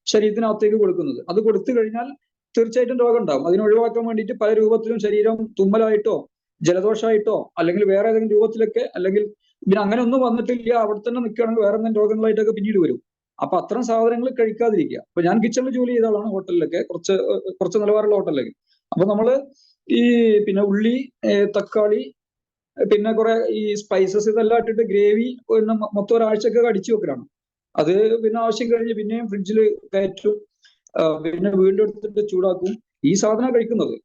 ശരീരത്തിനകത്തേക്ക് കൊടുക്കുന്നത്. അത് കൊടുത്തു കഴിഞ്ഞാൽ തീർച്ചയായിട്ടും രോഗം ഉണ്ടാകും. അതിനെ ഒഴിവാക്കാൻ വേണ്ടിയിട്ട് പല രൂപത്തിലും ശരീരം തുമ്മലായിട്ടോ ജലദോഷമായിട്ടോ അല്ലെങ്കിൽ വേറെ ഏതെങ്കിലും രൂപത്തിലൊക്കെ, അല്ലെങ്കിൽ പിന്നെ അങ്ങനെ ഒന്നും വന്നിട്ടില്ല അവിടെ തന്നെ നിൽക്കുകയാണെങ്കിൽ വേറെ എന്തെങ്കിലും രോഗങ്ങളായിട്ടൊക്കെ പിന്നീട് വരും. അപ്പൊ അത്തരം സാധനങ്ങൾ കഴിക്കാതിരിക്കുക. അപ്പൊ ഞാൻ കിച്ചണിൽ ജോലി ചെയ്ത ആളാണ്, ഹോട്ടലിലൊക്കെ കുറച്ച് നിലവാരമുള്ള ഹോട്ടലിലൊക്കെ. അപ്പൊ നമ്മള് ഈ പിന്നെ ഉള്ളി, തക്കാളി, പിന്നെ കുറെ ഈ സ്പൈസസ് ഇതെല്ലാം ഇട്ടിട്ട് ഗ്രേവി പിന്നെ മൊത്തം ഒരാഴ്ചക്കൊക്കെ അടിച്ചു വെക്കലാണ്. അത് പിന്നെ ആവശ്യം കഴിഞ്ഞ് പിന്നെയും ഫ്രിഡ്ജിൽ കയറ്റും, പിന്നെ വീണ്ടും എടുത്തിട്ട് ചൂടാക്കും. ഈ സാധനം കഴിക്കുന്നത്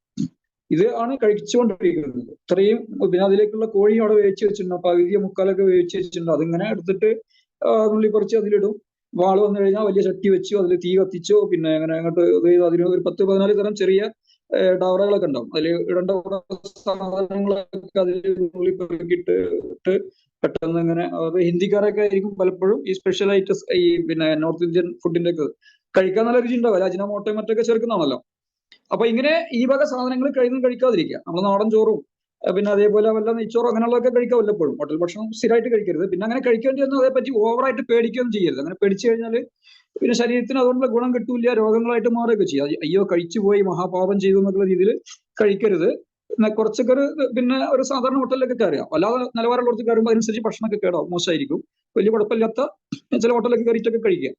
ഇത് ആണ് കഴിച്ചുകൊണ്ടിരിക്കുന്നത്. ഇത്രയും പിന്നെ അതിലേക്കുള്ള കോഴി അവിടെ വേവിച്ച് വെച്ചിട്ടുണ്ടാവും, പകുതിയോ മുക്കാലൊക്കെ വേവിച്ച് വെച്ചിട്ടുണ്ട്. അതിങ്ങനെ എടുത്തിട്ട് നുള്ളി കുറച്ച് അതിലിടും. വാള് വന്നു കഴിഞ്ഞാൽ വലിയ ചട്ടി വെച്ചു, അതിൽ തീ കത്തിച്ചോ, പിന്നെ അങ്ങനെ അങ്ങോട്ട് അതിന് ഒരു 10-14 തരം ചെറിയ ഡവറകളൊക്കെ ഉണ്ടാവും. അതിൽ ഇടേണ്ട സാധനങ്ങളൊക്കെ അതിൽ നുള്ളി പെറുക്കിയിട്ട് പെട്ടെന്ന് ഇങ്ങനെ. അത് ഹിന്ദിക്കാരൊക്കെ ആയിരിക്കും പലപ്പോഴും ഈ സ്പെഷ്യലായിട്ട് ഈ പിന്നെ നോർത്ത് ഇന്ത്യൻ ഫുഡിന്റെ ഒക്കെ കഴിക്കാൻ നല്ല രുചി ഉണ്ടാവില്ല, അജിനോമോട്ടോ മറ്റൊക്കെ ചേർക്കുന്നതാണല്ലോ. അപ്പൊ ഇങ്ങനെ ഈ വക സാധനങ്ങൾ കഴിക്കാതിരിക്കുക. നമ്മൾ നാടൻ ചോറും പിന്നെ അതേപോലെ വല്ല നെയ്ച്ചോറും അങ്ങനെയുള്ളതൊക്കെ കഴിക്കാൻ വല്ലപ്പോഴും. ഹോട്ടൽ ഭക്ഷണം സ്ഥിരമായിട്ട് കഴിക്കരുത്. പിന്നെ അങ്ങനെ കഴിക്കേണ്ടി വന്നാൽ അതേപ്പറ്റി ഓവറായിട്ട് പേടിക്കുകയൊന്നും ചെയ്യരുത്. അങ്ങനെ പേടിച്ചു കഴിഞ്ഞാൽ പിന്നെ ശരീരത്തിന് അതുകൊണ്ടുള്ള ഗുണം കിട്ടൂല, രോഗങ്ങളായിട്ട് മാറുകയൊക്കെ ചെയ്യും. അയ്യോ കഴിച്ചു പോയി, മഹാപാപം ചെയ്തു എന്നുള്ള രീതിയിൽ കഴിക്കരുത്. കുറച്ചൊക്കെ പിന്നെ ഒരു സാധാരണ ഹോട്ടലിലൊക്കെ കയറുക. അല്ലാതെ നിലവാരമുള്ളവർക്ക് കയറുമ്പോൾ അതിനനുസരിച്ച് ഭക്ഷണമൊക്കെ കേടാവും, മോശമായിരിക്കും. വലിയ കുഴപ്പമില്ലാത്ത ചില ഹോട്ടലൊക്കെ കയറിയിട്ടൊക്കെ കഴിക്കുക.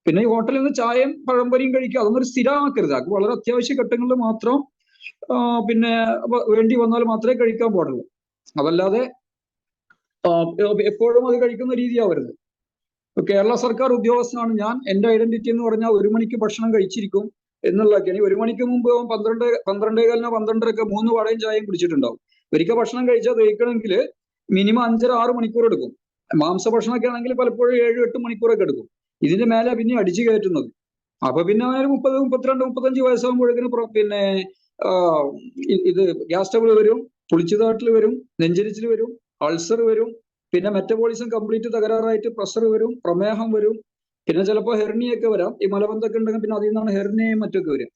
പിന്നെ ഈ ഹോട്ടലിൽ നിന്ന് ചായയും പഴംപൊരിയും കഴിക്കുക, അതൊന്നും ഒരു സ്ഥിരമാക്കരുത്. അത് വളരെ അത്യാവശ്യ ഘട്ടങ്ങളിൽ മാത്രം പിന്നെ വേണ്ടി വന്നാൽ മാത്രമേ കഴിക്കാൻ പാടുള്ളൂ. അതല്ലാതെ എപ്പോഴും അത് കഴിക്കുന്ന രീതിയാവരുത്. കേരള സർക്കാർ ഉദ്യോഗസ്ഥനാണ് ഞാൻ. എന്റെ ഐഡന്റിറ്റി എന്ന് പറഞ്ഞാൽ 1 മണിക്ക് ഭക്ഷണം കഴിച്ചിരിക്കും എന്നുള്ളതൊക്കെയാണ്. 1 മണിക്ക് മുമ്പ് 12-12:15 12:30 3 വടയും ചായയും കുടിച്ചിട്ടുണ്ടാവും. ഒരിക്കൽ ഭക്ഷണം കഴിച്ചാൽ ദഹിക്കണമെങ്കിൽ മിനിമം 5.5-6 മണിക്കൂർ എടുക്കും. മാംസഭക്ഷണമൊക്കെ ആണെങ്കിൽ പലപ്പോഴും 7-8 മണിക്കൂറൊക്കെ എടുക്കും. ഇതിന്റെ മേലെ പിന്നെ അടിച്ചു കയറ്റുന്നത്. അപ്പൊ പിന്നെ ഒരു 30, 32, 35 വയസ്സാകുമ്പോഴേക്കും പിന്നെ ഇത് ഗ്യാസ് ട്രബിൾ വരും, പുളിച്ചുതാട്ടിൽ വരും, നെഞ്ചരിച്ചിൽ വരും, അൾസർ വരും, പിന്നെ മെറ്റബോളിസം കംപ്ലീറ്റ് തകരാറായിട്ട് പ്രഷർ വരും, പ്രമേഹം വരും, പിന്നെ ചിലപ്പോൾ ഹെർണിയൊക്കെ വരാം. ഈ മലബന്ധമൊക്കെ ഉണ്ടെങ്കിൽ പിന്നെ അതിൽ നിന്നാണ് ഹെർണിയയും മറ്റൊക്കെ വരും.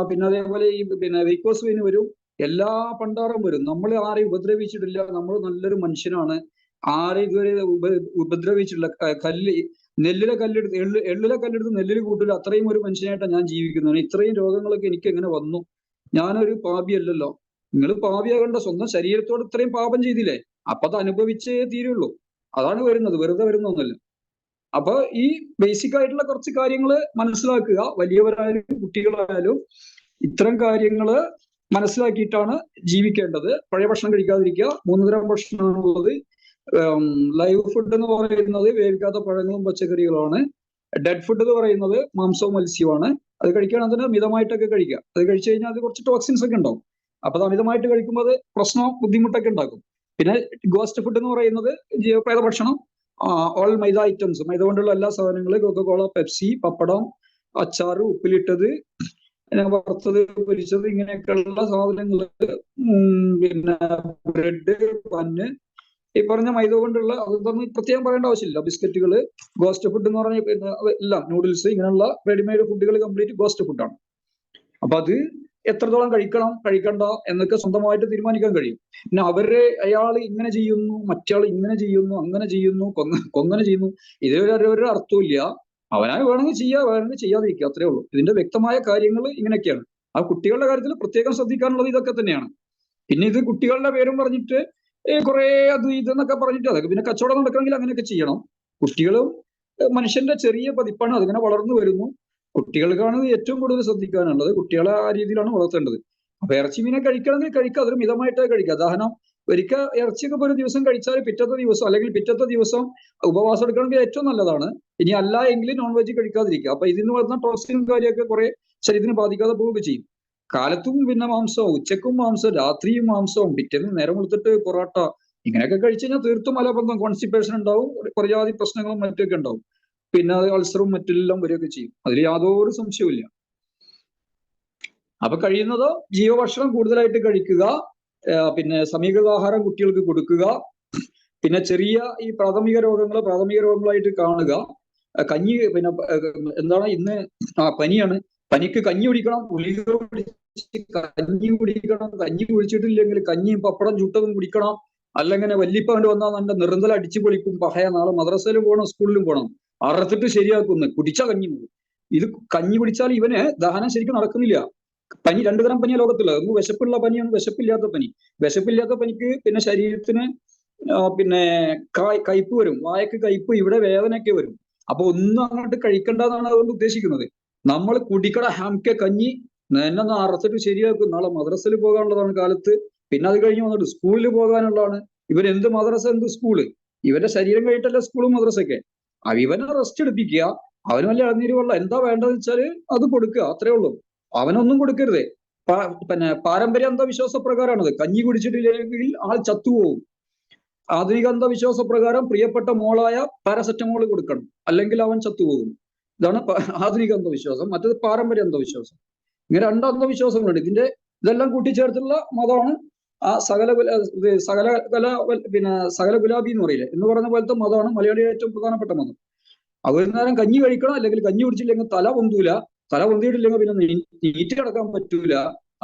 പിന്നെ അതേപോലെ ഈ പിന്നെ വെയ്ക്കോസ് വെയിൻ വരും, എല്ലാ പണ്ടാറും വരും. നമ്മൾ ആരെയും ഉപദ്രവിച്ചിട്ടില്ല, നമ്മൾ നല്ലൊരു മനുഷ്യനാണ്. ആരെയും ഇതുവരെ ഉപദ്രവിച്ചിട്ടില്ല. നെല്ലിലെ കല്ലെടുത്ത് എള്ളിലെ കല്ലെടുത്ത് നെല്ലിൽ കൂട്ടില്ല, അത്രയും ഒരു മനുഷ്യനായിട്ടാണ് ഞാൻ ജീവിക്കുന്നത്. ഇത്രയും രോഗങ്ങളൊക്കെ എനിക്ക് എങ്ങനെ വന്നു? ഞാനൊരു പാപിയല്ലല്ലോ. നിങ്ങൾ പാപിയാകേണ്ട, സ്വന്തം ശരീരത്തോട് ഇത്രയും പാപം ചെയ്തില്ലേ, അപ്പൊ അത് അനുഭവിച്ചേ തീരുള്ളൂ. അതാണ് വരുന്നത്, വെറുതെ വരുന്നൊന്നുമല്ല. അപ്പൊ ഈ ബേസിക് ആയിട്ടുള്ള കുറച്ച് കാര്യങ്ങൾ മനസ്സിലാക്കുക. വലിയവരായാലും കുട്ടികളായാലും ഇത്തരം കാര്യങ്ങള് മനസ്സിലാക്കിയിട്ടാണ് ജീവിക്കേണ്ടത്. പഴയ ഭക്ഷണം കഴിക്കാതിരിക്കുക. 3 തരം ഭക്ഷണമാണുള്ളത്. ലൈവ് ഫുഡ് എന്ന് പറയുന്നത് വേവിക്കാത്ത പഴങ്ങളും പച്ചക്കറികളുമാണ്. ഡെഡ് ഫുഡ് എന്ന് പറയുന്നത് മാംസവും മത്സ്യവുമാണ്. അത് കഴിക്കുകയാണെങ്കിൽ തന്നെ മിതമായിട്ടൊക്കെ കഴിക്കുക. അത് കഴിച്ചു കഴിഞ്ഞാൽ അത് കുറച്ച് ടോക്സിൻസ് ഒക്കെ ഉണ്ടാവും. അപ്പൊ അത് അമിതമായിട്ട് കഴിക്കുമ്പോൾ അത് പ്രശ്നവും ബുദ്ധിമുട്ടൊക്കെ ഉണ്ടാക്കും. പിന്നെ ഗോസ്റ്റ് ഫുഡ് എന്ന് പറയുന്നത് ജീവപ്രേത ഭക്ഷണം, ഓൾ മൈദ ഐറ്റംസ്, മൈദ കൊണ്ടുള്ള എല്ലാ സാധനങ്ങളും, കൊക്കക്കോള, പെപ്സി, പപ്പടം, അച്ചാറ്, ഉപ്പിലിട്ടത്, വറുത്തത്, പൊരിച്ചത്, ഇങ്ങനെയൊക്കെയുള്ള സാധനങ്ങള്, പിന്നെ ബ്രെഡ്, പന്ന്, ഈ പറഞ്ഞ മൈദ കൊണ്ടുള്ള, അതൊന്നും പ്രത്യേകം പറയേണ്ട ആവശ്യമില്ല. ബിസ്ക്കറ്റുകള്, ഗോസ്റ്റ് ഫുഡ് എന്ന് പറഞ്ഞ പിന്നെ എല്ലാം, നൂഡിൽസ്, ഇങ്ങനെയുള്ള റെഡിമെയ്ഡ് ഫുഡുകൾ കംപ്ലീറ്റ് ഗോസ്റ്റ് ഫുഡാണ്. അപ്പൊ അത് എത്രത്തോളം കഴിക്കണം കഴിക്കണ്ട എന്നൊക്കെ സ്വന്തമായിട്ട് തീരുമാനിക്കാൻ കഴിയും. പിന്നെ അയാൾ ഇങ്ങനെ ചെയ്യുന്നു, മറ്റയാൾ ഇങ്ങനെ ചെയ്യുന്നു, അങ്ങനെ ചെയ്യുന്നു, കൊങ്ങനെ ചെയ്യുന്നു, ഇതൊരു അർത്ഥമില്ല. അവനായി വേണമെങ്കിൽ ചെയ്യുക, വേണമെങ്കിൽ ചെയ്യാതിരിക്കുക, അത്രേ ഉള്ളൂ. ഇതിന്റെ വ്യക്തമായ കാര്യങ്ങൾ ഇങ്ങനെയൊക്കെയാണ്. ആ കുട്ടികളുടെ കാര്യത്തിൽ പ്രത്യേകം ശ്രദ്ധിക്കാനുള്ളത് ഇതൊക്കെ തന്നെയാണ്. പിന്നെ ഇത് കുട്ടികളുടെ പേരും പറഞ്ഞിട്ട് കുറെ അത് ഇതെന്നൊക്കെ പറഞ്ഞിട്ട് അതൊക്കെ പിന്നെ കച്ചവടം നടക്കണമെങ്കിൽ അങ്ങനെയൊക്കെ ചെയ്യണം. കുട്ടികളും മനുഷ്യന്റെ ചെറിയ പതിപ്പാണ്, അതിങ്ങനെ വളർന്നു വരുന്നു. കുട്ടികൾക്കാണ് ഏറ്റവും കൂടുതൽ ശ്രദ്ധിക്കാനുള്ളത്. കുട്ടികളെ ആ രീതിയിലാണ് വളർത്തേണ്ടത്. അപ്പൊ ഇറച്ചി മീനെ കഴിക്കണമെങ്കിൽ കഴിക്കുക, അതൊരു മിതമായിട്ട് കഴിക്കുക. ദഹനം ഒരിക്കൽ ഇറച്ചിയൊക്കെ ഒരു ദിവസം കഴിച്ചാൽ പിറ്റത്തെ ദിവസം അല്ലെങ്കിൽ പിറ്റത്തെ ദിവസം ഉപവാസം എടുക്കണമെങ്കിൽ ഏറ്റവും നല്ലതാണ്. ഇനി അല്ല എങ്കിൽ നോൺ വെജ് കഴിക്കാതിരിക്കുക. അപ്പൊ ഇതിന് വരുന്ന ടോക്സിനും കാര്യമൊക്കെ കുറെ ശരീരത്തിന് ബാധിക്കാതെ പോവുകയൊക്കെ ചെയ്യും. കാലത്തും പിന്നെ മാംസവും, ഉച്ചക്കും മാംസം, രാത്രിയും മാംസവും, പിറ്റേന്ന് നേരം കൊടുത്തിട്ട് പൊറോട്ട, ഇങ്ങനെയൊക്കെ കഴിച്ചു കഴിഞ്ഞാൽ തീർത്തും മലബന്ധം, കോൺസ്റ്റിപ്പേഷൻ ഉണ്ടാവും, കുറേ ജാതി പ്രശ്നങ്ങളും മറ്റൊക്കെ ഉണ്ടാവും. പിന്നെ അത് അൾസറും മറ്റെല്ലാം വരികയൊക്കെ ചെയ്യും. അതിൽ യാതൊരു സംശയവും ഇല്ല. അപ്പൊ കഴിയുന്നതോ ജീവഭക്ഷണം കൂടുതലായിട്ട് കഴിക്കുക. പിന്നെ സമീകൃത ആഹാരം കുട്ടികൾക്ക് കൊടുക്കുക. പിന്നെ ചെറിയ ഈ പ്രാഥമിക രോഗങ്ങളായിട്ട് കാണുക. കഞ്ഞി, പിന്നെ എന്താണ് ഇന്ന് പനിയാണ്, പനിക്ക് കഞ്ഞി കുടിക്കണം, ഗുളിക കഞ്ഞി കുടിക്കണം. കഞ്ഞി കുടിച്ചിട്ടില്ലെങ്കിൽ കഞ്ഞിയും പപ്പടം ചുട്ടതും കുടിക്കണം. അല്ലെങ്കിൽ വല്യപ്പ വന്നാൽ നല്ല നിർന്തല അടിച്ചു പൊളിക്കും. പഹയ നാളെ മദ്രസയിലും പോകണം, സ്കൂളിലും പോകണം, അറുത്തിട്ട് ശരിയാക്കുന്നു, കുടിച്ച കഞ്ഞി. ഇത് കഞ്ഞി കുടിച്ചാൽ ഇവന് ദഹനം ശരിക്കും നടക്കുന്നില്ല. പനി 2 തരം പനിയാണ് ലോകത്തുള്ളത്. ഒന്ന് വിശപ്പുള്ള പനിയാണ്, വിശപ്പില്ലാത്ത പനി. വിശപ്പില്ലാത്ത പനിക്ക് പിന്നെ ശരീരത്തിന് പിന്നെ കയ്പ് വരും, വായക്ക് കയ്പ്, ഇവിടെ വേദനയൊക്കെ വരും. അപ്പൊ ഒന്നും അങ്ങോട്ട് കഴിക്കണ്ടെന്നാണ് അതുകൊണ്ട് ഉദ്ദേശിക്കുന്നത്. നമ്മൾ കുടിക്കട ഹാംക്കെ കഞ്ഞി എന്നെ അറച്ചിട്ട് ശരിയാക്കും. നാളെ മദ്രസയിൽ പോകാനുള്ളതാണ് കാലത്ത്. പിന്നെ അത് കഴിഞ്ഞ് വന്നിട്ട് സ്കൂളിൽ പോകാനുള്ളതാണ്. ഇവൻ എന്ത് മദ്രസ, എന്ത് സ്കൂള്? ഇവന്റെ ശരീരം കഴിഞ്ഞിട്ടല്ല സ്കൂളും മദ്രസയൊക്കെ. ഇവനെ റെസ്റ്റ് എടുപ്പിക്കുക. അവന് വല്ല ഇളനീര് വെള്ളം എന്താ വേണ്ടതെന്ന് വെച്ചാല് അത് കൊടുക്കുക, അത്രേ ഉള്ളൂ. അവനൊന്നും കൊടുക്കരുത്. പിന്നെ പാരമ്പര്യ അന്ധവിശ്വാസ പ്രകാരമാണത്. കഞ്ഞി കുടിച്ചിട്ടില്ലെങ്കിൽ ആൾ ചത്തുപോകും. ആധുനിക അന്ധവിശ്വാസ പ്രകാരം പ്രിയപ്പെട്ട മോളായ പാരസെറ്റമോൾ കൊടുക്കണം, അല്ലെങ്കിൽ അവൻ ചത്തുപോകും. ഇതാണ് ആധുനിക അന്ധവിശ്വാസം. മറ്റത് പാരമ്പര്യ അന്ധവിശ്വാസം. ഇങ്ങനെ 2 അന്ധവിശ്വാസങ്ങളുണ്ട്. ഇതെല്ലാം കൂട്ടിച്ചേർത്തുള്ള മതമാണ് ആ സകല ഗുലാബി എന്ന് പറയില്ലേ, എന്ന് പറയുന്ന പോലത്തെ മതമാണ് മലയാളിയുടെ ഏറ്റവും പ്രധാനപ്പെട്ട മതം. ഒരു നേരം കഞ്ഞി കഴിക്കണം, അല്ലെങ്കിൽ കഞ്ഞി കുടിച്ചില്ലെങ്കിൽ തല പൊന്തൂല, തല പൊന്തിയിട്ടില്ലെങ്കിൽ പിന്നെ നീറ്റ് കിടക്കാൻ പറ്റൂല,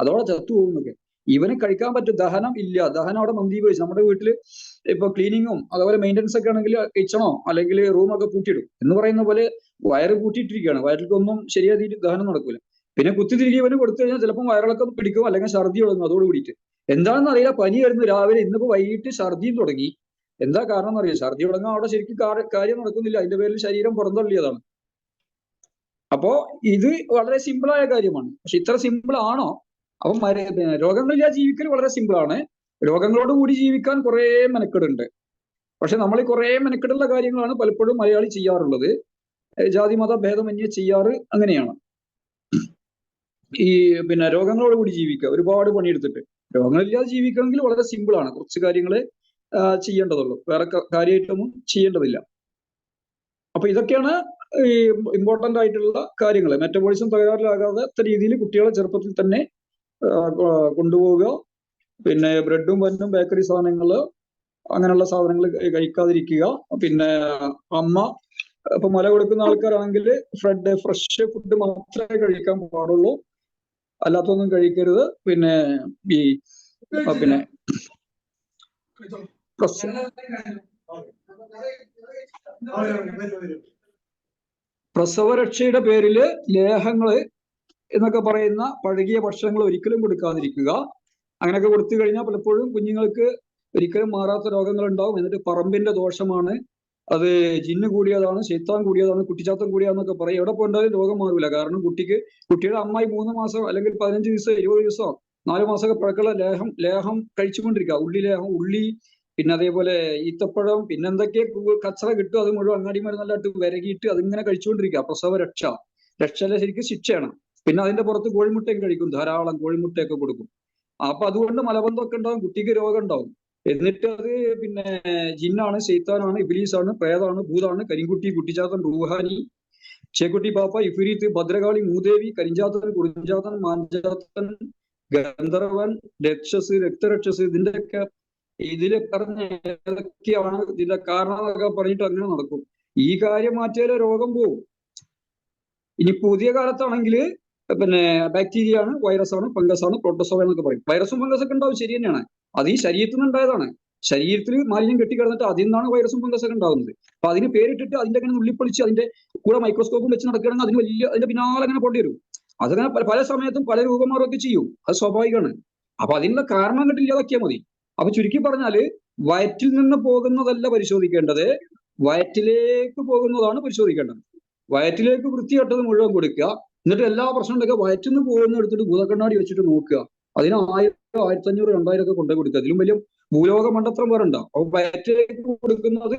അതോടെ ചത്തുപോകുന്നൊക്കെ. ഇവന് കഴിക്കാൻ പറ്റും, ദഹനം ഇല്ല. ദഹനം അവിടെ മന്ദീഭവിച്ചു. നമ്മുടെ വീട്ടില് ഇപ്പൊ ക്ലീനിങ്ങും അതുപോലെ മെയിൻ്റനൻസ് ഒക്കെ ആണെങ്കിൽ കിച്ചണോ അല്ലെങ്കിൽ റൂമൊക്കെ പൂട്ടിയിടും എന്ന് പറയുന്ന പോലെ വയറ് പൂട്ടിയിട്ടിരിക്കുകയാണ്. വയറിലേക്കൊന്നും ശരിയായിട്ട് ദഹനം നടക്കൂല. പിന്നെ കുത്തിത്തിരികെ ഇവന് കൊടുത്തു കഴിഞ്ഞാൽ ചിലപ്പോൾ വയറിളക്കം പിടിക്കും, അല്ലെങ്കിൽ ഛർദി തുടങ്ങും. അതോട് കൂടിയിട്ട് എന്താണെന്ന് അറിയില്ല, പനി വരുന്നു രാവിലെ, ഇന്നിപ്പോ വൈകിട്ട് ഛർദിയും തുടങ്ങി. എന്താ കാരണം എന്നറിയാം. ഛർദി തുടങ്ങാൻ അവിടെ ശരിക്കും കാര്യം നടക്കുന്നില്ല, അതിന്റെ പേരിൽ ശരീരം പുറന്തള്ളിയതാണ്. അപ്പോ ഇത് വളരെ സിമ്പിളായ കാര്യമാണ്. പക്ഷെ ഇത്ര സിമ്പിൾ ആണോ? അപ്പം രോഗങ്ങളില്ലാതെ ജീവിക്കൽ വളരെ സിമ്പിളാണ്. രോഗങ്ങളോട് കൂടി ജീവിക്കാൻ കുറെ മെനക്കെടുണ്ട്. പക്ഷെ നമ്മൾ ഈ കുറെ മെനക്കെടുള്ള കാര്യങ്ങളാണ് പലപ്പോഴും മലയാളി ചെയ്യാറുള്ളത്. ജാതി മത ഭേദമന്യേ ചെയ്യാറ് അങ്ങനെയാണ്. ഈ പിന്നെ രോഗങ്ങളോട് കൂടി ജീവിക്കുക, ഒരുപാട് പണിയെടുത്തിട്ട്. രോഗങ്ങളില്ലാതെ ജീവിക്കണമെങ്കിൽ വളരെ സിമ്പിളാണ്. കുറച്ച് കാര്യങ്ങൾ ചെയ്യേണ്ടതുള്ളൂ, വേറെ കാര്യമായിട്ടൊന്നും ചെയ്യേണ്ടതില്ല. അപ്പൊ ഇതൊക്കെയാണ് ഈ ഇമ്പോർട്ടന്റ് ആയിട്ടുള്ള കാര്യങ്ങൾ. മെറ്റബോളിസം തകരാറിലാകാത്ത രീതിയിൽ കുട്ടികളെ ചെറുപ്പത്തിൽ തന്നെ കൊണ്ടുപോവുക. പിന്നെ ബ്രെഡും പന്നും ബേക്കറി സാധനങ്ങള് അങ്ങനെയുള്ള സാധനങ്ങൾ കഴിക്കാതിരിക്കുക. പിന്നെ അമ്മ ഇപ്പൊ മുല കൊടുക്കുന്ന ആൾക്കാരാണെങ്കിൽ ഫ്രഷ് ഫുഡ് മാത്രമേ കഴിക്കാൻ പാടുള്ളൂ, അല്ലാത്തൊന്നും കഴിക്കരുത്. പിന്നെ ഈ പിന്നെ പ്രസവരക്ഷയുടെ പേരില് ലേഹങ്ങള് എന്നൊക്കെ പറയുന്ന പഴകിയ ഭക്ഷണങ്ങൾ ഒരിക്കലും കൊടുക്കാതിരിക്കുക. അങ്ങനെയൊക്കെ കൊടുത്തു കഴിഞ്ഞാൽ പലപ്പോഴും കുഞ്ഞുങ്ങൾക്ക് ഒരിക്കലും മാറാത്ത രോഗങ്ങൾ ഉണ്ടാവും. എന്നിട്ട് പറമ്പിന്റെ ദോഷമാണ്, അത് ജിന്ന് കൂടിയതാണ്, ശൈത്താൻ കൂടിയതാണ്, കുട്ടിച്ചാത്തൻ കൂടിയാന്നൊക്കെ പറയും. എവിടെ പോയിട്ടാലും രോഗം മാറില്ല. കാരണം കുട്ടിയുടെ അമ്മായി 3 മാസം അല്ലെങ്കിൽ 15 ദിവസം 20 ദിവസം 4 മാസമൊക്കെ പഴക്കമുള്ള ലേഹം കഴിച്ചുകൊണ്ടിരിക്കുക. ഉള്ളി പിന്നെ അതേപോലെ ഈത്തപ്പഴം പിന്നെ എന്തൊക്കെ കച്ചറ കിട്ടും, അത് മുഴുവൻ അങ്ങാടി മരുന്നെല്ലാം ഇട്ട് വിരകിയിട്ട് അതിങ്ങനെ കഴിച്ചുകൊണ്ടിരിക്കുക. പ്രസവ രക്ഷയല്ല, ശരിക്കും ശിക്ഷയാണ്. പിന്നെ അതിന്റെ പുറത്ത് കോഴിമുട്ടയും കഴിക്കും, ധാരാളം കോഴിമുട്ടയൊക്കെ കൊടുക്കും. അപ്പൊ അതുകൊണ്ട് മലബന്ധമൊക്കെ ഉണ്ടാവും, കുട്ടിക്ക് രോഗം ഉണ്ടാവും. എന്നിട്ട് അത് പിന്നെ ജിന്നാണ്, ശൈത്താനാണ്, ഇബ്ലീസാണ്, പ്രേതാണ്, ഭൂതാണ്, കരിങ്കുട്ടി, കുട്ടിച്ചാത്തൻ, റൂഹാനി, ചേക്കുട്ടി പാപ്പ, ഇഫ്രീത്ത്, ഭദ്രകാളി, മൂദേവി, കരിഞ്ചാത്തൻ, കുറിഞ്ചാത്തൻ, മാഞ്ചാത്തൻ, ഗന്ധർവൻ, രക്തരക്ഷസ് ഇതില് പറഞ്ഞ ഏതൊക്കെയാണ് ഇതിന്റെ കാരണം എന്നൊക്കെ പറഞ്ഞിട്ട് അങ്ങനെ നടക്കും. ഈ കാര്യം മാറ്റിയാലേ രോഗം പോവും. ഇനി പുതിയ കാലത്താണെങ്കിൽ പിന്നെ ബാക്ടീരിയ ആണ്, വൈറസ് ആണ്, ഫംഗസ് ആണ്, പ്രോട്ടോസോവ എന്നൊക്കെ പറയും. വൈറസും ഫംഗസ് ഒക്കെ ഉണ്ടാവും, ശരി തന്നെയാണ്. അത് ഈ ശരീരത്തിൽ നിന്ന് ഉണ്ടായതാണ്. ശരീരത്തിൽ മാലിന്യം കെട്ടിക്കിടന്നിട്ട് അതിൽ നിന്നാണ് വൈറസും ഫംഗസ് ഒക്കെ ഉണ്ടാകുന്നത്. അപ്പൊ അതിന് പേരിട്ടിട്ട് അതിന്റെ അങ്ങനെ ഉള്ളിപ്പൊളിച്ച് അതിന്റെ കൂടെ മൈക്രോസ്കോപ്പും വെച്ച് നടക്കുകയാണെങ്കിൽ അതിന്റെ പിന്നാലെ അങ്ങനെ പൊണ്ടി വരും. അതങ്ങനെ പല സമയത്തും പല രൂപമാറൊക്കെ ചെയ്യും, അത് സ്വാഭാവികമാണ്. അപ്പൊ അതിനുള്ള കാരണം കണ്ടിട്ട് ഇല്ലാതാക്കിയാൽ മതി. അപ്പൊ ചുരുക്കി പറഞ്ഞാല് വയറ്റിൽ നിന്ന് പോകുന്നതല്ല പരിശോധിക്കേണ്ടത്, വയറ്റിലേക്ക് പോകുന്നതാണ് പരിശോധിക്കേണ്ടത്. വയറ്റിലേക്ക് വൃത്തികെട്ടത് മുഴുവൻ കൊടുക്കുക. എന്നിട്ട് എല്ലാ പ്രശ്നങ്ങളൊക്കെ വയറ്റിൽ നിന്ന് പോകുന്ന എടുത്തിട്ട് ഭൂതക്കണ്ണാടി വെച്ചിട്ട് നോക്കുക. അതിന് 1000, 1500, 2000 ഒക്കെ കൊണ്ടു കൊടുക്കുക. അതിലും വലിയ ഭൂലോക മണ്ടത്രം വേറെ ഉണ്ടാവും. അപ്പൊ വയറ്റിലേക്ക് കൊടുക്കുന്നത്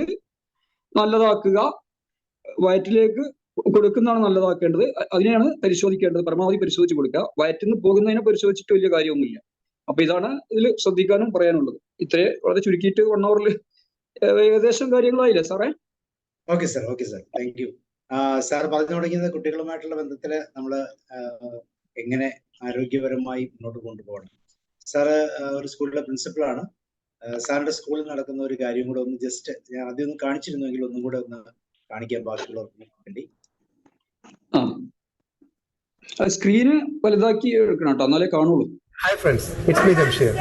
നല്ലതാക്കുക, വയറ്റിലേക്ക് കൊടുക്കുന്നതാണ് നല്ലതാക്കേണ്ടത്. അതിനെയാണ് പരിശോധിക്കേണ്ടത്, പരമാവധി പരിശോധിച്ച് കൊടുക്കുക. വയറ്റിൽ നിന്ന് പോകുന്നതിനെ പരിശോധിച്ചിട്ട് വലിയ കാര്യമൊന്നുമില്ല. അപ്പൊ ഇതാണ് ഇതിൽ ശ്രദ്ധിക്കാനും പറയാനുള്ളത്. ഇത്രേ വളരെ ചുരുക്കിയിട്ട് 1 hour ഏകദേശം കാര്യങ്ങളായില്ലേ സാറേ? Okay sir, thank U. Sir പറഞ്ഞു തുടങ്ങിയത് കുട്ടികളുമായിട്ടുള്ള ബന്ധത്തില് നമ്മൾ എങ്ങനെ ആരോഗ്യപരമായി മുന്നോട്ട് കൊണ്ടുപോകണം. സാറ് ഒരു സ്കൂളിലെ പ്രിൻസിപ്പളാണ്. സാറിന്റെ സ്കൂളിൽ നടക്കുന്ന ഒരു കാര്യം കൂടെ ഒന്ന് ജസ്റ്റ് ഞാൻ ആദ്യം ഒന്ന് കാണിച്ചിരുന്നെങ്കിൽ ഒന്നും കൂടെ ഒന്ന് കാണിക്കാൻ ബാക്കിയുള്ളവർക്ക് വേണ്ടി. സ്ക്രീന് വലുതാക്കി എടുക്കണം കേട്ടോ, എന്നാലേ കാണുള്ളൂ. Hi friends, it's me Jamsheer.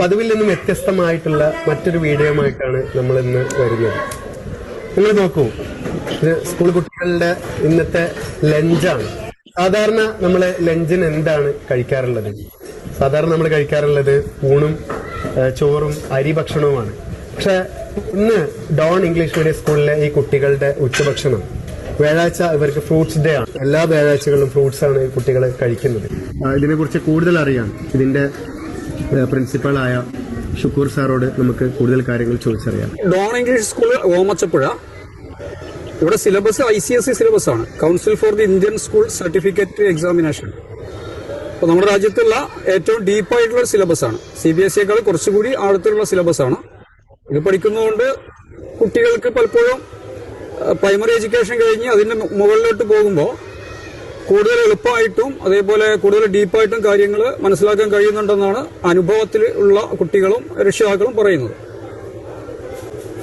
പതിവിൽ നിന്നും വ്യത്യസ്തമായിട്ടുള്ള മറ്റൊരു വീഡിയോയുമായിട്ടാണ് നമ്മൾ ഇന്ന് വരുന്നത്. നിങ്ങൾ നോക്കൂ, ഇത് സ്കൂൾ കുട്ടികളുടെ ഇന്നത്തെ ലഞ്ചാണ്. സാധാരണ നമ്മൾ ലഞ്ചിന് എന്താണ് കഴിക്കാറുള്ളത്? സാധാരണ നമ്മൾ കഴിക്കാറുള്ളത് ഊണും ചോറും അരി ഭക്ഷണവുമാണ്. പക്ഷെ ഇന്ന് ഡോൺ ഇംഗ്ലീഷ് മീഡിയം സ്കൂളിലെ ഈ കുട്ടികളുടെ ഉച്ചഭക്ഷണം വ്യാഴാഴ്ച ഇവർക്ക് ഫ്രൂട്ട്സ് ഡേ ആണ്. എല്ലാ വ്യാഴാഴ്ചകളിലും ഫ്രൂട്ട്സ് ആണ് ഈ കുട്ടികൾ കഴിക്കുന്നത്. ഇതിനെക്കുറിച്ച് കൂടുതൽ അറിയാൻ ഇതിന്റെ പ്രിൻസിപ്പളായ ഷുക്കൂർ സാറോട് നമുക്ക് കൂടുതൽ കാര്യങ്ങൾ ചോദിച്ചറിയാം. Don English school Omachappuzha. ഇവിടെ സിലബസ് ICSE സിലബസ് ആണ്, council for the Indian school certificate examination. അപ്പോൾ നമ്മുടെ രാജ്യത്തുള്ള ഏറ്റവും ഡീപ്പായിട്ടുള്ള സിലബസ് ആണ്. CBSEയേക്കാൾ കുറച്ചുകൂടി ആഴത്തിലുള്ള സിലബസ് ആണ്. ഇത് പഠിക്കുന്നതുകൊണ്ട് കുട്ടികൾക്ക് പലപ്പോഴും പ്രൈമറി എഡ്യൂക്കേഷൻ കഴിഞ്ഞ് അതിന്റെ മുകളിലോട്ട് പോകുമ്പോൾ കൂടുതൽ എളുപ്പമായിട്ടും അതേപോലെ കൂടുതൽ ഡീപ്പായിട്ടും കാര്യങ്ങൾ മനസ്സിലാക്കാൻ കഴിയുന്നുണ്ടെന്നാണ് അനുഭവത്തിൽ ഉള്ള കുട്ടികളും രക്ഷിതാക്കളും പറയുന്നത്.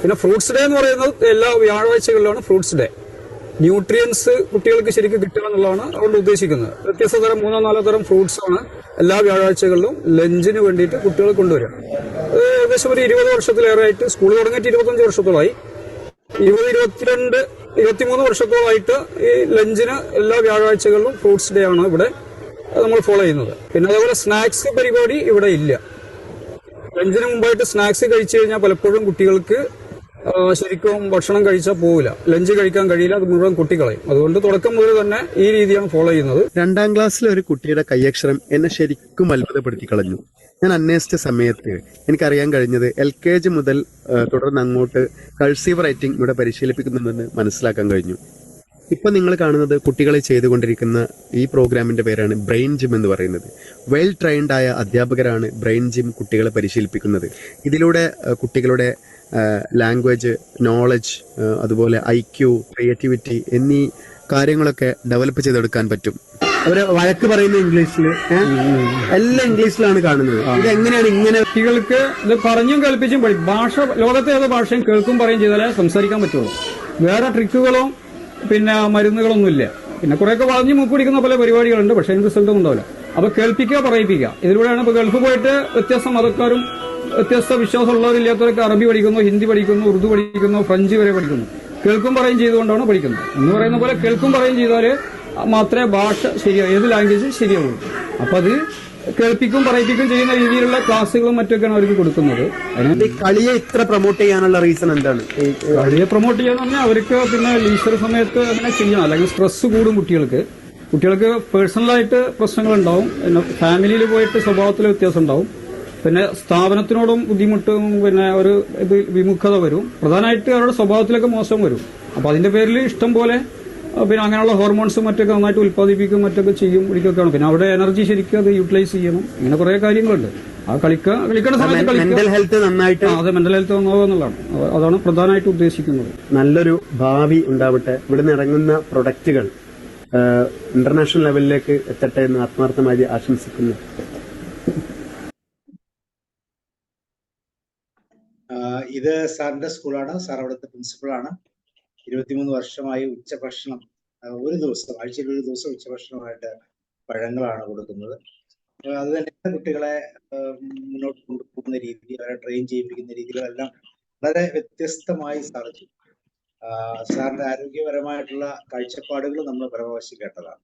പിന്നെ ഫ്രൂട്ട്സ് ഡേ എന്ന് പറയുന്നത് എല്ലാ വ്യാഴാഴ്ചകളിലാണ് ഫ്രൂട്ട്സ് ഡേ. ന്യൂട്രിയൻസ് കുട്ടികൾക്ക് ശരിക്കും കിട്ടുക എന്നുള്ളതാണ് അതുകൊണ്ട് ഉദ്ദേശിക്കുന്നത്. വ്യത്യസ്ത തരം 3-4 തരം ഫ്രൂട്ട്സ് ആണ് എല്ലാ വ്യാഴാഴ്ചകളിലും ലഞ്ചിന് വേണ്ടിയിട്ട് കുട്ടികൾ കൊണ്ടുവരിക. ഏകദേശം ഒരു 20 വർഷത്തിലേറെ ആയിട്ട്, സ്കൂൾ തുടങ്ങിയിട്ട് 25 വർഷത്തോളമായി, 23 വർഷത്തോളമായിട്ട് ഈ ലഞ്ചിന് എല്ലാ വ്യാഴാഴ്ചകളിലും ഫ്രൂട്ട്സ് ഡേ ആണ് ഇവിടെ നമ്മൾ ഫോളോ ചെയ്യുന്നത്. പിന്നെ അതേപോലെ സ്നാക്സ് പരിപാടി ഇവിടെ ഇല്ല. ലഞ്ചിന് മുമ്പായിട്ട് സ്നാക്സ് കഴിച്ചു കഴിഞ്ഞാൽ പലപ്പോഴും കുട്ടികൾക്ക് ശരിക്കും ഭക്ഷണം കഴിച്ചാൽ പോവില്ല, ലഞ്ച് കഴിക്കാൻ കഴിയില്ല, അത് മുഴുവൻ കുട്ടികളെയും. അതുകൊണ്ട് തുടക്കം മുതൽ തന്നെ ഈ രീതിയാണ് ഫോളോ ചെയ്യുന്നത്. 2ാം ക്ലാസ്സിലെ ഒരു കുട്ടിയുടെ കൈയക്ഷരം എന്നെ ശരിക്കും അത്ഭുതപ്പെടുത്തി കളഞ്ഞു. ഞാൻ അന്വേഷിച്ച സമയത്ത് എനിക്കറിയാൻ കഴിഞ്ഞത് LKG മുതൽ തുടർന്ന് അങ്ങോട്ട് കഴ്സീവ് റൈറ്റിംഗ് ഇവിടെ പരിശീലിപ്പിക്കുന്നുണ്ടെന്ന് മനസ്സിലാക്കാൻ കഴിഞ്ഞു. ഇപ്പൊ നിങ്ങൾ കാണുന്നത് കുട്ടികളെ ചെയ്തുകൊണ്ടിരിക്കുന്ന ഈ പ്രോഗ്രാമിന്റെ പേരാണ് ബ്രെയിൻ ജിം എന്ന് പറയുന്നത്. വെൽ ട്രെയിൻഡ് ആയ അധ്യാപകരാണ് ബ്രെയിൻ ജിം കുട്ടികളെ പരിശീലിപ്പിക്കുന്നത്. ഇതിലൂടെ കുട്ടികളുടെ ലാംഗ്വേജ്, നോളജ്, അതുപോലെ IQ, ക്രിയേറ്റിവിറ്റി എന്നീ കാര്യങ്ങളൊക്കെ ഡെവലപ്പ് ചെയ്തെടുക്കാൻ പറ്റും. അവര് വഴക്ക് പറയുന്ന ഇംഗ്ലീഷിൽ, എല്ലാം ഇംഗ്ലീഷിലാണ് കാണുന്നത്. ഇത് എങ്ങനെയാണ് ഇങ്ങനെ? കുട്ടികൾക്ക് ഇത് പറഞ്ഞും കേൾപ്പിച്ചും പഠിക്കും. ഭാഷ ലോകത്തെ ഏത് ഭാഷയും കേൾക്കും പറയും ചെയ്താലേ സംസാരിക്കാൻ പറ്റുള്ളൂ. വേറെ ട്രിക്കുകളോ പിന്നെ മരുന്നുകളൊന്നുമില്ല. പിന്നെ കുറെയൊക്കെ വളഞ്ഞു മൂപ്പിടിക്കുന്ന പല പരിപാടികളുണ്ട്, പക്ഷെ അതിന് റിസൾട്ടും ഉണ്ടാവില്ല. അപ്പൊ കേൾപ്പിക്കുക, പറയിപ്പിക്കുക, ഇതിലൂടെയാണ്. ഇപ്പൊ ഗൾഫ് പോയിട്ട് വ്യത്യസ്ത മതക്കാരും വ്യത്യസ്ത വിശ്വാസമുള്ളവരില്ലാത്തവരൊക്കെ അറബി പഠിക്കുന്നു, ഹിന്ദി പഠിക്കുന്നു, ഉറുദു പഠിക്കുന്നു, ഫ്രഞ്ച് വരെ പഠിക്കുന്നു. കേൾക്കും പറയും ചെയ്തുകൊണ്ടാണ് പഠിക്കുന്നത്. എന്ന് പറയുന്ന പോലെ കേൾക്കും പറയും ചെയ്താല് മാത്രമേ ഭാഷ ശരിയാവും, ഏത് ലാംഗ്വേജ് ശരിയാവുള്ളൂ. അപ്പൊ അത് കേൾപ്പിക്കും പറയിപ്പിക്കും ചെയ്യുന്ന രീതിയിലുള്ള ക്ലാസ്സുകളും മറ്റൊക്കെയാണ് അവർക്ക് കൊടുക്കുന്നത്. ഈ കളിയെ ഇത്ര പ്രൊമോട്ട് ചെയ്യാനുള്ള റീസൺ എന്താണ്? കളിയെ പ്രൊമോട്ട് ചെയ്യാന്ന് പറഞ്ഞാൽ അവർക്ക് പിന്നെ ലീസർ സമയത്ത് അങ്ങനെ ചെയ്യണം, അല്ലെങ്കിൽ സ്ട്രെസ് കൂടും കുട്ടികൾക്ക് പേഴ്സണലായിട്ട് പ്രശ്നങ്ങളുണ്ടാവും, പിന്നെ ഫാമിലിയിൽ പോയിട്ട് സ്വഭാവത്തിൽ വ്യത്യാസം ഉണ്ടാവും, പിന്നെ സ്ഥാപനത്തിനോടും ബുദ്ധിമുട്ടും പിന്നെ ഒരു വിമുഖത വരും, പ്രധാനമായിട്ട് അവരുടെ സ്വഭാവത്തിലൊക്കെ മോശം വരും. അപ്പൊ അതിന്റെ പേരിൽ ഇഷ്ടം പോലെ പിന്നെ അങ്ങനെയുള്ള ഹോർമോൺസും മറ്റൊക്കെ നന്നായിട്ട് ഉൽപ്പാദിപ്പിക്കും മറ്റൊക്കെ ചെയ്യും ഇടിക്കൊക്കെയാണ്. പിന്നെ അവിടെ എനർജി ശരിക്കും അത് യൂട്ടിലൈസ് ചെയ്യണം. ഇങ്ങനെ കുറെ കാര്യങ്ങളുണ്ട്. ആ കളിക്കേണ്ട സമയത്ത് മെന്റൽ ഹെൽത്ത് നന്നായിട്ട്, അതെ, മെന്റൽ ഹെൽത്ത് നന്നാവുക എന്നുള്ളതാണ്. അതാണ് പ്രധാനമായിട്ട് ഉദ്ദേശിക്കുന്നത്. നല്ലൊരു ഭാവി ഉണ്ടാവട്ടെ. ഇവിടുന്ന് ഇറങ്ങുന്ന പ്രൊഡക്റ്റുകൾ ഇന്റർനാഷണൽ ലെവലിലേക്ക് എത്തട്ടെ എന്ന് ആത്മാർത്ഥമായി ആശംസിക്കുന്നു. ഇത് സാറിന്റെ സ്കൂളാണ്. സാർ അവിടുത്തെ പ്രിൻസിപ്പളാണ്. 23 വർഷമായി ഉച്ചഭക്ഷണം ഒരു ദിവസം, ആഴ്ചയിൽ ഒരു ദിവസം ഉച്ചഭക്ഷണമായിട്ട് പഴങ്ങളാണ് കൊടുക്കുന്നത്. അത് തന്നെ കുട്ടികളെ മുന്നോട്ട് കൊണ്ടുപോകുന്ന രീതി, അവരെ ട്രെയിൻ ചെയ്യിപ്പിക്കുന്ന രീതികളെല്ലാം വളരെ വ്യത്യസ്തമായി സാർ ചെയ്യും. സാറിന്റെ ആരോഗ്യപരമായിട്ടുള്ള കാഴ്ചപ്പാടുകൾ നമ്മൾ പരമാവശി കേട്ടതാണ്.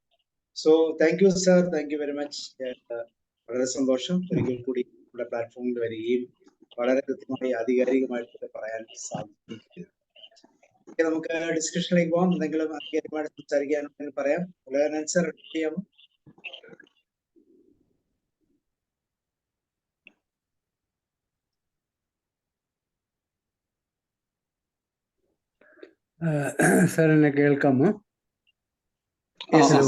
So thank you sir, thank you very much. വളരെ സന്തോഷം ഒരിക്കൽ കൂടി നമ്മുടെ പ്ലാറ്റ്ഫോമിൽ വരികയും വളരെ കൃത്യമായി ആധികാരികമായിട്ട് പറയാൻ സാധിക്കും. നമുക്ക് ഡിസ്കഷനിലേക്ക് പോകാം. എന്തെങ്കിലും ആധികാരികമായിട്ട് സംസാരിക്കാനുണ്ടെങ്കിൽ പറയാം. സാർ ചെയ്യാമോ? സാർ എന്നെ കേൾക്കാമോ? ഹലോ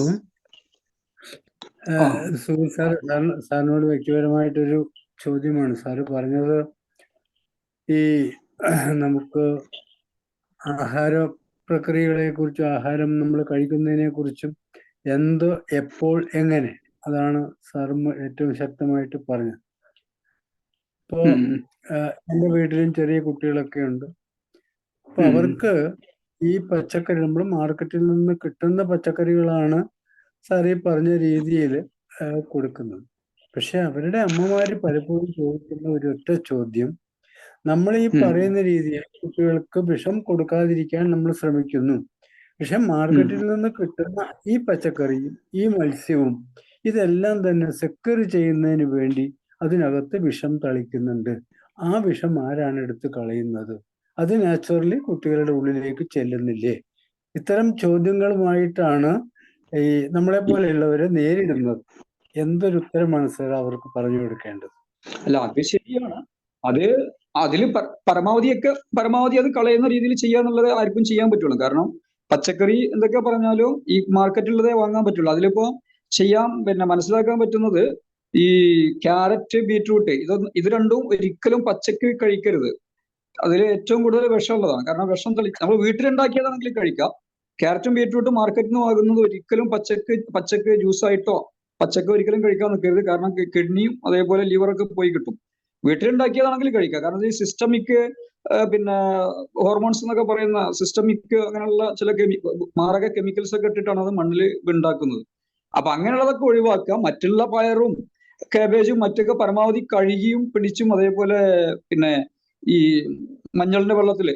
സാർ, സാറിനോട് വ്യക്തിപരമായിട്ടൊരു ചോദ്യമാണ്. സാറ് പറഞ്ഞത് ഈ നമുക്ക് ആഹാര പ്രക്രിയകളെ കുറിച്ചും ആഹാരം നമ്മൾ കഴിക്കുന്നതിനെ കുറിച്ചും എന്ത്, എപ്പോൾ, എങ്ങനെ, അതാണ് സാർ ഏറ്റവും ശക്തമായിട്ട് പറഞ്ഞത്. ഇപ്പോ എൻ്റെ വീട്ടിലും ചെറിയ കുട്ടികളൊക്കെ ഉണ്ട്. അപ്പൊ അവർക്ക് ഈ പച്ചക്കറി, നമ്മൾ മാർക്കറ്റിൽ നിന്ന് കിട്ടുന്ന പച്ചക്കറികളാണ് സാർ ഈ പറഞ്ഞ രീതിയിൽ കൊടുക്കുന്നത്. പക്ഷെ അവരുടെ അമ്മമാര് പലപ്പോഴും ചോദിക്കുന്ന ഒരൊറ്റ ചോദ്യം, നമ്മൾ ഈ പറയുന്ന രീതിയിൽ കുട്ടികൾക്ക് വിഷം കൊടുക്കാതിരിക്കാൻ നമ്മൾ ശ്രമിക്കുന്നു, പക്ഷെ മാർക്കറ്റിൽ നിന്ന് കിട്ടുന്ന ഈ പച്ചക്കറിയും ഈ മത്സ്യവും ഇതെല്ലാം തന്നെ സെക്യൂർ ചെയ്യുന്നതിന് വേണ്ടി അതിനകത്ത് വിഷം തളിക്കുന്നുണ്ട്. ആ വിഷം ആരാണ് എടുത്ത് കളയുന്നത്? അത് നാച്ചുറലി കുട്ടികളുടെ ഉള്ളിലേക്ക് ചെല്ലുന്നില്ലേ? ഇത്തരം ചോദ്യങ്ങളുമായിട്ടാണ് ഈ നമ്മളെ പോലെയുള്ളവരെ നേരിടുന്നത്. എന്തൊരു ഉത്തരമാണ് സാർ അവർക്ക് പറഞ്ഞു കൊടുക്കേണ്ടത്? അല്ല, അത് ശരിയാണ്. അതിൽ പരമാവധി അത് കളയുന്ന രീതിയിൽ ചെയ്യാന്നുള്ളത് ആർക്കും ചെയ്യാൻ പറ്റുള്ളൂ. കാരണം പച്ചക്കറി എന്തൊക്കെ പറഞ്ഞാലും ഈ മാർക്കറ്റിലുള്ളതേ വാങ്ങാൻ പറ്റുള്ളൂ. അതിലിപ്പോ മനസ്സിലാക്കാൻ പറ്റുന്നത് ഈ ക്യാരറ്റ്, ബീറ്റ്റൂട്ട് ഇത് രണ്ടും ഒരിക്കലും പച്ചക്ക് കഴിക്കരുത്. അതിൽ ഏറ്റവും കൂടുതൽ വിഷമുള്ളതാണ്. കാരണം വിഷം നമ്മൾ വീട്ടിലുണ്ടാക്കിയതാണെങ്കിൽ കഴിക്കാം. ക്യാരറ്റും ബീറ്റ്റൂട്ടും മാർക്കറ്റിൽ നിന്ന് വാങ്ങുന്നത് ഒരിക്കലും പച്ചക്ക് ജ്യൂസായിട്ടോ പച്ചക്ക് ഒരിക്കലും കഴിക്കാൻ നിൽക്കരുത്. കാരണം കിഡ്നിയും അതേപോലെ ലിവറൊക്കെ പോയി കിട്ടും. വീട്ടിലുണ്ടാക്കിയതാണെങ്കിൽ കഴിക്കാം. കാരണം ഈ സിസ്റ്റമിക് ഹോർമോൺസ് എന്നൊക്കെ പറയുന്ന സിസ്റ്റമിക് അങ്ങനെയുള്ള ചില മാരക കെമിക്കൽസ് ഒക്കെ ഇട്ടിട്ടാണ് അത് മണ്ണിൽ ഉണ്ടാക്കുന്നത്. അപ്പൊ അങ്ങനെയുള്ളതൊക്കെ ഒഴിവാക്കാം. മറ്റുള്ള പയറും കാബേജും മറ്റൊക്കെ പരമാവധി കഴുകിയും പിടിച്ചും, അതേപോലെ ഈ മഞ്ഞളിന്റെ വെള്ളത്തില്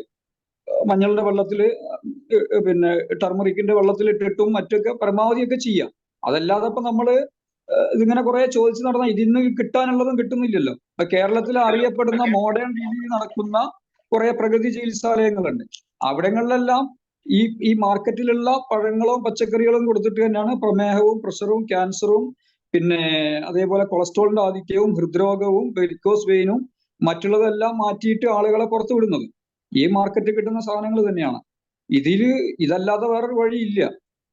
ടർമറിക്കിന്റെ വെള്ളത്തിൽ ഇട്ടിട്ടും മറ്റൊക്കെ പരമാവധിയൊക്കെ ചെയ്യാം. അതല്ലാതെ ഇപ്പൊ നമ്മള് ഇതിങ്ങനെ കുറെ ചോദിച്ചു നടന്ന ഇതിന്ന് കിട്ടാനുള്ളതും കിട്ടുന്നില്ലല്ലോ. ഇപ്പൊ കേരളത്തിൽ അറിയപ്പെടുന്ന മോഡേൺ രീതിയിൽ നടക്കുന്ന കുറെ പ്രകൃതി ചികിത്സാലയങ്ങളുണ്ട്. അവിടങ്ങളിലെല്ലാം ഈ മാർക്കറ്റിലുള്ള പഴങ്ങളും പച്ചക്കറികളും കൊടുത്തിട്ട് തന്നെയാണ് പ്രമേഹവും പ്രഷറും ക്യാൻസറും അതേപോലെ കൊളസ്ട്രോളിന്റെ ആധിക്യവും ഹൃദ്രോഗവും വെരിക്കോസ് വെയിനും മറ്റുള്ളതെല്ലാം മാറ്റിയിട്ട് ആളുകളെ പുറത്തു വിടുന്നത് ഈ മാർക്കറ്റിൽ കിട്ടുന്ന സാധനങ്ങൾ തന്നെയാണ്. ഇതല്ലാതെ വേറൊരു വഴിയില്ല.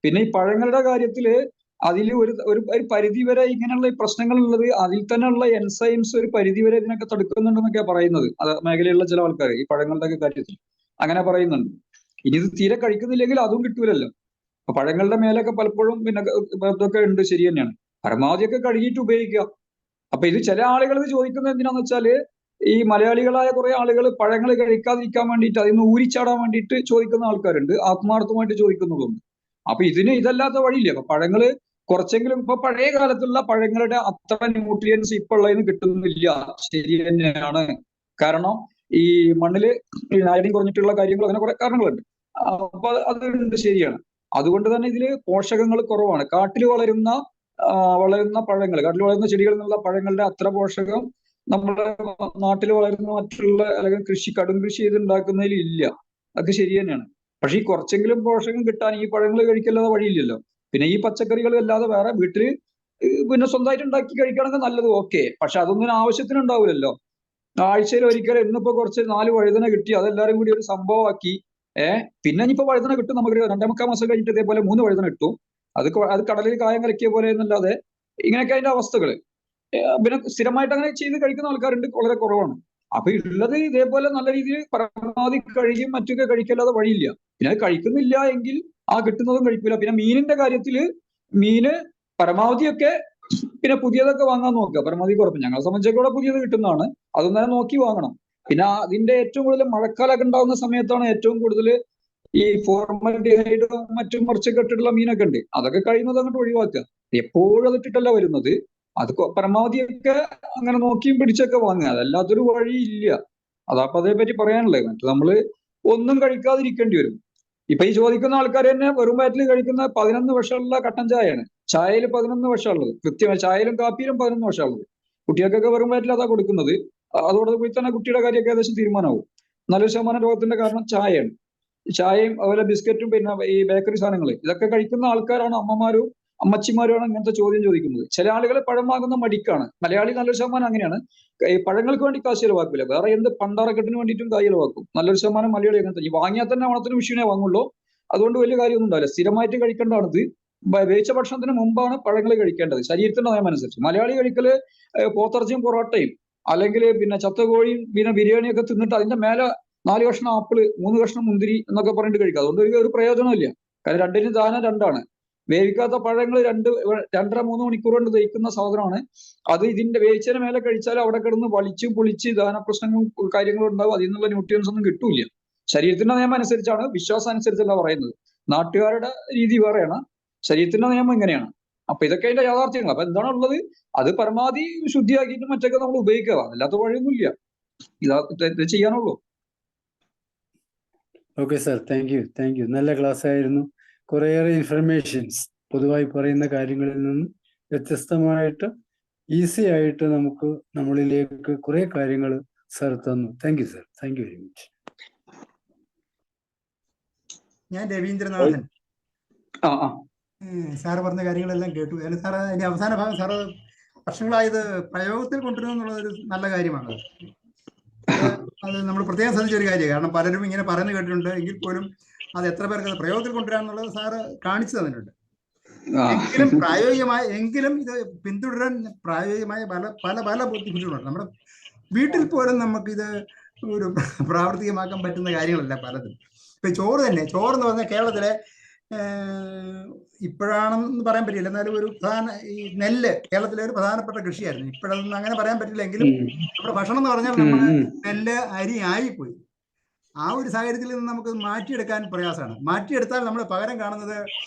പിന്നെ ഈ പഴങ്ങളുടെ കാര്യത്തില് അതിൽ ഒരു പരിധി വരെ ഇങ്ങനെയുള്ള ഈ പ്രശ്നങ്ങൾ ഉള്ളത്, അതിൽ തന്നെ ഉള്ള എൻസൈംസ് ഒരു പരിധി വരെ ഇതിനൊക്കെ തടുക്കുന്നുണ്ടെന്നൊക്കെയാ പറയുന്നത്. അത് മേഖലയിലുള്ള ചില ആൾക്കാർ ഈ പഴങ്ങളുടെ ഒക്കെ കാര്യത്തിൽ അങ്ങനെ പറയുന്നുണ്ട്. ഇനി ഇത് തീരെ കഴിക്കുന്നില്ലെങ്കിൽ അതും കിട്ടൂലല്ലോ. അപ്പൊ പഴങ്ങളുടെ മേലൊക്കെ പലപ്പോഴും ഇതൊക്കെ ഉണ്ട്. ശരി തന്നെയാണ്. പരമാവധിയൊക്കെ കഴുകിയിട്ട് ഉപയോഗിക്കുക. അപ്പൊ ഇത് ചില ആളുകൾ ഇത് ചോദിക്കുന്നത് എന്തിനാന്ന് വെച്ചാല്, ഈ മലയാളികളായ കുറെ ആളുകൾ പഴങ്ങൾ കഴിക്കാതിരിക്കാൻ വേണ്ടിയിട്ട് അതിന് ഊരിച്ചാടാൻ വേണ്ടിയിട്ട് ചോദിക്കുന്ന ആൾക്കാരുണ്ട്. ആത്മാർത്ഥമായിട്ട് ചോദിക്കുന്നതുണ്ട്. അപ്പൊ ഇതല്ലാത്ത വഴിയില്ല. അപ്പൊ പഴങ്ങള് കുറച്ചെങ്കിലും ഇപ്പൊ പഴയ കാലത്തുള്ള പഴങ്ങളുടെ അത്ര ന്യൂട്രിയൻസ് ഇപ്പൊ ഉള്ളതിന് കിട്ടുന്നില്ല. ശരി തന്നെയാണ്. കാരണം ഈ മണ്ണില് അയഡിൻ കുറഞ്ഞിട്ടുള്ള കാര്യങ്ങൾ, അങ്ങനെ കുറെ കാരണങ്ങളുണ്ട്. അപ്പൊ അതുണ്ട്, ശരിയാണ്. അതുകൊണ്ട് തന്നെ ഇതില് പോഷകങ്ങൾ കുറവാണ്. കാട്ടിൽ വളരുന്ന വളരുന്ന പഴങ്ങൾ, കാട്ടിൽ വളരുന്ന ചെടികളിൽ നിന്നുള്ള പഴങ്ങളുടെ അത്ര പോഷകം നമ്മുടെ നാട്ടിൽ വളരുന്ന മറ്റുള്ള അല്ലെങ്കിൽ കടും കൃഷി ചെയ്തുണ്ടാക്കുന്നതിൽ ഇല്ല. അതൊക്കെ ശരി തന്നെയാണ്. പക്ഷെ ഈ കുറച്ചെങ്കിലും പോഷകം കിട്ടാൻ ഈ പഴങ്ങൾ കഴിക്കല്ലാതെ വഴിയില്ലല്ലോ. പിന്നെ ഈ പച്ചക്കറികൾ അല്ലാതെ വേറെ വീട്ടിൽ പിന്നെ സ്വന്തമായിട്ട് ഉണ്ടാക്കി കഴിക്കുകയാണെങ്കിൽ നല്ലത്, ഓക്കെ. പക്ഷെ അതൊന്നും ആവശ്യത്തിന് ഉണ്ടാവില്ലല്ലോ. ആഴ്ചയിൽ ഒരിക്കലും ഇന്നിപ്പോ കുറച്ച് 4 വഴുതന കിട്ടി, അതെല്ലാരും കൂടി ഒരു സംഭവമാക്കി. പിന്നെ ഇനിയിപ്പോ വഴുതന കിട്ടും, നമുക്ക് 2.25 മാസം കഴിഞ്ഞിട്ട് ഇതേപോലെ 3 വഴുതന കിട്ടും. അത് കടലിൽ കായം കലക്കിയ പോലെ എന്നല്ലാതെ ഇങ്ങനെയൊക്കെ അതിന്റെ അവസ്ഥകള്. പിന്നെ സ്ഥിരമായിട്ട് അങ്ങനെ ചെയ്ത് കഴിക്കുന്ന ആൾക്കാരുണ്ട്, വളരെ കുറവാണ്. അപ്പൊ ഉള്ളത് ഇതേപോലെ നല്ല രീതിയിൽ പരമാവധി കഴുകിയും മറ്റൊക്കെ കഴിക്കല്ലാതെ വഴിയില്ല. പിന്നെ അത് കഴിക്കുന്നില്ല എങ്കിൽ ആ കിട്ടുന്നതും കഴിക്കില്ല. പിന്നെ മീനിന്റെ കാര്യത്തില് മീന് പരമാവധിയൊക്കെ പിന്നെ പുതിയതൊക്കെ വാങ്ങാൻ നോക്കുക, പരമാവധി കുറപ്പ്. ഞങ്ങളെ സംബന്ധിച്ചൊക്കെ പുതിയത് കിട്ടുന്നതാണ്, അതൊന്നും നോക്കി വാങ്ങണം. പിന്നെ അതിന്റെ ഏറ്റവും കൂടുതൽ മഴക്കാലമൊക്കെ ഉണ്ടാകുന്ന സമയത്താണ് ഏറ്റവും കൂടുതൽ ഈ ഫോർമാലിറ്റിഹൈഡും മറ്റും മറിച്ചൊക്കെ ഇട്ടിട്ടുള്ള മീനൊക്കെ ഉണ്ട്. അതൊക്കെ കഴിയുന്നത് അങ്ങോട്ട് ഒഴിവാക്കുക. എപ്പോഴും അതിട്ടിട്ടല്ല വരുന്നത്. അത് പരമാവധിയൊക്കെ അങ്ങനെ നോക്കിയും പിടിച്ചൊക്കെ വാങ്ങുക, അതല്ലാത്തൊരു വഴിയില്ല. അതപ്പൊ അതേപറ്റി പറയാനുള്ളത്. മറ്റു നമ്മള് ഒന്നും കഴിക്കാതിരിക്കേണ്ടി വരും. ഇപ്പൊ ഈ ചോദിക്കുന്ന ആൾക്കാർ തന്നെ വെറും വയറ്റിൽ കഴിക്കുന്ന 11 വർഷമുള്ള കട്ടൻ ചായയാണ്. ചായയിൽ 11 വർഷമുള്ളത്, കൃത്യമായി ചായയിലും കാപ്പിയിലും 11 വർഷമുള്ളത്. കുട്ടികൾക്കൊക്കെ വെറും വയറ്റിൽ അതാ കൊടുക്കുന്നത്. അതോടുകൂടി തന്നെ കുട്ടിയുടെ കാര്യമൊക്കെ ഏകദേശം തീരുമാനമാവും. 4% രോഗത്തിന്റെ കാരണം ചായയാണ്. ചായയും അതുപോലെ ബിസ്ക്കറ്റും പിന്നെ ഈ ബേക്കറി സാധനങ്ങൾ ഇതൊക്കെ കഴിക്കുന്ന ആൾക്കാരാണ് അമ്മമാരും അമ്മച്ചിമാരുമാണ് ഇങ്ങനത്തെ ചോദ്യം ചോദിക്കുന്നത്. ചില ആളുകൾ പഴം വാങ്ങുന്ന മടിക്കാണ്. മലയാളി 1% അങ്ങനെയാണ്. ഈ പഴങ്ങൾക്ക് വേണ്ടി കാശ് ചെലവാക്കില്ല, വേറെ എന്ത് പണ്ടാറക്കെട്ടിന് വേണ്ടിയിട്ടും കായ് ചെലവാക്കും. 1% മലയാളി അങ്ങനത്തെ. ഈ വാങ്ങിയാൽ തന്നെ ഓണത്തിന് വിഷുവിനെ വാങ്ങുള്ളൂ. അതുകൊണ്ട് വലിയ കാര്യമൊന്നും ഉണ്ടാവില്ല. സ്ഥിരമായിട്ട് കഴിക്കേണ്ടതാണിത്. വേവിച്ച ഭക്ഷണത്തിന് മുമ്പാണ് പഴങ്ങൾ കഴിക്കേണ്ടത്, ശരീരത്തിന്റെ നയം അനുസരിച്ച്. മലയാളി കഴിക്കല് പോത്തിറച്ചിയും പൊറോട്ടയും അല്ലെങ്കിൽ പിന്നെ ചത്തകോഴിയും പിന്നെ ബിരിയാണിയൊക്കെ തിന്നിട്ട് അതിന്റെ മേലെ 4 കഷ്ണം ആപ്പിള് 3 കഷ്ണം മുന്തിരി എന്നൊക്കെ പറഞ്ഞിട്ട് കഴിക്കുക. അതുകൊണ്ട് ഒരു പ്രയോജനമില്ല. കാരണം രണ്ടിനും ദാനം രണ്ടാണ്. വേവിക്കാത്ത പഴങ്ങൾ 2.5-3 മണിക്കൂർ കൊണ്ട് ദഹിക്കുന്ന സാധനമാണ്. അത് ഇതിന്റെ വേവിച്ചതിന് മേലെ കഴിച്ചാൽ അവിടെ കിടന്ന് വലിച്ച് പൊളിച്ച് ദാന പ്രശ്നങ്ങളും കാര്യങ്ങളും ഉണ്ടാവും. അതിൽ നിന്നുള്ള ന്യൂട്രിയൻസ് ഒന്നും കിട്ടൂല. ശരീരത്തിന്റെ നിയമം അനുസരിച്ചാണ്, വിശ്വാസം അനുസരിച്ചല്ല പറയുന്നത്. നാട്ടുകാരുടെ രീതി വേറെയാണ്, ശരീരത്തിന്റെ നിയമം ഇങ്ങനെയാണ്. അപ്പൊ ഇതൊക്കെ അതിന്റെ യാഥാർത്ഥ്യങ്ങൾ. അപ്പൊ എന്താണ് ഉള്ളത്, അത് പരമാവധി ശുദ്ധിയാക്കിയിട്ട് മറ്റൊക്കെ നമ്മൾ ഉപയോഗിക്കുക, അല്ലാത്ത വഴിയൊന്നുമില്ല. ഇത് ചെയ്യാനുള്ളൂ. Okay sir, thank you. നല്ല ക്ലാസ് ആയിരുന്നു. കുറേയേറെ ഇൻഫർമേഷൻസ് പൊതുവായി പറയുന്ന കാര്യങ്ങളിൽ നിന്നും വ്യത്യസ്തമായിട്ട് ഈസി ആയിട്ട് നമുക്ക് നമ്മളിലേക്ക് കുറെ കാര്യങ്ങൾ സാർ തന്നു. Thank you sir, thank you very much. ഞാൻ രവീന്ദ്രനാഥൻ. സാറ് പറഞ്ഞ കാര്യങ്ങളെല്ലാം കേട്ടു. സാറ് അതിന്റെ അവസാന ഭാഗം സാറ് വർഷങ്ങളായത് പ്രയോഗത്തിൽ കൊണ്ടുവരുന്നു എന്നുള്ളതൊരു നല്ല കാര്യമാണ്. അത് നമ്മൾ പ്രത്യേകം ശ്രദ്ധിച്ചൊരു കാര്യമാണ്. കാരണം പലരും ഇങ്ങനെ പറഞ്ഞു കേട്ടിട്ടുണ്ട്, എങ്കിൽ പോലും അത് എത്ര പേർക്ക് അത് പ്രയോഗത്തിൽ കൊണ്ടുവരാന്നുള്ളത് സാറ് കാണിച്ചു തന്നിട്ടുണ്ട്. എങ്കിലും ഇത് പിന്തുടരാൻ പ്രായോഗികമായ പല ബുദ്ധിമുട്ടുകളുണ്ട്. നമ്മുടെ വീട്ടിൽ പോലും നമുക്കിത് ഒരു പ്രാവർത്തികമാക്കാൻ പറ്റുന്ന കാര്യങ്ങളല്ല പലതും. ഇപ്പൊ ചോറ് എന്ന് പറഞ്ഞാൽ കേരളത്തിലെ ഇപ്പോഴാണെന്ന് പറയാൻ പറ്റില്ല, എന്നാലും ഒരു ഈ നെല്ല് കേരളത്തിലെ ഒരു പ്രധാനപ്പെട്ട കൃഷിയായിരുന്നു. ഇപ്പോഴൊന്നും അങ്ങനെ പറയാൻ പറ്റില്ല. എങ്കിലും നമ്മുടെ ഭക്ഷണം എന്ന് പറഞ്ഞാൽ നമ്മുടെ നെല്ല് അരി ആയിപ്പോയി. ആ ഒരു സാഹചര്യത്തിൽ നിന്ന് നമുക്ക് മാറ്റിയെടുക്കാൻ പ്രയാസമാണ്. മാറ്റിയെടുത്താൽ നമ്മൾ പകരം കാണുന്നത്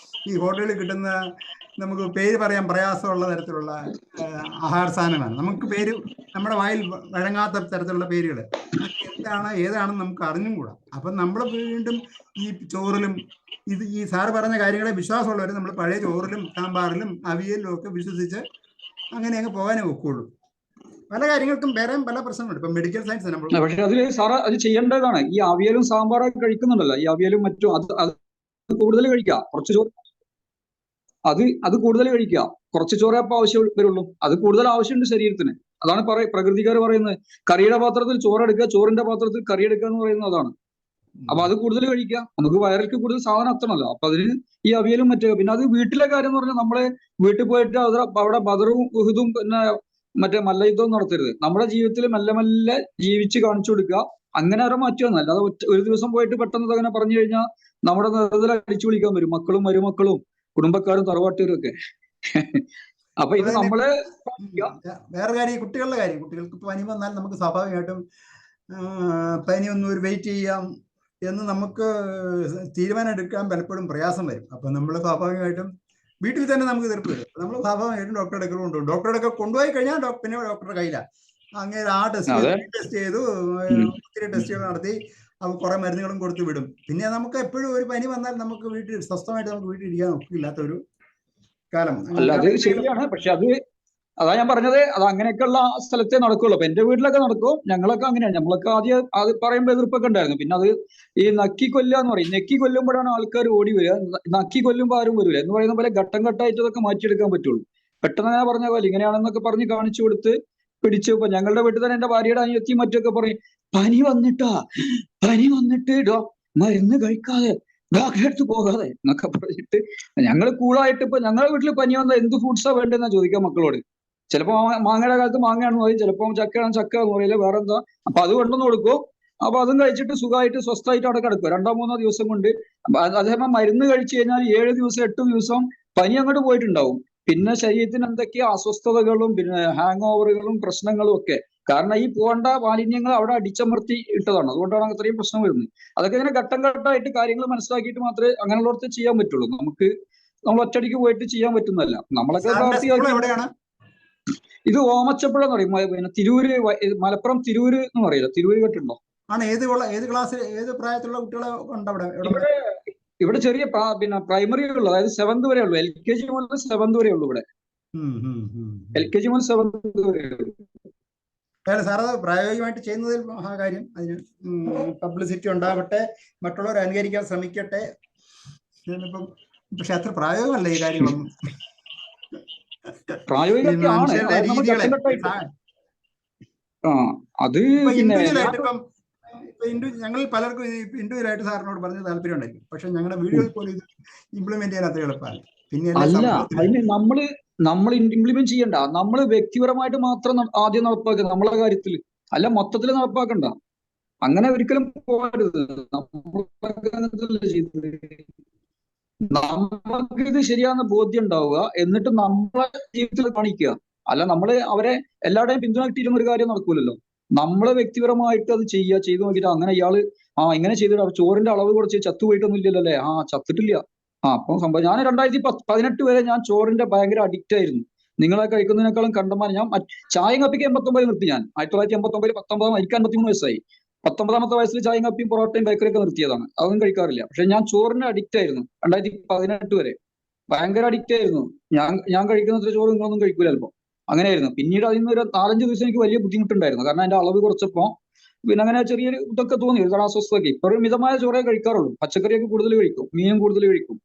ഈ ഹോട്ടലിൽ കിട്ടുന്ന നമുക്ക് പേര് പറയാൻ പ്രയാസമുള്ള തരത്തിലുള്ള ആഹാര സാധനമാണ്. നമുക്ക് പേര് നമ്മുടെ വായിൽ വഴങ്ങാത്ത തരത്തിലുള്ള പേരുകൾ, ഏതാണെന്ന് നമുക്ക് അറിഞ്ഞും കൂടാ. അപ്പം നമ്മൾ വീണ്ടും ഈ ചോറിലും ഈ സാറ് പറഞ്ഞ കാര്യങ്ങളെ വിശ്വാസമുള്ളവർ നമ്മൾ പഴയ ചോറിലും സാമ്പാറിലും അവിയലിലും ഒക്കെ വിശ്വസിച്ച് അങ്ങനെ അങ്ങ് പോകാനേ ഒക്കുള്ളൂ. പല കാര്യങ്ങൾക്കും വേറെ പല പ്രശ്നങ്ങളുണ്ട്. ഇപ്പൊ മെഡിക്കൽ സയൻസ് പക്ഷെ അതിൽ സാറ് അത് ചെയ്യേണ്ടതാണ്. ഈ അവിയലും സാമ്പാറൊക്കെ കഴിക്കുന്നുണ്ടല്ലോ, ഈ അവിയലും മറ്റും അത് കൂടുതൽ കഴിക്കുക. കുറച്ച് ചോറ് അത് കൂടുതൽ കഴിക്കുക. കുറച്ച് ചോറേ അപ്പൊ ആവശ്യം വരുള്ളൂ. അത് കൂടുതൽ ആവശ്യമുണ്ട് ശരീരത്തിന്. അതാണ് പ്രകൃതിക്കാർ പറയുന്നത്, കറിയുടെ പാത്രത്തിൽ ചോറെടുക്കുക, ചോറിന്റെ പാത്രത്തിൽ കറി എടുക്കുക എന്ന് പറയുന്നത് അതാണ്. അപ്പൊ അത് കൂടുതൽ കഴിക്കുക. നമുക്ക് വയറിലേക്ക് കൂടുതൽ സാധനം എത്തണമല്ലോ. അപ്പൊ അതിന് ഈ അവിയലും പിന്നെ അത് വീട്ടിലെ കാര്യം എന്ന് പറഞ്ഞാൽ നമ്മളെ വീട്ടിൽ പോയിട്ട് അവിടെ ബദറും ഉഹുദും പിന്നെ മല്ലയുദ്ധവും നടത്തരുത്. നമ്മുടെ ജീവിതത്തിൽ മെല്ലെ മെല്ലെ ജീവിച്ച് കാണിച്ചു കൊടുക്കുക. അങ്ങനെ അവരെ മാറ്റുകയാണ്. അല്ലാതെ ഒരു ദിവസം പോയിട്ട് പെട്ടെന്ന് അങ്ങനെ പറഞ്ഞു കഴിഞ്ഞാൽ നമ്മുടെ നേതൃത്വത്തിൽ അടിച്ചു വിളിക്കാൻ വരും മക്കളും മരുമക്കളും കുടുംബക്കാരും തറവാട്ടുകാരും ഒക്കെ. അപ്പൊ ഇത് നമ്മള് വേറെ കാര്യം, കുട്ടികൾക്ക് പനി വന്നാൽ നമുക്ക് സ്വാഭാവികമായിട്ടും പനി ഒന്നും ഒരു വെയിറ്റ് ചെയ്യാം എന്ന് നമുക്ക് തീരുമാനം എടുക്കാൻ പലപ്പോഴും പ്രയാസം വരും. അപ്പൊ നമ്മൾ സ്വാഭാവികമായിട്ടും വീട്ടിൽ തന്നെ നമുക്ക് തീർപ്പ് വരും. നമ്മൾ സ്വാഭാവികമായിട്ടും ഡോക്ടറുടെ അടുക്കൽ കൊണ്ടുപോകും. ഡോക്ടറുടെ അടുക്കൽ കൊണ്ടുപോയി കഴിഞ്ഞാൽ പിന്നെ ഡോക്ടറുടെ കയ്യിലാണ്. അങ്ങനെ ആ ടെസ്റ്റ് ചെയ്തു ഒത്തിരി ടെസ്റ്റുകൾ നടത്തി കുറെ മരുന്നുകളും കൊടുത്തു വിടും. പിന്നെ നമുക്ക് എപ്പോഴും ഒരു പനി വന്നാൽ നമുക്ക് സ്വസ്ഥമായിട്ട് നമുക്ക് വീട്ടിൽ ഇരിക്കാൻ ഒക്കില്ലാത്തൊരു കാലം അല്ല അത് ശരിയാണ്. പക്ഷെ അതാ ഞാൻ പറഞ്ഞത്, അത് അങ്ങനെയൊക്കെയുള്ള സ്ഥലത്തേ നടക്കുള്ളൂ. അപ്പൊ എന്റെ വീട്ടിലൊക്കെ നടക്കും. ഞങ്ങളൊക്കെ അങ്ങനെയാണ്. നമ്മളൊക്കെ ആദ്യം അത് പറയുമ്പോൾ എതിർപ്പൊക്കെ ഉണ്ടായിരുന്നു. പിന്നെ അത് ഈ നക്കി കൊല്ലുക എന്ന് പറയും. നെക്കി കൊല്ലുമ്പോഴാണ് ആൾക്കാർ ഓടി വരിക. നക്കി കൊല്ലുമ്പോൾ ആരും വരില്ല എന്ന് പറയുന്ന പോലെ ഘട്ടം ഘട്ടമായിട്ട് ഇതൊക്കെ മാറ്റിയെടുക്കാൻ പറ്റുള്ളൂ. പെട്ടെന്ന് അങ്ങനെ പറഞ്ഞ പോലെ ഇങ്ങനെയാണെന്നൊക്കെ പറഞ്ഞ് കാണിച്ചു കൊടുത്ത് പിടിച്ചു. ഇപ്പൊ ഞങ്ങളുടെ വീട്ടിൽ തന്നെ എന്റെ ഭാര്യയുടെ അനിയത്തിയും മറ്റൊക്കെ പറയും, പനി വന്നിട്ട് മരുന്ന് കഴിക്കാതെ ഡോക്ടറെ അടുത്ത് പോകാതെ എന്നൊക്കെ പറഞ്ഞിട്ട് ഞങ്ങൾ കൂളായിട്ട് ഇപ്പൊ ഞങ്ങളുടെ വീട്ടിൽ പനി വന്നാൽ എന്ത് ഫ്രൂട്ട്സാ വേണ്ടതെന്നാ ചോദിക്കാം മക്കളോട്. ചിലപ്പോ മാങ്ങയുടെ കാലത്ത് മാങ്ങയാണെന്ന് പറയും, ചിലപ്പോൾ ചക്കയാണെന്ന് ചക്ക എന്ന് പറയില്ല, വേറെ എന്താ. അപ്പൊ അത് കൊണ്ടുവന്ന് കൊടുക്കും. അപ്പൊ അതും കഴിച്ചിട്ട് സുഖമായിട്ട് സ്വസ്ഥമായിട്ട് അവിടെ കിടക്കും 2-3 ദിവസം കൊണ്ട്. അതേപോലെ മരുന്ന് കഴിച്ചു കഴിഞ്ഞാൽ 7 ദിവസം 8 ദിവസം പനി അങ്ങോട്ട് പോയിട്ടുണ്ടാവും. പിന്നെ ശരീരത്തിന് എന്തൊക്കെയോ അസ്വസ്ഥതകളും പിന്നെ ഹാങ് ഓവറുകളും പ്രശ്നങ്ങളും ഒക്കെ. കാരണം ഈ പോകേണ്ട മാലിന്യങ്ങൾ അവിടെ അടിച്ചമർത്തി ഇട്ടതാണ്. അതുകൊണ്ടാണ് അത്രയും പ്രശ്നം വരുന്നത്. അതൊക്കെ ഇങ്ങനെ ഘട്ടം ഘട്ടമായിട്ട് കാര്യങ്ങൾ മനസ്സിലാക്കിയിട്ട് മാത്രമേ അങ്ങനെയുള്ളവർക്ക് ചെയ്യാൻ പറ്റുള്ളൂ. നമ്മൾ ഒറ്റയടിക്ക് പോയിട്ട് ചെയ്യാൻ പറ്റുന്നതല്ല. നമ്മളൊക്കെ പ്രാർത്ഥിയാക്കി. എവിടെയാണ്? ഇത് ഓമച്ചപ്പുഴ എന്ന് പറയും. പിന്നെ തിരൂര്, മലപ്പുറം തിരൂര് എന്ന് പറയില്ല, തിരൂര് കേട്ടുണ്ടോ? ആണ്. ഏത് ക്ലാസ്സിൽ ഏത് പ്രായത്തിലുള്ള കുട്ടികളെ ഉണ്ട് അവിടെ? ഇവിടെ ചെറിയ പിന്നെ പ്രൈമറി ഉള്ളു, അതായത് 7th വരെ ഉള്ളൂ. LKG മുതൽ 7th വരെ ഉള്ളൂ ഇവിടെ. LKG മുതൽ 7th വരെ ഉള്ളൂ. സാറത് പ്രായോഗികമായിട്ട് ചെയ്യുന്നതിൽ മഹാകാര്യം. അതിന് പബ്ലിസിറ്റി ഉണ്ടാവട്ടെ, മറ്റുള്ളവർ അനുകരിക്കാൻ ശ്രമിക്കട്ടെ. ഇപ്പം പക്ഷെ അത്ര പ്രായോഗികമല്ല ഈ കാര്യങ്ങളൊന്നും. പ്രായോഗികമൊക്കെയാണ് രീതികളെ അത് ഞങ്ങളിൽ പലർക്കും ഇൻഡിവിജ്വലായിട്ട് സാറിനോട് പറഞ്ഞ താല്പര്യം ഉണ്ടായിരിക്കും. പക്ഷെ ഞങ്ങളുടെ വീടുകളിൽ പോലും ഇത് ഇംപ്ലിമെന്റ് ചെയ്യാൻ അത്ര എളുപ്പമല്ല. പിന്നെ അതിന് നമ്മൾ ഇംപ്ലിമെന്റ് ചെയ്യണ്ട. നമ്മൾ വ്യക്തിപരമായിട്ട് മാത്രം ആദ്യം നടപ്പാക്കുക നമ്മളെ കാര്യത്തിൽ, അല്ല മൊത്തത്തിൽ നടപ്പാക്കണ്ട. അങ്ങനെ ഒരിക്കലും പോകരുത്. നമുക്കിത് ശരിയാണെന്ന് ബോധ്യം ഉണ്ടാവുക, എന്നിട്ട് നമ്മളെ ജീവിതത്തിൽ കാണിക്കുക. അല്ല അവരെ എല്ലാവരുടെയും പിന്തുണ കിട്ടിയിരുന്ന ഒരു കാര്യം നടക്കൂലല്ലോ. നമ്മളെ വ്യക്തിപരമായിട്ട് അത് ചെയ്ത് നോക്കിയിട്ട് അങ്ങനെ ഇയാള് ഇങ്ങനെ ചെയ്തിട്ട് ചോറിന്റെ അളവ് കുറച്ച് ചത്തുപോയിട്ടൊന്നും ഇല്ലല്ലോ അല്ലേ? ചത്തിട്ടില്ല. അപ്പം സംഭവം ഞാൻ 2018 വരെ ഞാൻ ചോറിന്റെ ഭയങ്കര അഡിക്റ്റ് ആയിരുന്നു. നിങ്ങളെ കഴിക്കുന്നതിനേക്കാളും കണ്ടമാനം. ഞാൻ ചായയും കപ്പിക്ക് 89 നിർത്തി. ഞാൻ 1989 എനിക്ക് 53 വയസ്സായി. 19ാമത്തെ വയസ്സിൽ ചായയും കപ്പിയും പൊറോട്ടയും ബേക്കറിയൊക്കെ നിർത്തിയതാണ്. അതൊന്നും കഴിക്കാറില്ല. പക്ഷെ ഞാൻ ചോറിന് അഡിക്റ്റ് ആയിരുന്നു 2018 വരെ. ഭയങ്കര അഡിക്റ്റ് ആയിരുന്നു. ഞാൻ കഴിക്കുന്ന ചോറ് നിങ്ങളൊന്നും കഴിക്കൂല ചിലപ്പോൾ. അങ്ങനെയായിരുന്നു. പിന്നീട് അതിൽ നിന്ന് ഒരു 4-5 ദിവസം എനിക്ക് വലിയ ബുദ്ധിമുട്ടുണ്ടായിരുന്നു. കാരണം അതിന്റെ അളവ് കുറച്ചപ്പോൾ പിന്നെ അങ്ങനെ ചെറിയൊരു ഇതൊക്കെ തോന്നി, ഒരു അസ്വസ്ഥതയൊക്കെ. ഇപ്പൊ ഒരു മിതമായ ചോറേ കഴിക്കാറുള്ളൂ. പച്ചക്കറിയൊക്കെ കൂടുതൽ കഴിക്കും, മീനും കൂടുതൽ കഴിക്കും.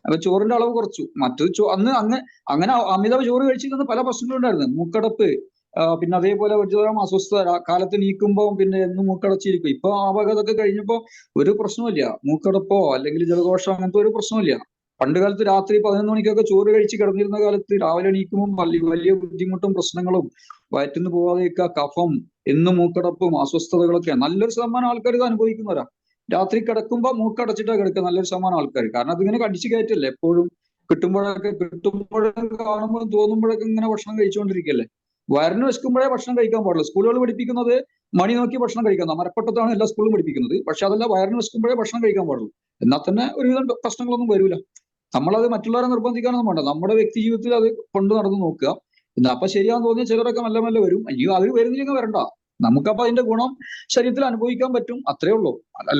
അപ്പൊ ചോറിന്റെ അളവ് കുറച്ചു. മറ്റൊരു അങ്ങനെ അമിത ചോറ് കഴിച്ചിരുന്ന പല പ്രശ്നങ്ങളും ഉണ്ടായിരുന്നു. മൂക്കടപ്പ്, പിന്നെ അതേപോലെ ഒരുതരം അസ്വസ്ഥത, കാലത്ത് നീക്കുമ്പോൾ പിന്നെ എന്നും മൂക്കടച്ചിരിക്കും. ഇപ്പൊ ആ വക അതൊക്കെ കഴിഞ്ഞപ്പോ ഒരു പ്രശ്നമില്ല. മൂക്കടപ്പോ അല്ലെങ്കിൽ ജലദോഷം അങ്ങനത്തെ ഒരു പ്രശ്നമില്ല. പണ്ട് കാലത്ത് രാത്രി 11 മണിക്കൊക്കെ ചോറ് കഴിച്ച് കിടന്നിരുന്ന കാലത്ത് രാവിലെ എണീക്കുമ്പോൾ വലിയ ബുദ്ധിമുട്ടും പ്രശ്നങ്ങളും, വയറ്റിന്ന് പോവാതെയൊക്കെ കഫം, എന്നും മൂക്കടപ്പും അസ്വസ്ഥതകളൊക്കെ നല്ലൊരു ശതമാനം ആൾക്കാർ ഇത് അനുഭവിക്കുന്നവരാ. രാത്രി കിടക്കുമ്പോൾ മൂക്കടച്ചിട്ടാണ് കിടക്കുക നല്ലൊരു ശതമാനം ആൾക്കാർ. കാരണം അതിങ്ങനെ കടിച്ചു കയറ്റല്ലേ എപ്പോഴും. കിട്ടുമ്പോഴൊക്കെ കാണുമ്പോഴും തോന്നുമ്പോഴൊക്കെ ഇങ്ങനെ ഭക്ഷണം കഴിച്ചുകൊണ്ടിരിക്കല്ലേ. വയറിന് വിശക്കുമ്പോഴേ ഭക്ഷണം കഴിക്കാൻ പാടുള്ളൂ. സ്കൂളുകൾ പഠിപ്പിക്കുന്നത് മണി നോക്കി ഭക്ഷണം കഴിക്കാൻ. മരപ്പട്ടത്താണ് എല്ലാ സ്കൂളും പഠിപ്പിക്കുന്നത്. പക്ഷെ അതല്ല, വയറിന് വിശക്കുമ്പോഴേ ഭക്ഷണം കഴിക്കാൻ പാടുള്ളൂ. എന്നാൽ തന്നെ ഒരുവിധം പ്രശ്നങ്ങളൊന്നും വരൂല. നമ്മളത് മറ്റുള്ളവരെ നിർബന്ധിക്കാനൊന്നും വേണ്ട. നമ്മുടെ വ്യക്തി ജീവിതത്തിൽ അത് കൊണ്ടു നടന്ന് നോക്കുക. അപ്പൊ ശരിയാന്ന് തോന്നിയ ചിലരൊക്കെ മെല്ലെ മെല്ലെ വരും. അയ്യോ അവർ വരുന്നില്ലെങ്കിൽ വരണ്ട. നമുക്കപ്പൊ അതിന്റെ ഗുണം ശരീരത്തിൽ അനുഭവിക്കാൻ പറ്റും. അത്രേ ഉള്ളൂ.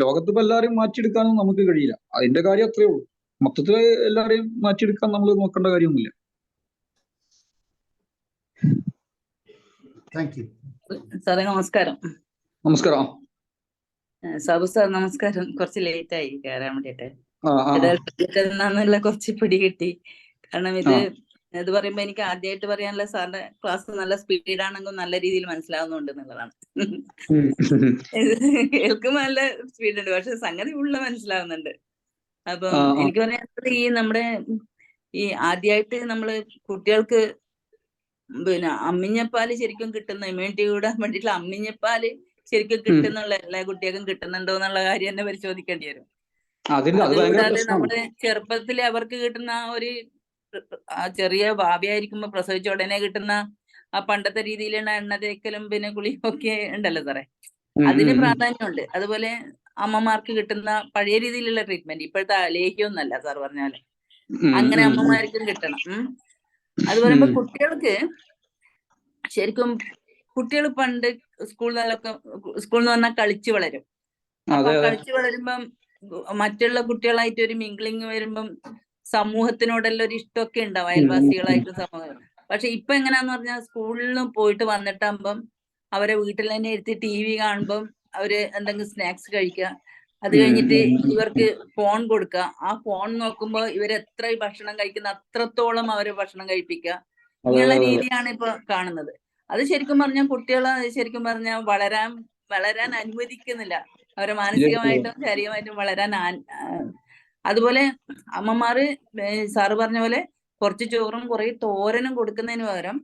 ലോകത്ത് ഇപ്പൊ എല്ലാവരെയും മാറ്റിയെടുക്കാനൊന്നും നമുക്ക് കഴിയില്ല. അതിന്റെ കാര്യം അത്രേ ഉള്ളൂ. മൊത്തത്തിൽ എല്ലാവരെയും മാറ്റിയെടുക്കാൻ നമ്മൾ നോക്കേണ്ട കാര്യമൊന്നുമില്ല. സാറേ നമസ്കാരം. നമസ്കാരം സാബു സാർ നമസ്കാരം. കുറച്ച് ലേറ്റ് ആയി കയറാൻ വേണ്ടിട്ട്. എന്നാന്നുള്ള കുറച്ച് പിടി കിട്ടി. കാരണം ഇത് പറയുമ്പോ എനിക്ക് ആദ്യമായിട്ട് പറയാനുള്ള സാറിന്റെ ക്ലാസ് നല്ല സ്പീഡാണെങ്കിൽ നല്ല രീതിയിൽ മനസ്സിലാവുന്നുണ്ട് എന്നുള്ളതാണ്. കേൾക്കുമ്പോ നല്ല സ്പീഡ് ഉണ്ട്, പക്ഷെ സംഗതി ഉള്ള മനസ്സിലാവുന്നുണ്ട്. അപ്പം എനിക്ക് പറയാനുള്ളത് നമ്മുടെ ആദ്യമായിട്ട് നമ്മള് കുട്ടികൾക്ക് പിന്നെ അമ്മിഞ്ഞപ്പാല് ശരിക്കും കിട്ടുന്ന ഇമ്മ്യൂണിറ്റി കൂടാൻ വേണ്ടിയിട്ടുള്ള അമ്മിഞ്ഞപ്പാല് ശരിക്കും കിട്ടുന്നുള്ള എല്ലാ കുട്ടികൾക്കും കിട്ടുന്നുണ്ടോ എന്നുള്ള കാര്യം തന്നെ പരിശോധിക്കേണ്ടി വരും. അതുകൂടാതെ നമ്മുടെ ചെറുപ്പത്തിൽ അവർക്ക് കിട്ടുന്ന ഒരു ചെറിയ ഭാവിയായിരിക്കുമ്പോ പ്രസവിച്ച ഉടനെ കിട്ടുന്ന ആ പണ്ടത്തെ രീതിയിലുള്ള എണ്ണ തേക്കലും പിന്നെ കുളിയൊക്കെ ഉണ്ടല്ലോ സാറേ, അതിന് പ്രാധാന്യമുണ്ട്. അതുപോലെ അമ്മമാർക്ക് കിട്ടുന്ന പഴയ രീതിയിലുള്ള ട്രീറ്റ്മെന്റ്, ഇപ്പോഴത്തെ ലേഹ്യമൊന്നല്ല സാർ പറഞ്ഞാല്, അങ്ങനെ അമ്മമാർക്കും കിട്ടണം. അത് പറയുമ്പോ കുട്ടികൾക്ക് ശരിക്കും കുട്ടികൾ പണ്ട് സ്കൂളിൽ എന്ന് പറഞ്ഞാൽ കളിച്ചു വളരും. അപ്പൊ കളിച്ചു വളരുമ്പം മറ്റുള്ള കുട്ടികളായിട്ട് ഒരു മിംഗ്ലിങ് വരുമ്പം സമൂഹത്തിനോടെല്ലാം ഒരു ഇഷ്ടമൊക്കെ ഉണ്ടാവും, അയൽവാസികളായിട്ടും സമൂഹം. പക്ഷെ ഇപ്പൊ എങ്ങനെയാന്ന് പറഞ്ഞാൽ സ്കൂളിൽ പോയിട്ട് വന്നിട്ടാകുമ്പം അവരെ വീട്ടിൽ തന്നെ ഇരുത്തി TV കാണുമ്പം അവര് എന്തെങ്കിലും സ്നാക്സ് കഴിക്കുക, അത് കഴിഞ്ഞിട്ട് ഇവർക്ക് ഫോൺ കൊടുക്കുക. ആ ഫോൺ നോക്കുമ്പോ ഇവരെത്ര ഭക്ഷണം കഴിക്കുന്ന അത്രത്തോളം അവര് ഭക്ഷണം കഴിപ്പിക്കുക. ഇങ്ങനെയുള്ള രീതിയാണ് ഇപ്പൊ കാണുന്നത്. അത് ശരിക്കും പറഞ്ഞാൽ കുട്ടികളെ ശരിക്കും പറഞ്ഞാൽ വളരാൻ അനുവദിക്കുന്നില്ല. അവരെ മാനസികമായിട്ടും ശാരീരികമായിട്ടും വളരാൻ അതുപോലെ അമ്മമാര് സാറ് പറഞ്ഞ പോലെ കുറച്ച് ചോറും കുറെ തോരനും കൊടുക്കുന്നതിന് പകരം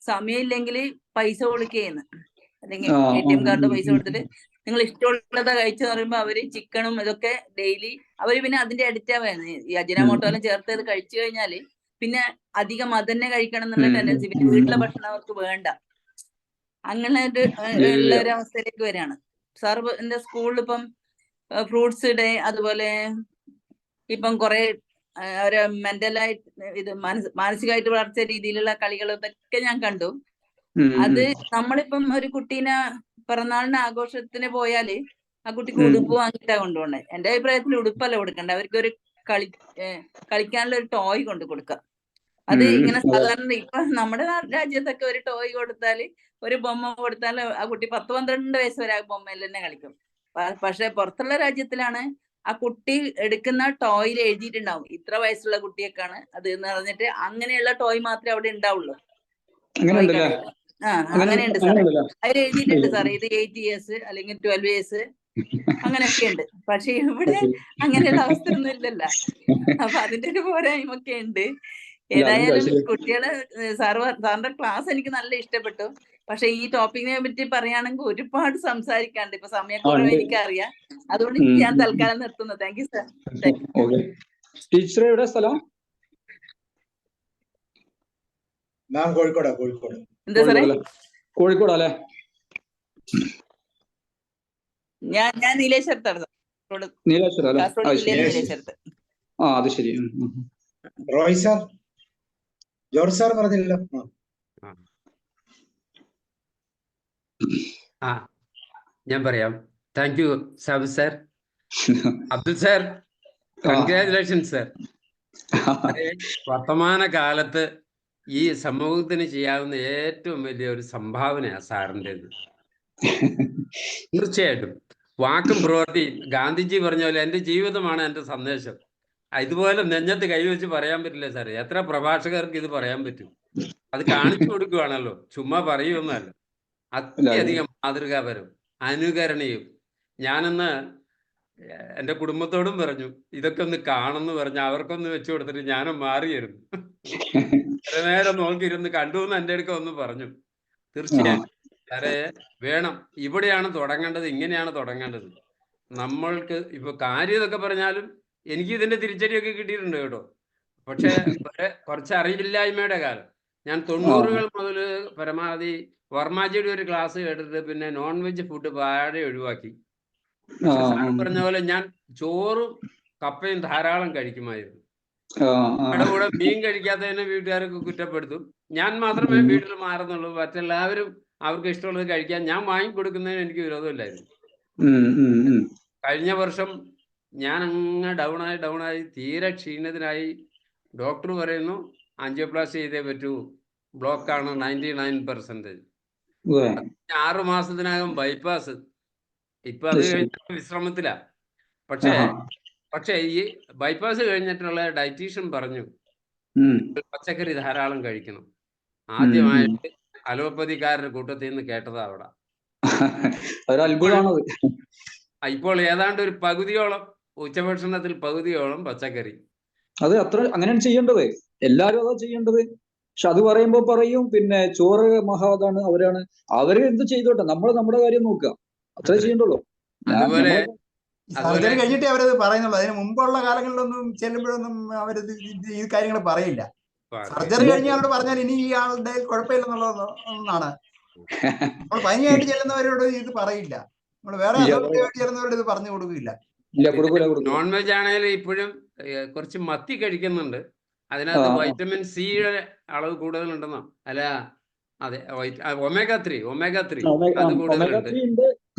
സമയമില്ലെങ്കിൽ പൈസ കൊടുക്കുകയെന്ന്, അല്ലെങ്കിൽ ATM കാർഡ് പൈസ കൊടുത്തിട്ട് നിങ്ങൾ ഇഷ്ടമുള്ളതാ കഴിച്ചു പറയുമ്പോ അവര് ചിക്കണും ഇതൊക്കെ ഡെയിലി അവര് പിന്നെ അതിന്റെ അഡിക്റ്റ് ആവുകയാണ്. ഈ അജിനോമോട്ടോ എല്ലാം ചേർത്ത് ഇത് കഴിച്ചു കഴിഞ്ഞാല് പിന്നെ അധികം അതന്നെ കഴിക്കണം എന്നുള്ള ടെൻഡൻസി, പിന്നെ വീട്ടിലെ ഭക്ഷണം അവർക്ക് വേണ്ട, അങ്ങനെ ഉള്ള ഒരു അവസ്ഥയിലേക്ക് വരികയാണ്. സാർ എന്റെ സ്കൂളിൽ ഇപ്പം ഫ്രൂട്ട്സ് ഡേ, അതുപോലെ ഇപ്പം കുറെ അവരെ മെന്റലായിട്ട് ഇത് മാനസികമായിട്ട് വളർച്ച രീതിയിലുള്ള കളികൾ ഇതൊക്കെ ഞാൻ കണ്ടു. അത് നമ്മളിപ്പം ഒരു കുട്ടീനെ പിറന്നാളിന് ആഘോഷത്തിന് പോയാല് ആ കുട്ടിക്ക് ഉടുപ്പ് വാങ്ങിയിട്ടാ കൊണ്ടുപോകണ്ടേ. എന്റെ അഭിപ്രായത്തിൽ ഉടുപ്പല്ല കൊടുക്കണ്ട, അവർക്ക് ഒരു കളിക്കാനുള്ള ഒരു ടോയ് കൊണ്ട് കൊടുക്കുക. അത് ഇങ്ങനെ സാധാരണ ഇപ്പൊ നമ്മുടെ രാജ്യത്തൊക്കെ ഒരു ടോയ് കൊടുത്താല്, ഒരു ബൊമ്മ കൊടുത്താൽ ആ കുട്ടി 10-12 വയസ്സ് വരെ ആ ബൊമ്മയിൽ തന്നെ കളിക്കും. പക്ഷെ പുറത്തുള്ള രാജ്യത്തിലാണ് ആ കുട്ടി എടുക്കുന്ന ടോയിൽ എഴുതിയിട്ടുണ്ടാവും ഇത്ര വയസ്സുള്ള കുട്ടിയൊക്കെയാണ് അത് എന്ന് പറഞ്ഞിട്ട്, അങ്ങനെയുള്ള ടോയ് മാത്രമേ അവിടെ ഉണ്ടാവുള്ളൂ. അങ്ങനെയുണ്ട് സാറേ, അതിൽ എഴുതിയിട്ടുണ്ട് സാറേ ഇത് 8 years അല്ലെങ്കിൽ 12 years അങ്ങനെയൊക്കെ ഉണ്ട്. പക്ഷെ ഇവിടെ അങ്ങനെയുള്ള അവസ്ഥ ഒന്നും ഇല്ലല്ലോ. അപ്പൊ അതിന്റെ ഒരു പോരായ്മൊക്കെ ഉണ്ട്. ഏതായാലും കുട്ടികളെ സാറിന്റെ ക്ലാസ് എനിക്ക് നല്ല ഇഷ്ടപ്പെട്ടു. പക്ഷെ ഈ ടോപ്പിക്കിനെ പറ്റി പറയുകയാണെങ്കിൽ ഒരുപാട് സംസാരിക്കാണ്ട്, ഇപ്പൊ സമയക്കുറവ് എനിക്കറിയാം, അതുകൊണ്ട് ഞാൻ തൽക്കാലം നിർത്തുന്നു. Thank you sir. ടീച്ചർ എവിടെ സ്ഥലം? കോഴിക്കോട്. എന്താ സാറേ? കോഴിക്കോട് അല്ലേ? ഞാൻ നീലേശ്വരത്താണ്. നീലേശ്വരം അല്ലേ? കാസർഗോഡ് ജില്ലയിലെ നീലേശ്വരത്ത്. അത് ശരി. റോയ് സാർ, ജോർജ് സാർ പറഞ്ഞില്ലല്ലോ. ഞാൻ പറയാം. Thank you Sabu sir. Abdul sir, congratulations sir. വർത്തമാന കാലത്ത് ഈ സമൂഹത്തിന് ചെയ്യാവുന്ന ഏറ്റവും വലിയ ഒരു സംഭാവനയാണ് സാറിൻ്റെത്. തീർച്ചയായിട്ടും വാക്കും പ്രവൃത്തി, ഗാന്ധിജി പറഞ്ഞ പോലെ എൻ്റെ ജീവിതമാണ് എൻ്റെ സന്ദേശം. ഇതുപോലെ നെഞ്ഞത്ത് കൈവച്ച് പറയാൻ പറ്റില്ല സാറേ. എത്ര പ്രഭാഷകർക്ക് ഇത് പറയാൻ പറ്റും? അത് കാണിച്ചു കൊടുക്കുകയാണല്ലോ, ചുമ്മാ പറയുമെന്നല്ല. അത്യധികം മാതൃകാപരം, അനുകരണീയം. ഞാനെന്ന് എൻ്റെ കുടുംബത്തോടും പറഞ്ഞു ഇതൊക്കെ ഒന്ന് കാണുമെന്ന് പറഞ്ഞു. അവർക്കൊന്ന് വെച്ചു കൊടുത്തിട്ട് ഞാനും മാറിയിരുന്നു. കുറെ നേരം നോക്കിയിരുന്ന് കണ്ടു എന്ന് എൻ്റെ അടുക്ക ഒന്ന് പറഞ്ഞു. തീർച്ചയായും സാറേ വേണം, ഇവിടെയാണ് തുടങ്ങേണ്ടത്, ഇങ്ങനെയാണ് തുടങ്ങേണ്ടത്. നമ്മൾക്ക് ഇപ്പൊ കാര്യം ഇതൊക്കെ പറഞ്ഞാലും എനിക്ക് ഇതിന്റെ തിരിച്ചടിയൊക്കെ കിട്ടിയിട്ടുണ്ട് കേട്ടോ. പക്ഷെ കുറച്ച് അറിവില്ലായ്മയുടെ കാലം. ഞാൻ 90-കൾ മുതൽ പരമാവധി വർമാജിയുടെ ഒരു ക്ലാസ് കേട്ടിട്ട് പിന്നെ നോൺ വെജ് ഫുഡ് പാടെ ഒഴിവാക്കി. പറഞ്ഞ പോലെ ഞാൻ ചോറും കപ്പയും ധാരാളം കഴിക്കുമായിരുന്നു. അവിടെ കൂടെ മീൻ കഴിക്കാത്തതിനെ വീട്ടുകാരൊക്കെ കുറ്റപ്പെടുത്തും. ഞാൻ മാത്രമേ വീട്ടിൽ മാറുന്നുള്ളൂ, മറ്റെല്ലാവരും അവർക്ക് ഇഷ്ടമുള്ളത് കഴിക്കാൻ ഞാൻ വാങ്ങിക്കൊടുക്കുന്നതിന് എനിക്ക് വിരോധമില്ലായിരുന്നു. കഴിഞ്ഞ വർഷം ഞാൻ അങ്ങ് ഡൗണായി തീരെ ക്ഷീണിതനായി. ഡോക്ടർ പറയുന്നു ആൻജിയോപ്ലാസ്റ്റി ചെയ്തേ പറ്റൂ, ബ്ലോക്കാണ് 99%. 6 മാസത്തിനകം ബൈപ്പാസ്. ഇപ്പൊ അത് കഴിഞ്ഞ വിശ്രമത്തിലാ. പക്ഷേ ഈ ബൈപ്പാസ് കഴിഞ്ഞിട്ടുള്ള ഡയറ്റീഷ്യൻ പറഞ്ഞു പച്ചക്കറി ധാരാളം കഴിക്കണം. ആദ്യമായിട്ട് അലോപ്പതിക്കാരുടെ കൂട്ടത്തിൽ നിന്ന് കേട്ടതാ അവിടെ. അത്ഭുതമാണത്. ഇപ്പോൾ ഏതാണ്ട് ഒരു പകുതിയോളം, ഉച്ചഭക്ഷണത്തിൽ പകുതിയോളം പച്ചക്കറി. അത് അങ്ങനെയാണ് ചെയ്യേണ്ടത്. എല്ലാരും അതാ ചെയ്യേണ്ടത്. പക്ഷെ അത് പറയുമ്പോ പറയും പിന്നെ ചോറ് മഹാതാണ്, അവര് എന്ത് ചെയ്തോട്ടെ, നമ്മൾ നമ്മുടെ കാര്യം നോക്കുക, അത്രേ ചെയ്യണ്ടുള്ളൂ. അതുപോലെ സർജറി കഴിഞ്ഞിട്ടേ അവരത് പറയുന്നുള്ളൂ. അതിന് മുമ്പുള്ള കാലങ്ങളിലൊന്നും ചെല്ലുമ്പോഴൊന്നും അവരത് ഈ കാര്യങ്ങൾ പറയില്ല. സർജറി കഴിഞ്ഞ ആളോട് പറഞ്ഞാൽ ഇനി ഈ ആളുടെ കുഴപ്പമില്ലെന്നുള്ളതാണ്. നമ്മൾ പനിയായിട്ട് ചെല്ലുന്നവരോട് ഇത് പറയില്ല. നമ്മൾ വേറെ അസുഖമായിട്ട് ചെല്ലുന്നവരോട് ഇത് പറഞ്ഞു കൊടുക്കില്ല. നോൺ വെജ് ആണെങ്കിലും ഇപ്പോഴും കുറച്ച് മത്തി കഴിക്കുന്നുണ്ട്. അതിനകത്ത് വൈറ്റമിൻ സിയുടെ അളവ് കൂടുതലുണ്ടെന്നോ? അല്ല, അതെ, ഒമേഗ 3 അത് കൂടുതലുണ്ട്.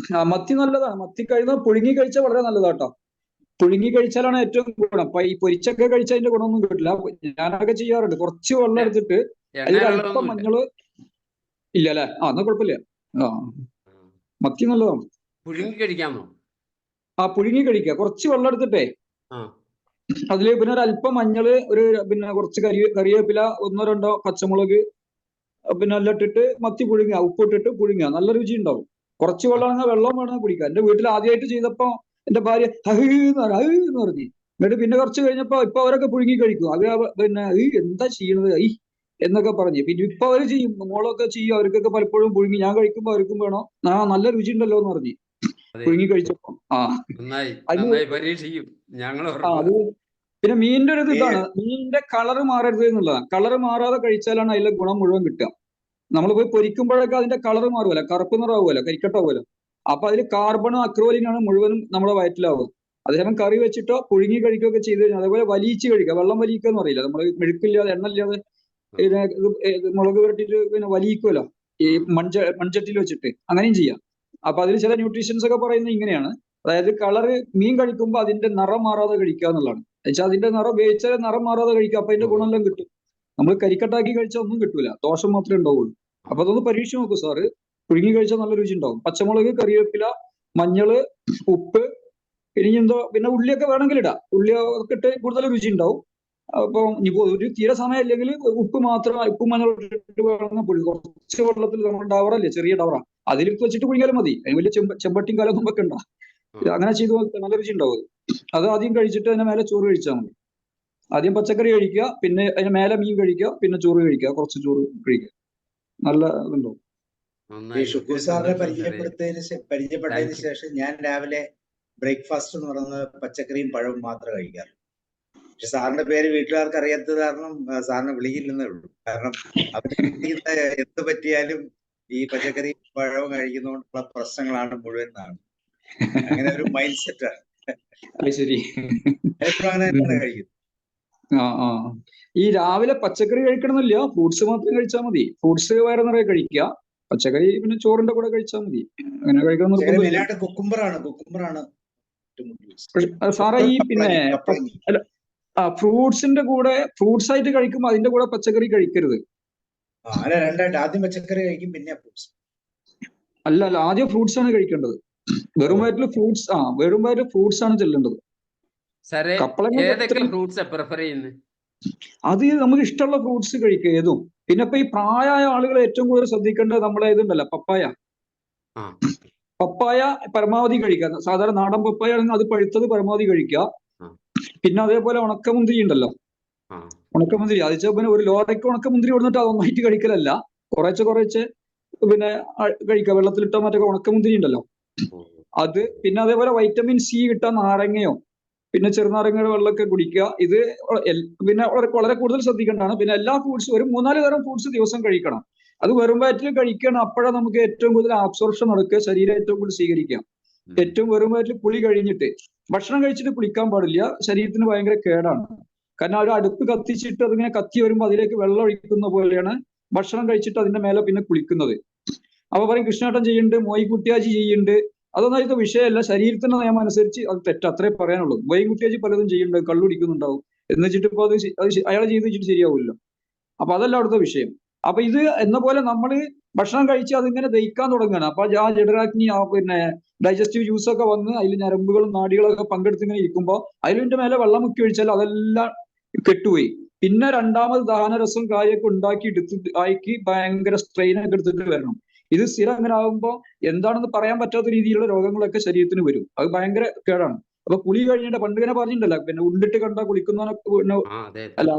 മത്തി നല്ലതാണ്. മത്തി കഴിയുന്നത് പുഴുങ്ങി കഴിച്ചാൽ വളരെ നല്ലതാട്ടോ. പുഴുങ്ങി കഴിച്ചാലാണ് ഏറ്റവും ഗുണം. അപ്പൊ ഈ പൊരിച്ചൊക്കെ കഴിച്ചാൽ അതിന്റെ ഗുണമൊന്നും കിട്ടില്ല. ഞാനൊക്കെ ചെയ്യാറുണ്ട്. കുറച്ച് വെള്ളം എടുത്തിട്ട് അതിൽ അല്പം മഞ്ഞള് ഇല്ല അല്ലെ? എന്നാ കുഴപ്പമില്ല. മത്തി നല്ലതാണ്. പുഴുങ്ങി കഴിക്കാമോ? പുഴുങ്ങി കഴിക്കുക. കുറച്ച് വെള്ളം എടുത്തിട്ടേ അതില് പിന്നെ ഒരു അല്പം മഞ്ഞള്, പിന്നെ കുറച്ച് കറിവേപ്പില, 1-2 പച്ചമുളക്, പിന്നെ എല്ലാം ഇട്ടിട്ട് മത്തി പുഴുങ്ങുക, ഉപ്പിട്ടിട്ട് പുഴുങ്ങുക. നല്ല രുചി ഉണ്ടാവും. കുറച്ച് വെള്ളമാണെങ്കിൽ വെള്ളം വേണമെങ്കിൽ കുടിക്കുക. എന്റെ വീട്ടിൽ ആദ്യമായിട്ട് ചെയ്തപ്പോ എന്റെ ഭാര്യ എന്ന് പറഞ്ഞു. എന്നിട്ട് പിന്നെ കുറച്ച് കഴിഞ്ഞപ്പോ ഇപ്പൊ അവരൊക്കെ പുഴുങ്ങി കഴിക്കും. അത് പിന്നെ എന്താ ചെയ്യണത് എന്നൊക്കെ പറഞ്ഞു. പിന്നെ ഇപ്പൊ അവര് ചെയ്യും, മോളൊക്കെ ചെയ്യും. അവർക്കൊക്കെ പലപ്പോഴും പുഴുങ്ങി ഞാൻ കഴിക്കുമ്പോ അവർക്കും വേണോ, നല്ല രുചി ഉണ്ടല്ലോ എന്ന് പറഞ്ഞു പുഴുങ്ങി കഴിച്ചപ്പോ. അത് പിന്നെ മീനിന്റെ ഒരു ഇതാണ്, മീനിന്റെ കളറ് മാറരുത് എന്നുള്ളതാണ്. കളറ് മാറാതെ കഴിച്ചാലാണ് അതിലെ ഗുണം മുഴുവൻ കിട്ടുക. നമ്മൾ പോയി പൊരിക്കുമ്പോഴൊക്കെ അതിന്റെ കളറ് മാറുമല്ലോ, കറുപ്പ് നിറാവുമല്ലോ, കരിക്കട്ടാവുമല്ലോ. അപ്പൊ അതിൽ കാർബണും അക്രോലിനാണ് മുഴുവനും നമ്മുടെ വയറ്റിലാവുക. അതേസമയം കറി വെച്ചിട്ടോ പുഴുങ്ങി കഴിക്കുകയൊക്കെ ചെയ്ത് കഴിഞ്ഞാൽ, അതേപോലെ വലിയിച്ച് കഴിക്കുക. വെള്ളം വലിക്കുക എന്ന് പറയില്ല, നമ്മൾ മെഴുക്കില്ലാതെ എണ്ണ ഇല്ലാതെ മുളക് പുരട്ടിട്ട് പിന്നെ വലിയിക്കുമല്ലോ ഈ മൺചട്ടിയിൽ വെച്ചിട്ട്, അങ്ങനെയും ചെയ്യാം. അപ്പൊ അതിൽ ചില ന്യൂട്രീഷൻസ് ഒക്കെ പറയുന്നത് ഇങ്ങനെയാണ്. അതായത് കളറ് മീൻ കഴിക്കുമ്പോൾ അതിന്റെ നിറം മാറാതെ കഴിക്കുക എന്നുള്ളതാണ്. എന്നുവെച്ചാൽ അതിന്റെ നിറം വേവിച്ചാൽ നിറം മാറാതെ കഴിക്കുക. അപ്പൊ അതിന്റെ ഗുണമെല്ലാം കിട്ടും. നമ്മൾ കരിക്കട്ടാക്കി കഴിച്ചാൽ ഒന്നും കിട്ടൂല, ദോഷം മാത്രമേ ഉണ്ടാവുള്ളൂ. അപ്പൊ അതൊന്ന് പരീക്ഷിച്ച് നോക്കൂ സാറ്. പുഴുങ്ങി കഴിച്ചാൽ നല്ല രുചി ഉണ്ടാവും. പച്ചമുളക്, കറിവേപ്പില, മഞ്ഞള്, ഉപ്പ്, പിന്നെ ഉള്ളിയൊക്കെ വേണമെങ്കിൽ ഇടാം. ഉള്ളിയൊക്കെ ഇട്ട് കൂടുതൽ രുചി ഉണ്ടാവും. അപ്പൊ ഇനിയിപ്പോ ഒരു തീരെ സമയം ഇല്ലെങ്കിൽ ഉപ്പും മഞ്ഞൾ ഇട്ടിട്ട് വേണമെങ്കിൽ കുറച്ച് വെള്ളത്തിൽ നമ്മൾ ഡവറല്ലേ, ചെറിയ ഡവറ, അതിലിട്ട് വെച്ചിട്ട് പുഴുങ്ങിയാലും മതി. അതിന് വലിയ ചെമ്പട്ടിയും കാലൊന്നും വെക്കണ്ട. അങ്ങനെ ചെയ്ത് നല്ല രുചി ഉണ്ടാവും. അത് ആദ്യം കഴിച്ചിട്ട് അതിന്റെ മേലെ ചോറ് കഴിച്ചാൽ മതി. ആദ്യം പച്ചക്കറി കഴിക്കുക, പിന്നെ അതിന് മേലെ മീൻ കഴിക്കുക, പിന്നെ ചോറ് കഴിക്കുക, കുറച്ച് ചോറ് കഴിക്കുക. നല്ല ഇതുണ്ടാവും. ഷുക്കൂർ സാറിനെ പരിചയപ്പെട്ടതിന് ശേഷം ഞാൻ രാവിലെ ബ്രേക്ക്ഫാസ്റ്റ് എന്ന് പറയുന്നത് പച്ചക്കറിയും പഴവും മാത്രമേ കഴിക്കാറ്. പക്ഷെ സാറിന്റെ പേര് വീട്ടുകാർക്ക് അറിയാത്തത് കാരണം സാറിനെ വിളിക്കില്ലെന്നേ ഉള്ളൂ. കാരണം അവര് എന്ത് പറ്റിയാലും ഈ പച്ചക്കറിയും പഴവും കഴിക്കുന്നതുകൊണ്ടുള്ള പ്രശ്നങ്ങളാണ് മുഴുവൻ നാണ്. അങ്ങനെ ഒരു മൈൻഡ് സെറ്റാണ്. ശരി. അങ്ങനെ കഴിക്കും. ഈ രാവിലെ പച്ചക്കറി കഴിക്കണമെന്നില്ല, ഫ്രൂട്ട്സ് മാത്രം കഴിച്ചാൽ മതി. ഫ്രൂട്ട്സ് വയറ് നിറയെ കഴിക്കുക, പച്ചക്കറി പിന്നെ ചോറിന്റെ കൂടെ കഴിച്ചാൽ മതി. അങ്ങനെ കഴിക്കാൻ നിർബന്ധമില്ല. കുക്കുംബറാണ് സാറേ ഈ പിന്നെ ഫ്രൂട്ട്സിന്റെ കൂടെ ഫ്രൂട്ട്സ് ആയിട്ട് കഴിക്കുമ്പോൾ അതിന്റെ കൂടെ പച്ചക്കറി കഴിക്കരുത്. ആദ്യം പച്ചക്കറി കഴിക്കും, പിന്നെ ഫ്രൂട്ട്സ്. അല്ല ആദ്യം ഫ്രൂട്ട്സ് ആണ് കഴിക്കേണ്ടത്. വെറും വയറ്റിൽ ഫ്രൂട്ട്സ് ആണ് ചെല്ലേണ്ടത്. അത് നമുക്ക് ഇഷ്ടമുള്ള ഫ്രൂട്ട്സ് കഴിക്കുക ഏതും. പിന്നെ ഇപ്പൊ ഈ പ്രായമായ ആളുകൾ ഏറ്റവും കൂടുതൽ ശ്രദ്ധിക്കേണ്ടത് നമ്മളെ ഇതുണ്ടല്ലോ, പപ്പായ പരമാവധി കഴിക്കുക. സാധാരണ നാടൻ പപ്പായ ആണെങ്കിൽ അത് പഴുത്തത് പരമാവധി കഴിക്കുക. പിന്നെ അതേപോലെ ഉണക്കമുന്തിരി ഉണ്ടല്ലോ, ഉണക്കമുന്തിരി അത് പിന്നെ ഒരു ലോറയ്ക്ക് ഉണക്കമുന്തിരി കൊടുത്തിട്ട് അതൊന്നായിട്ട് കഴിക്കലല്ല, കുറേശ്ശെ പിന്നെ കഴിക്കുക. വെള്ളത്തിലിട്ടോ മറ്റൊക്കെ ഉണക്കമുന്തിരി ഉണ്ടല്ലോ അത്. പിന്നെ അതേപോലെ വൈറ്റമിൻ സി കിട്ടാൻ നാരങ്ങയോ പിന്നെ ചെറുനാരങ്ങയുടെ വെള്ളമൊക്കെ കുടിക്കുക. ഇത് പിന്നെ വളരെ കൂടുതൽ ശ്രദ്ധിക്കേണ്ടതാണ്. പിന്നെ എല്ലാ ഫ്രൂട്ട്സും ഒരു 3-4 തരം ഫ്രൂട്ട്സ് ദിവസം കഴിക്കണം. അത് വെറും വയറ്റിൽ കഴിക്കണം. അപ്പോഴാണ് നമുക്ക് ഏറ്റവും കൂടുതൽ ആബ്സോർപ്ഷൻ നടക്കുക, ശരീരം ഏറ്റവും കൂടുതൽ സ്വീകരിക്കാം. ഏറ്റവും വെറും വയറ്റിൽ കുളി കഴിഞ്ഞിട്ട്, ഭക്ഷണം കഴിച്ചിട്ട് കുളിക്കാൻ പാടില്ല, ശരീരത്തിന് ഭയങ്കര കേടാണ്. കാരണം ഒരു അടുപ്പ് കത്തിച്ചിട്ട് അതിങ്ങനെ കത്തി വരുമ്പോൾ അതിലേക്ക് വെള്ളം ഒഴിക്കുന്ന പോലെയാണ് ഭക്ഷണം കഴിച്ചിട്ട് അതിന്റെ മേലെ പിന്നെ കുളിക്കുന്നത്. അപ്പൊ പറയും കൃഷ്ണേട്ടൻ ചെയ്യുന്നുണ്ട്, മോയിക്കുട്ടിയാജി ചെയ്യുന്നുണ്ട്. അതൊന്നും അതിന്റെ വിഷയമല്ല. ശരീരത്തിന്റെ നിയമം അനുസരിച്ച് അത് തെറ്റ്, അത്രേ പറയാനുള്ളൂ. മോയിക്കുട്ടിയാജി പലതും ചെയ്യുന്നുണ്ട്, കള്ളുടിക്കുന്നുണ്ടാവും. എന്ന് വെച്ചിട്ട് ഇപ്പൊ അത് അയാൾ ചെയ്ത് വെച്ചിട്ട് ശരിയാവില്ല. അപ്പൊ അതല്ല അവിടുത്തെ വിഷയം. അപ്പൊ ഇത് എന്ന പോലെ നമ്മൾ ഭക്ഷണം കഴിച്ച് അതിങ്ങനെ ദഹിക്കാൻ തുടങ്ങുകയാണ്. അപ്പൊ ആ ജഠരാഗ്നി, പിന്നെ ഡൈജസ്റ്റീവ് ജ്യൂസ് ഒക്കെ വന്ന് അതിൽ ഞരമ്പുകളും നാടികളൊക്കെ പങ്കെടുത്ത് ഇങ്ങനെ ഇരിക്കുമ്പോൾ അതിലിന്റെ മേലെ വെള്ളം മുക്കി ഒഴിച്ചാൽ അതെല്ലാം കെട്ടുപോയി. പിന്നെ രണ്ടാമത് ദഹനരസം കാര്യമൊക്കെ ഉണ്ടാക്കി ആക്കി ഭയങ്കര സ്ട്രെയിൻ ഒക്കെ എടുത്തിട്ട് വരണം. ഇത് സ്ഥിരം അങ്ങനെ ആകുമ്പോൾ എന്താണെന്ന് പറയാൻ പറ്റാത്ത രീതിയിലുള്ള രോഗങ്ങളൊക്കെ ശരീരത്തിന് വരും. അത് ഭയങ്കര കേടാണ്. അപ്പൊ കുളി കഴിഞ്ഞിട്ട് പണ്ട് ഇങ്ങനെ പറഞ്ഞിട്ടുണ്ടല്ലോ, പിന്നെ ഉണ്ടിട്ട് കണ്ടാ കുളിക്കുന്നവനെ, പിന്നെ അല്ല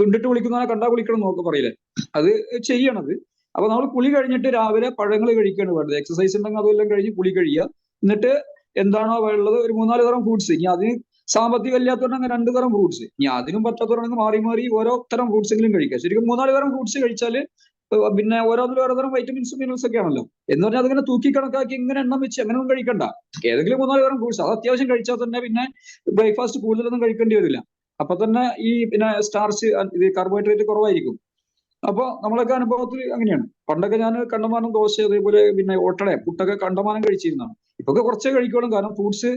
ഉണ്ടിട്ട് കുളിക്കുന്നവനെ കണ്ടാ കുളിക്കണം എന്നൊക്കെ പറയില്ലേ, അത് ചെയ്യണത്. അപ്പൊ നമ്മൾ കുളി കഴിഞ്ഞിട്ട് രാവിലെ പഴങ്ങൾ കഴിക്കുകയാണ് വേണ്ടത്. എക്സസൈസ് ഉണ്ടെങ്കിൽ അതെല്ലാം കഴിഞ്ഞ് കുളി കഴിയുക. എന്നിട്ട് എന്താണോ ഉള്ളത് ഒരു 3-4 തരം ഫ്രൂട്ട്സ്. ഇനി അതിന് സാമ്പത്തികം ഇല്ലാത്തവരുണ്ടെങ്കിൽ 2 തരം ഫ്രൂട്ട്സ്. ഇനി അതിനും പറ്റാത്തവരുണ്ടെങ്കിൽ മാറി ഓരോ തരം ഫ്രൂട്ട്സ് എങ്കിലും കഴിക്കുക. ശരിക്കും 3-4 തരം ഫ്രൂട്ട്സ് കഴിച്ചാൽ പിന്നെ ഓരോന്നിലും ഓരോ തരം വൈറ്റമിൻസും മിനറൽസ് ഒക്കെ ആണല്ലോ. എന്ന് പറഞ്ഞാൽ അതിങ്ങനെ തൂക്കി കണക്കാക്കി ഇങ്ങനെ എണ്ണം വെച്ച് അങ്ങനെയൊന്നും കഴിക്കണ്ട. ഏതെങ്കിലും 3-4 തരം ഫ്രൂട്ട്സ് അത് അത്യാവശ്യം കഴിച്ചാൽ തന്നെ പിന്നെ ബ്രേക്ക്ഫാസ്റ്റ് കൂടുതലൊന്നും കഴിക്കേണ്ടി വരില്ല. അപ്പൊ തന്നെ ഈ പിന്നെ സ്റ്റാർച്ച്, ഇത് കാർബോഹൈഡ്രേറ്റ് കുറവായിരിക്കും. അപ്പൊ നമ്മളൊക്കെ അനുഭവത്തിൽ അങ്ങനെയാണ്. പണ്ടൊക്കെ ഞാൻ കണ്ടമാനം ദോശ, അതേപോലെ പിന്നെ ഓട്ടട, പുട്ടൊക്കെ കണ്ടമാനം കഴിച്ചിരുന്നതാണ്. ഇപ്പൊക്കെ കുറച്ചേ കഴിക്കുള്ളൂ, കാരണം ഫ്രൂട്ട്സ്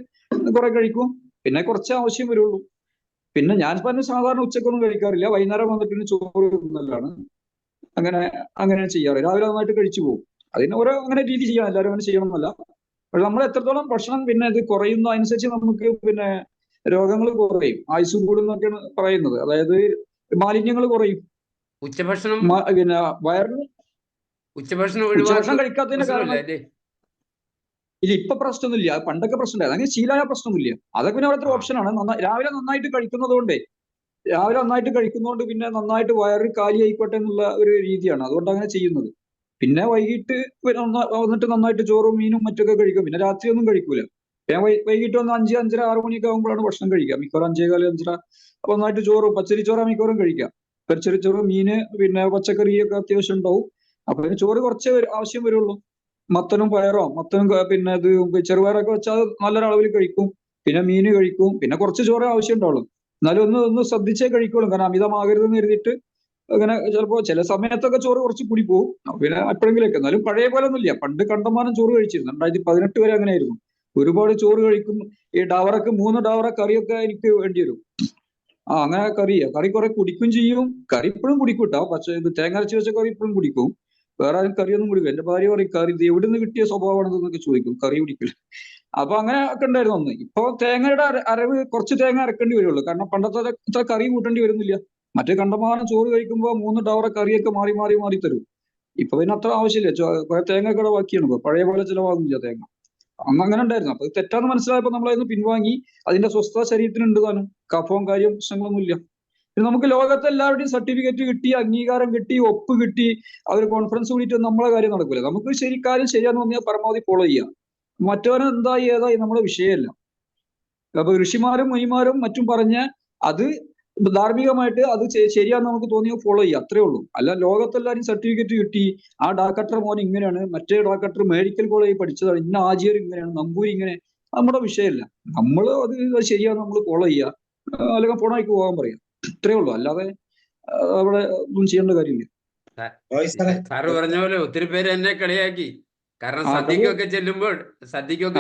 കുറെ കഴിക്കും. പിന്നെ കുറച്ച് ആവശ്യം വരുള്ളൂ. പിന്നെ ഞാൻ പറഞ്ഞ സാധാരണ ഉച്ചക്കൊന്നും കഴിക്കാറില്ല, വൈകുന്നേരം വന്നിട്ട് ചോറ് തിന്നലാണ്. അങ്ങനെ ചെയ്യാറ്. രാവിലെ നന്നായിട്ട് കഴിച്ചു പോകും. അതിന് ഓരോ അങ്ങനെ രീതി ചെയ്യാം, എല്ലാവരും അങ്ങനെ ചെയ്യണമെന്നല്ല. പക്ഷെ നമ്മൾ എത്രത്തോളം ഭക്ഷണം പിന്നെ ഇത് കുറയുന്നു അനുസരിച്ച് നമുക്ക് പിന്നെ രോഗങ്ങൾ കുറയും, ആയുസ് കൂടുന്നൊക്കെയാണ് പറയുന്നത്. അതായത് മാലിന്യങ്ങൾ കുറയും. ഉച്ചഭക്ഷണം പിന്നെ വയറിന് ഉച്ചഭക്ഷണം കഴിക്കാത്തതിന്റെ കാരണം ഇല്ല, ഇപ്പൊ പ്രശ്നമൊന്നുമില്ല. പണ്ടൊക്കെ പ്രശ്നമില്ല, അങ്ങനെ ശീലമായ പ്രശ്നമൊന്നുമില്ല. അതൊക്കെ പിന്നെ അവിടുത്തെ ഓപ്ഷനാണ്. രാവിലെ നന്നായിട്ട് കഴിക്കുന്നതുകൊണ്ട് പിന്നെ നന്നായിട്ട് വയറ് കാലി ആയിക്കോട്ടെ എന്നുള്ള ഒരു രീതിയാണ്. അതുകൊണ്ട് അങ്ങനെ ചെയ്യുന്നത്. പിന്നെ വൈകിട്ട് വന്നിട്ട് നന്നായിട്ട് ചോറും മീനും മറ്റൊക്കെ കഴിക്കും. പിന്നെ രാത്രി ഒന്നും കഴിക്കൂല. ഞാൻ വൈകിട്ട് വന്ന് 5, 5:30, 6 മണിയൊക്കെ ആകുമ്പോഴാണ് ഭക്ഷണം കഴിക്കുക. മിക്കവാറും 5:15, 5:30. അപ്പൊ നന്നായിട്ട് ചോറും പച്ചരിച്ചോറാണ് മിക്കവാറും കഴിക്കാം. പച്ചരിച്ചോറ്, മീന്, പിന്നെ പച്ചക്കറിയൊക്കെ അത്യാവശ്യം ഉണ്ടാവും. അപ്പൊ പിന്നെ ചോറ് കുറച്ചേ ആവശ്യം വരുള്ളൂ. മത്തനും പിന്നെ ഇത് ചെറുപയറൊക്കെ വെച്ചാൽ നല്ലൊരളവിൽ കഴിക്കും. പിന്നെ മീന് കഴിക്കും. പിന്നെ കുറച്ച് ചോറേ ആവശ്യം ഉണ്ടാവുള്ളൂ. എന്നാലും ഒന്ന് ശ്രദ്ധിച്ചേ കഴിക്കുള്ളൂ. കാരണം അമിതമാകരുതെന്ന് കരുതിയിട്ട് അങ്ങനെ ചിലപ്പോൾ ചില സമയത്തൊക്കെ ചോറ് കുറച്ച് കൂടി പോകും. പിന്നെ എപ്പോഴെങ്കിലൊക്കെ. എന്നാലും പഴയ പോലെ ഒന്നുമില്ല. പണ്ട് കണ്ടമാനം ചോറ് കഴിച്ചിരുന്നു. 2018 വരെ അങ്ങനെ ആയിരുന്നു. ഒരുപാട് ചോറ് കഴിക്കും. ഈ ഡാവറക്ക് 3 ഡാവറ കറിയൊക്കെ എനിക്ക് വേണ്ടി വരും. അങ്ങനെ കറി കുറെ കുടിക്കും ചെയ്യും. കറി ഇപ്പോഴും കുടിക്കും കേട്ടോ. പക്ഷേ ഇത് തേങ്ങ അരച്ച് വെച്ച കറി ഇപ്പോഴും കുടിക്കും. വേറെ ആരും കറിയൊന്നും കുടിക്കും. എന്റെ ഭാര്യ പറയും കറി ഇത് എവിടെ നിന്ന് കിട്ടിയ സ്വഭാവമാണെന്നൊക്കെ ചോദിക്കും. കറി കുടിക്കില്ല. അപ്പൊ അങ്ങനെ ഒക്കെ ഉണ്ടായിരുന്നു അന്ന്. ഇപ്പൊ തേങ്ങയുടെ അരവ് കുറച്ച് തേങ്ങ അരക്കേണ്ടി വരുള്ളൂ. കാരണം പണ്ടത്തെ അത്ര കറി കൂട്ടേണ്ടി വരുന്നില്ല. മറ്റേ കണ്ടമാനം ചോറ് കഴിക്കുമ്പോൾ 3 ഡവറ കറിയൊക്കെ മാറി തരും. ഇപ്പൊ പിന്നെ അത്ര ആവശ്യമില്ല. കുറെ തേങ്ങ ഒക്കെ ബാക്കിയാണ്. ഇപ്പൊ പഴയ പോലെ ചിലവാകുന്നില്ല തേങ്ങ. അന്ന് അങ്ങനെ ഉണ്ടായിരുന്നു. അപ്പൊ തെറ്റാന്ന് മനസ്സിലായപ്പോ നമ്മളതിന് പിൻവാങ്ങി. അതിന്റെ സ്വസ്ഥത ശരീരത്തിന് ഉണ്ട് താനും. കഫവും കാര്യം പ്രശ്നങ്ങളൊന്നും ഇല്ല. പിന്നെ നമുക്ക് ലോകത്തെ എല്ലാവരുടെയും സർട്ടിഫിക്കറ്റ് കിട്ടി, അംഗീകാരം കിട്ടി, ഒപ്പ് കിട്ടി, അവർ കോൺഫറൻസ് കൂടിയിട്ട് നമ്മളെ കാര്യം നടക്കില്ല. നമുക്ക് കാര്യം ശരിയാന്ന് പറഞ്ഞാൽ പരമാവധി ഫോളോ ചെയ്യാം. മറ്റവനും എന്തായി ഏതായി നമ്മുടെ വിഷയമല്ല. അപ്പൊ ഋഷിമാരും മുനിമാരും മറ്റും പറഞ്ഞ് അത് ധാർമ്മികമായിട്ട് അത് ശരിയാന്ന് നമുക്ക് തോന്നിയാൽ ഫോളോ ചെയ്യുക, അത്രേ ഉള്ളൂ. അല്ല ലോകത്തെല്ലാവരും സർട്ടിഫിക്കറ്റ് കിട്ടി, ആ ഡാക്ടർ മോൻ ഇങ്ങനെയാണ്, മറ്റേ ഡാക്ടർ മെഡിക്കൽ കോളേജിൽ പഠിച്ചതാണ്, ഇന്ന ആചാര്യ ഇങ്ങനെയാണ്, നമ്പൂരി ഇങ്ങനെ, നമ്മുടെ വിഷയമല്ല. നമ്മൾ അത് ശരിയാന്ന് നമ്മൾ ഫോളോ ചെയ്യുക, അല്ലെങ്കിൽ പോണായിക്ക് പോകാൻ പറയാം, ഇത്രേ ഉള്ളൂ. അല്ലാതെ അവിടെ ഒന്നും ചെയ്യേണ്ട കാര്യമില്ല. സാറ് പറഞ്ഞ പോലെ ഒത്തിരി പേര് എന്നെ കളിയാക്കി. കാരണം സദ്യക്കൊക്കെ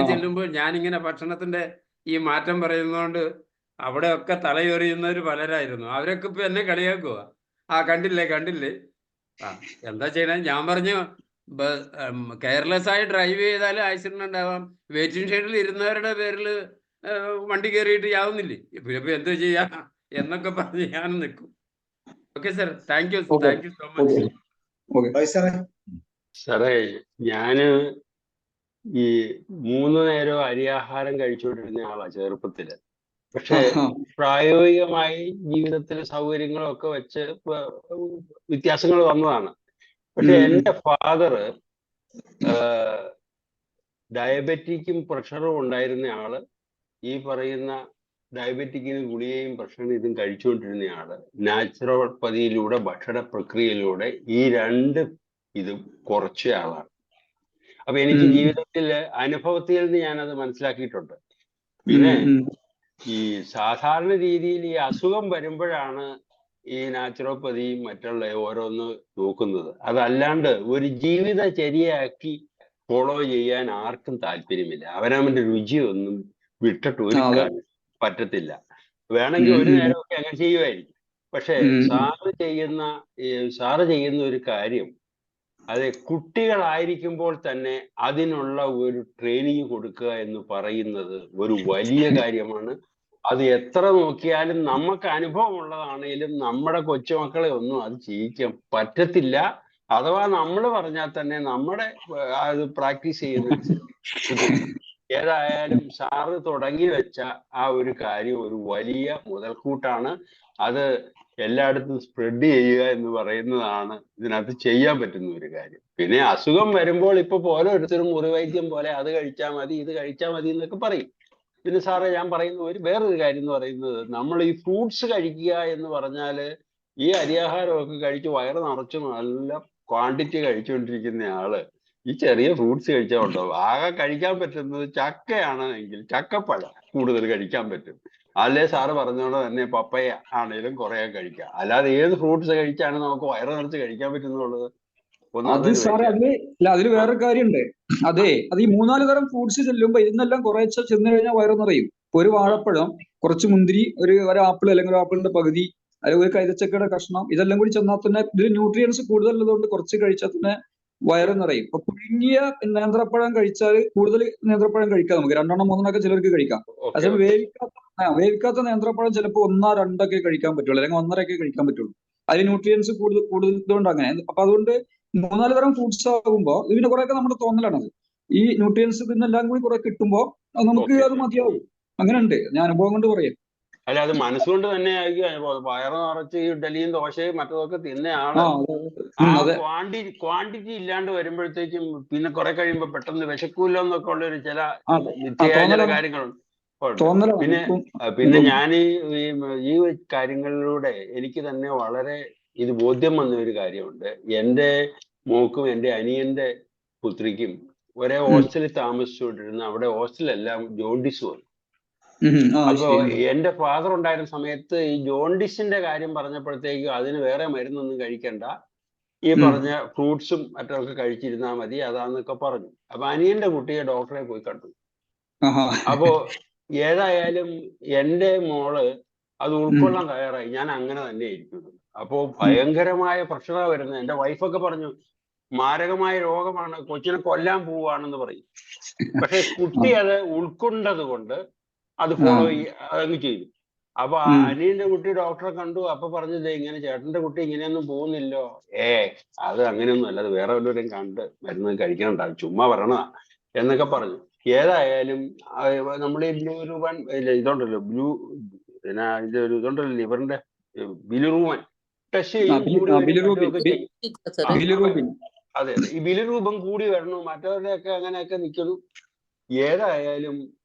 ചെല്ലുമ്പോൾ ഞാനിങ്ങനെ ഭക്ഷണത്തിന്റെ ഈ മാറ്റം പറയുന്നതുകൊണ്ട് അവിടെയൊക്കെ തലയൊറിയുന്നവർ പലരായിരുന്നു. അവരൊക്കെ ഇപ്പൊ എന്നെ കളിയാക്കുക. കണ്ടില്ലേ. എന്താ ചെയ്യണേ? ഞാൻ പറഞ്ഞു കെയർലെസ് ആയി ഡ്രൈവ് ചെയ്താൽ ആക്സിഡന്റ് ഉണ്ടാവാം. വെയിറ്റിംഗ് ഷെഡിൽ ഇരുന്നവരുടെ പേരിൽ വണ്ടി കയറിയിട്ട് യാവുന്നില്ലേ? ഇപ്പൊ എന്താ ചെയ്യാ എന്നൊക്കെ പറഞ്ഞ് ഞാൻ നിൽക്കും. Okay sir, thank you so much. സാറേ, ഞാന് ഈ 3 നേരം അരിയാഹാരം കഴിച്ചുകൊണ്ടിരുന്ന ആളാ ചെറുപ്പത്തില്. പക്ഷെ പ്രായോഗികമായി ജീവിതത്തിലെ സൗകര്യങ്ങളൊക്കെ വെച്ച് വ്യത്യാസങ്ങൾ വന്നതാണ്. പക്ഷെ എന്റെ ഫാദറ് ഡയബറ്റിക്കും പ്രഷറും ഉണ്ടായിരുന്ന ആള്, ഈ പറയുന്ന ഡയബറ്റിക്കിന് ഗുളികയും പ്രഷറിനും ഇതും കഴിച്ചുകൊണ്ടിരുന്ന ആള് നാച്ചുറോപ്പതിയിലൂടെ ഭക്ഷണ പ്രക്രിയയിലൂടെ ഈ 2 ഇതും കുറച്ച ആളാണ്. അപ്പൊ എനിക്ക് ജീവിതത്തിലെ അനുഭവത്തിൽ നിന്ന് ഞാനത് മനസ്സിലാക്കിയിട്ടുണ്ട്. പിന്നെ ഈ സാധാരണ രീതിയിൽ ഈ അസുഖം വരുമ്പോഴാണ് ഈ നാച്ചുറോപ്പതിയും മറ്റുള്ള ഓരോന്ന് നോക്കുന്നത്. അതല്ലാണ്ട് ഒരു ജീവിതചര്യയാക്കി ഫോളോ ചെയ്യാൻ ആർക്കും താല്പര്യമില്ല. അവനവന്റെ രുചിയൊന്നും വിട്ടിട്ട് ഒരു കാര്യം പറ്റത്തില്ല. വേണമെങ്കിൽ ഒരു നേരമൊക്കെ അങ്ങനെ ചെയ്യുമായിരിക്കും. പക്ഷെ സാറ് ചെയ്യുന്ന ഒരു കാര്യം, അതെ, കുട്ടികളായിരിക്കുമ്പോൾ തന്നെ അതിനുള്ള ഒരു ട്രെയിനിങ് കൊടുക്കുക എന്ന് പറയുന്നത് ഒരു വലിയ കാര്യമാണ്. അത് എത്ര നോക്കിയാലും നമുക്ക് അനുഭവം ഉള്ളതാണേലും നമ്മുടെ കൊച്ചുമക്കളെ ഒന്നും അത് ചെയ്യിക്കാൻ പറ്റത്തില്ല. അഥവാ നമ്മൾ പറഞ്ഞാൽ തന്നെ നമ്മുടെ അത് പ്രാക്ടീസ് ചെയ്യുന്ന ഏതായാലും സാറ് തുടങ്ങി വെച്ച ആ ഒരു കാര്യം ഒരു വലിയ മുതൽക്കൂട്ടാണ്. അത് എല്ലായിടത്തും സ്പ്രെഡ് ചെയ്യുക എന്ന് പറയുന്നതാണ് ഇതിനകത്ത് ചെയ്യാൻ പറ്റുന്ന ഒരു കാര്യം. പിന്നെ അസുഖം വരുമ്പോൾ ഇപ്പൊ ഓരോരുത്തരും മുറിവൈദ്യം പോലെ അത് കഴിച്ചാൽ മതി, ഇത് കഴിച്ചാൽ മതി എന്നൊക്കെ പറയും. പിന്നെ സാറേ, ഞാൻ പറയുന്ന വേറൊരു കാര്യം എന്ന് പറയുന്നത്, നമ്മൾ ഈ ഫ്രൂട്ട്സ് കഴിക്കുക എന്ന് പറഞ്ഞാല് ഈ അരിയാഹാരമൊക്കെ കഴിച്ച് വയറ് നിറച്ച് നല്ല ക്വാണ്ടിറ്റി കഴിച്ചുകൊണ്ടിരിക്കുന്ന ആള് ഈ ചെറിയ ഫ്രൂട്ട്സ് കഴിച്ചാൽ ഉണ്ടാവും. ആകെ കഴിക്കാൻ പറ്റുന്നത് ചക്കയാണെങ്കിൽ ചക്കപ്പഴം കൂടുതൽ കഴിക്കാൻ പറ്റും. അല്ലേ സാറ് പറഞ്ഞോണ്ട് തന്നെ പപ്പയ ആണേലും കുറെ കഴിക്കാം. അല്ലാതെ ഏത് ഫ്രൂട്ട്സ് കഴിച്ചാണ് നമുക്ക് വയറ് നിറച്ച് കഴിക്കാൻ പറ്റുന്നുള്ളത്? അത് സാറേ, അതില് വേറൊരു കാര്യമുണ്ട്. അതെ, അത് ഈ 3-4 തരം ഫ്രൂട്ട്സ് ചെല്ലുമ്പോ ഇതിനെല്ലാം കുറേശ്ശെ ചെന്ന് കഴിഞ്ഞാൽ വയറ് നിറയും. ഒരു വാഴപ്പഴം, കുറച്ച് മുന്തിരി, ഒരു ആപ്പിൾ അല്ലെങ്കിൽ ഒരു ആപ്പിളിന്റെ പകുതി, അല്ലെങ്കിൽ ഒരു കൈതച്ചക്കയുടെ കഷ്ണം, ഇതെല്ലാം കൂടി ചെന്നാൽ തന്നെ ഇതിൽ ന്യൂട്രിയൻസ് കൂടുതലുള്ളതുകൊണ്ട് കുറച്ച് കഴിച്ചാൽ തന്നെ വയറ് നിറയും. ഇപ്പൊ പുഴുങ്ങിയ നേന്ത്രപ്പഴം കഴിച്ചാൽ കൂടുതൽ നേന്ത്രപ്പഴം കഴിക്കാം നമുക്ക്, 2 3 ഒക്കെ ചിലർക്ക് കഴിക്കാം. പക്ഷെ വേവിക്കാത്ത നേന്ത്രപ്പഴം ചിലപ്പോൾ 1 2 കഴിക്കാൻ പറ്റുള്ളൂ, അല്ലെങ്കിൽ 1.5 കഴിക്കാൻ പറ്റുള്ളൂ. അതിൽ ന്യൂട്രിയൻസ് കൂടുതലുണ്ട് അങ്ങനെ. അപ്പൊ അതുകൊണ്ട് 3 4 തരം ഫ്രൂട്ട്സ് ആകുമ്പോൾ ഇതിന്റെ കുറെയൊക്കെ നമ്മുടെ തോന്നലാണത്. ഈ ന്യൂട്രിയൻസ് ഇതിനെല്ലാം കൂടി കുറെ കിട്ടുമ്പോൾ നമുക്ക് അത് മതിയാവും. അങ്ങനെ ഉണ്ട്, ഞാൻ അനുഭവം കൊണ്ട് പറയാം. അല്ല, അത് മനസ്സുകൊണ്ട് തന്നെ വയറ് നിറച്ച് ഈ ഇഡലിയും ദോശയും മറ്റതൊക്കെ തിന്നയാള് ക്വാണ്ടിറ്റി ഇല്ലാണ്ട് വരുമ്പോഴത്തേക്കും പിന്നെ കുറെ കഴിയുമ്പോ പെട്ടെന്ന് വിശക്കൂല്ലോ എന്നൊക്കെ ഉള്ള ഒരു ചില ചില കാര്യങ്ങളുണ്ട്. പിന്നെ ഞാൻ ഈ കാര്യങ്ങളിലൂടെ എനിക്ക് തന്നെ വളരെ ഇത് ബോധ്യം വന്ന ഒരു കാര്യമുണ്ട്. എൻ്റെ മോക്കും എൻ്റെ അനിയന്റെ പുത്രിക്കും ഒരേ ഹോസ്റ്റലിൽ താമസിച്ചുകൊണ്ടിരുന്ന അവിടെ ഹോസ്റ്റലെല്ലാം ജോണ്ടിസ് വന്നു. അപ്പോ എന്റെ ഫാദർ ഉണ്ടായിരുന്ന സമയത്ത് ഈ ജോണ്ടിസിന്റെ കാര്യം പറഞ്ഞപ്പോഴത്തേക്കും അതിന് വേറെ മരുന്നൊന്നും കഴിക്കണ്ട, ഈ പറഞ്ഞ ഫ്രൂട്ട്സും മറ്റൊക്കെ കഴിച്ചിരുന്നാൽ മതി അതാന്നൊക്കെ പറഞ്ഞു. അപ്പൊ അനിയന്റെ കുട്ടിയെ ഡോക്ടറെ പോയി കണ്ടു. അപ്പോ ഏതായാലും എന്റെ മോള് അത് ഉൾക്കൊള്ളാൻ തയ്യാറായി, ഞാൻ അങ്ങനെ തന്നെ ഇരിക്കുന്നു. അപ്പോ ഭയങ്കരമായ പ്രശ്നമാണ് വരുന്നത്. എന്റെ വൈഫൊക്കെ പറഞ്ഞു മാരകമായ രോഗമാണ്, കൊച്ചിനെ കൊല്ലാൻ പോവുകയാണെന്ന് പറയും. പക്ഷെ കുട്ടി അത് ഉൾക്കൊണ്ടത് കൊണ്ട് അത് ഫോളോ അങ്ങ് ചെയ്തു. അപ്പൊ അനിയന്റെ കുട്ടി ഡോക്ടറെ കണ്ടു. അപ്പൊ പറഞ്ഞത് ഇങ്ങനെ ചേട്ടന്റെ കുട്ടി ഇങ്ങനെയൊന്നും പോകുന്നില്ലോ. അത് അങ്ങനെയൊന്നും അല്ല, അത് വേറെ വല്ലവരെയും കണ്ട് മരുന്ന് കഴിക്കണുണ്ടാകും, ചുമ്മാ പറയണതാ എന്നൊക്കെ പറഞ്ഞു. ഏതായാലും നമ്മൾ ഈ ബ്ലൂ രൂപൻ ഇതുണ്ടല്ലോ, ഇതുണ്ടല്ലോ ലിവറിന്റെ ബിലിറൂബൻ ടെസ്റ്റ് ചെയ്യും. അതെ, ഈ ബിലിറൂബൻ കൂടി വരണു, മറ്റവരുടെയൊക്കെ അങ്ങനെയൊക്കെ നിൽക്കുന്നു. ഏതായാലും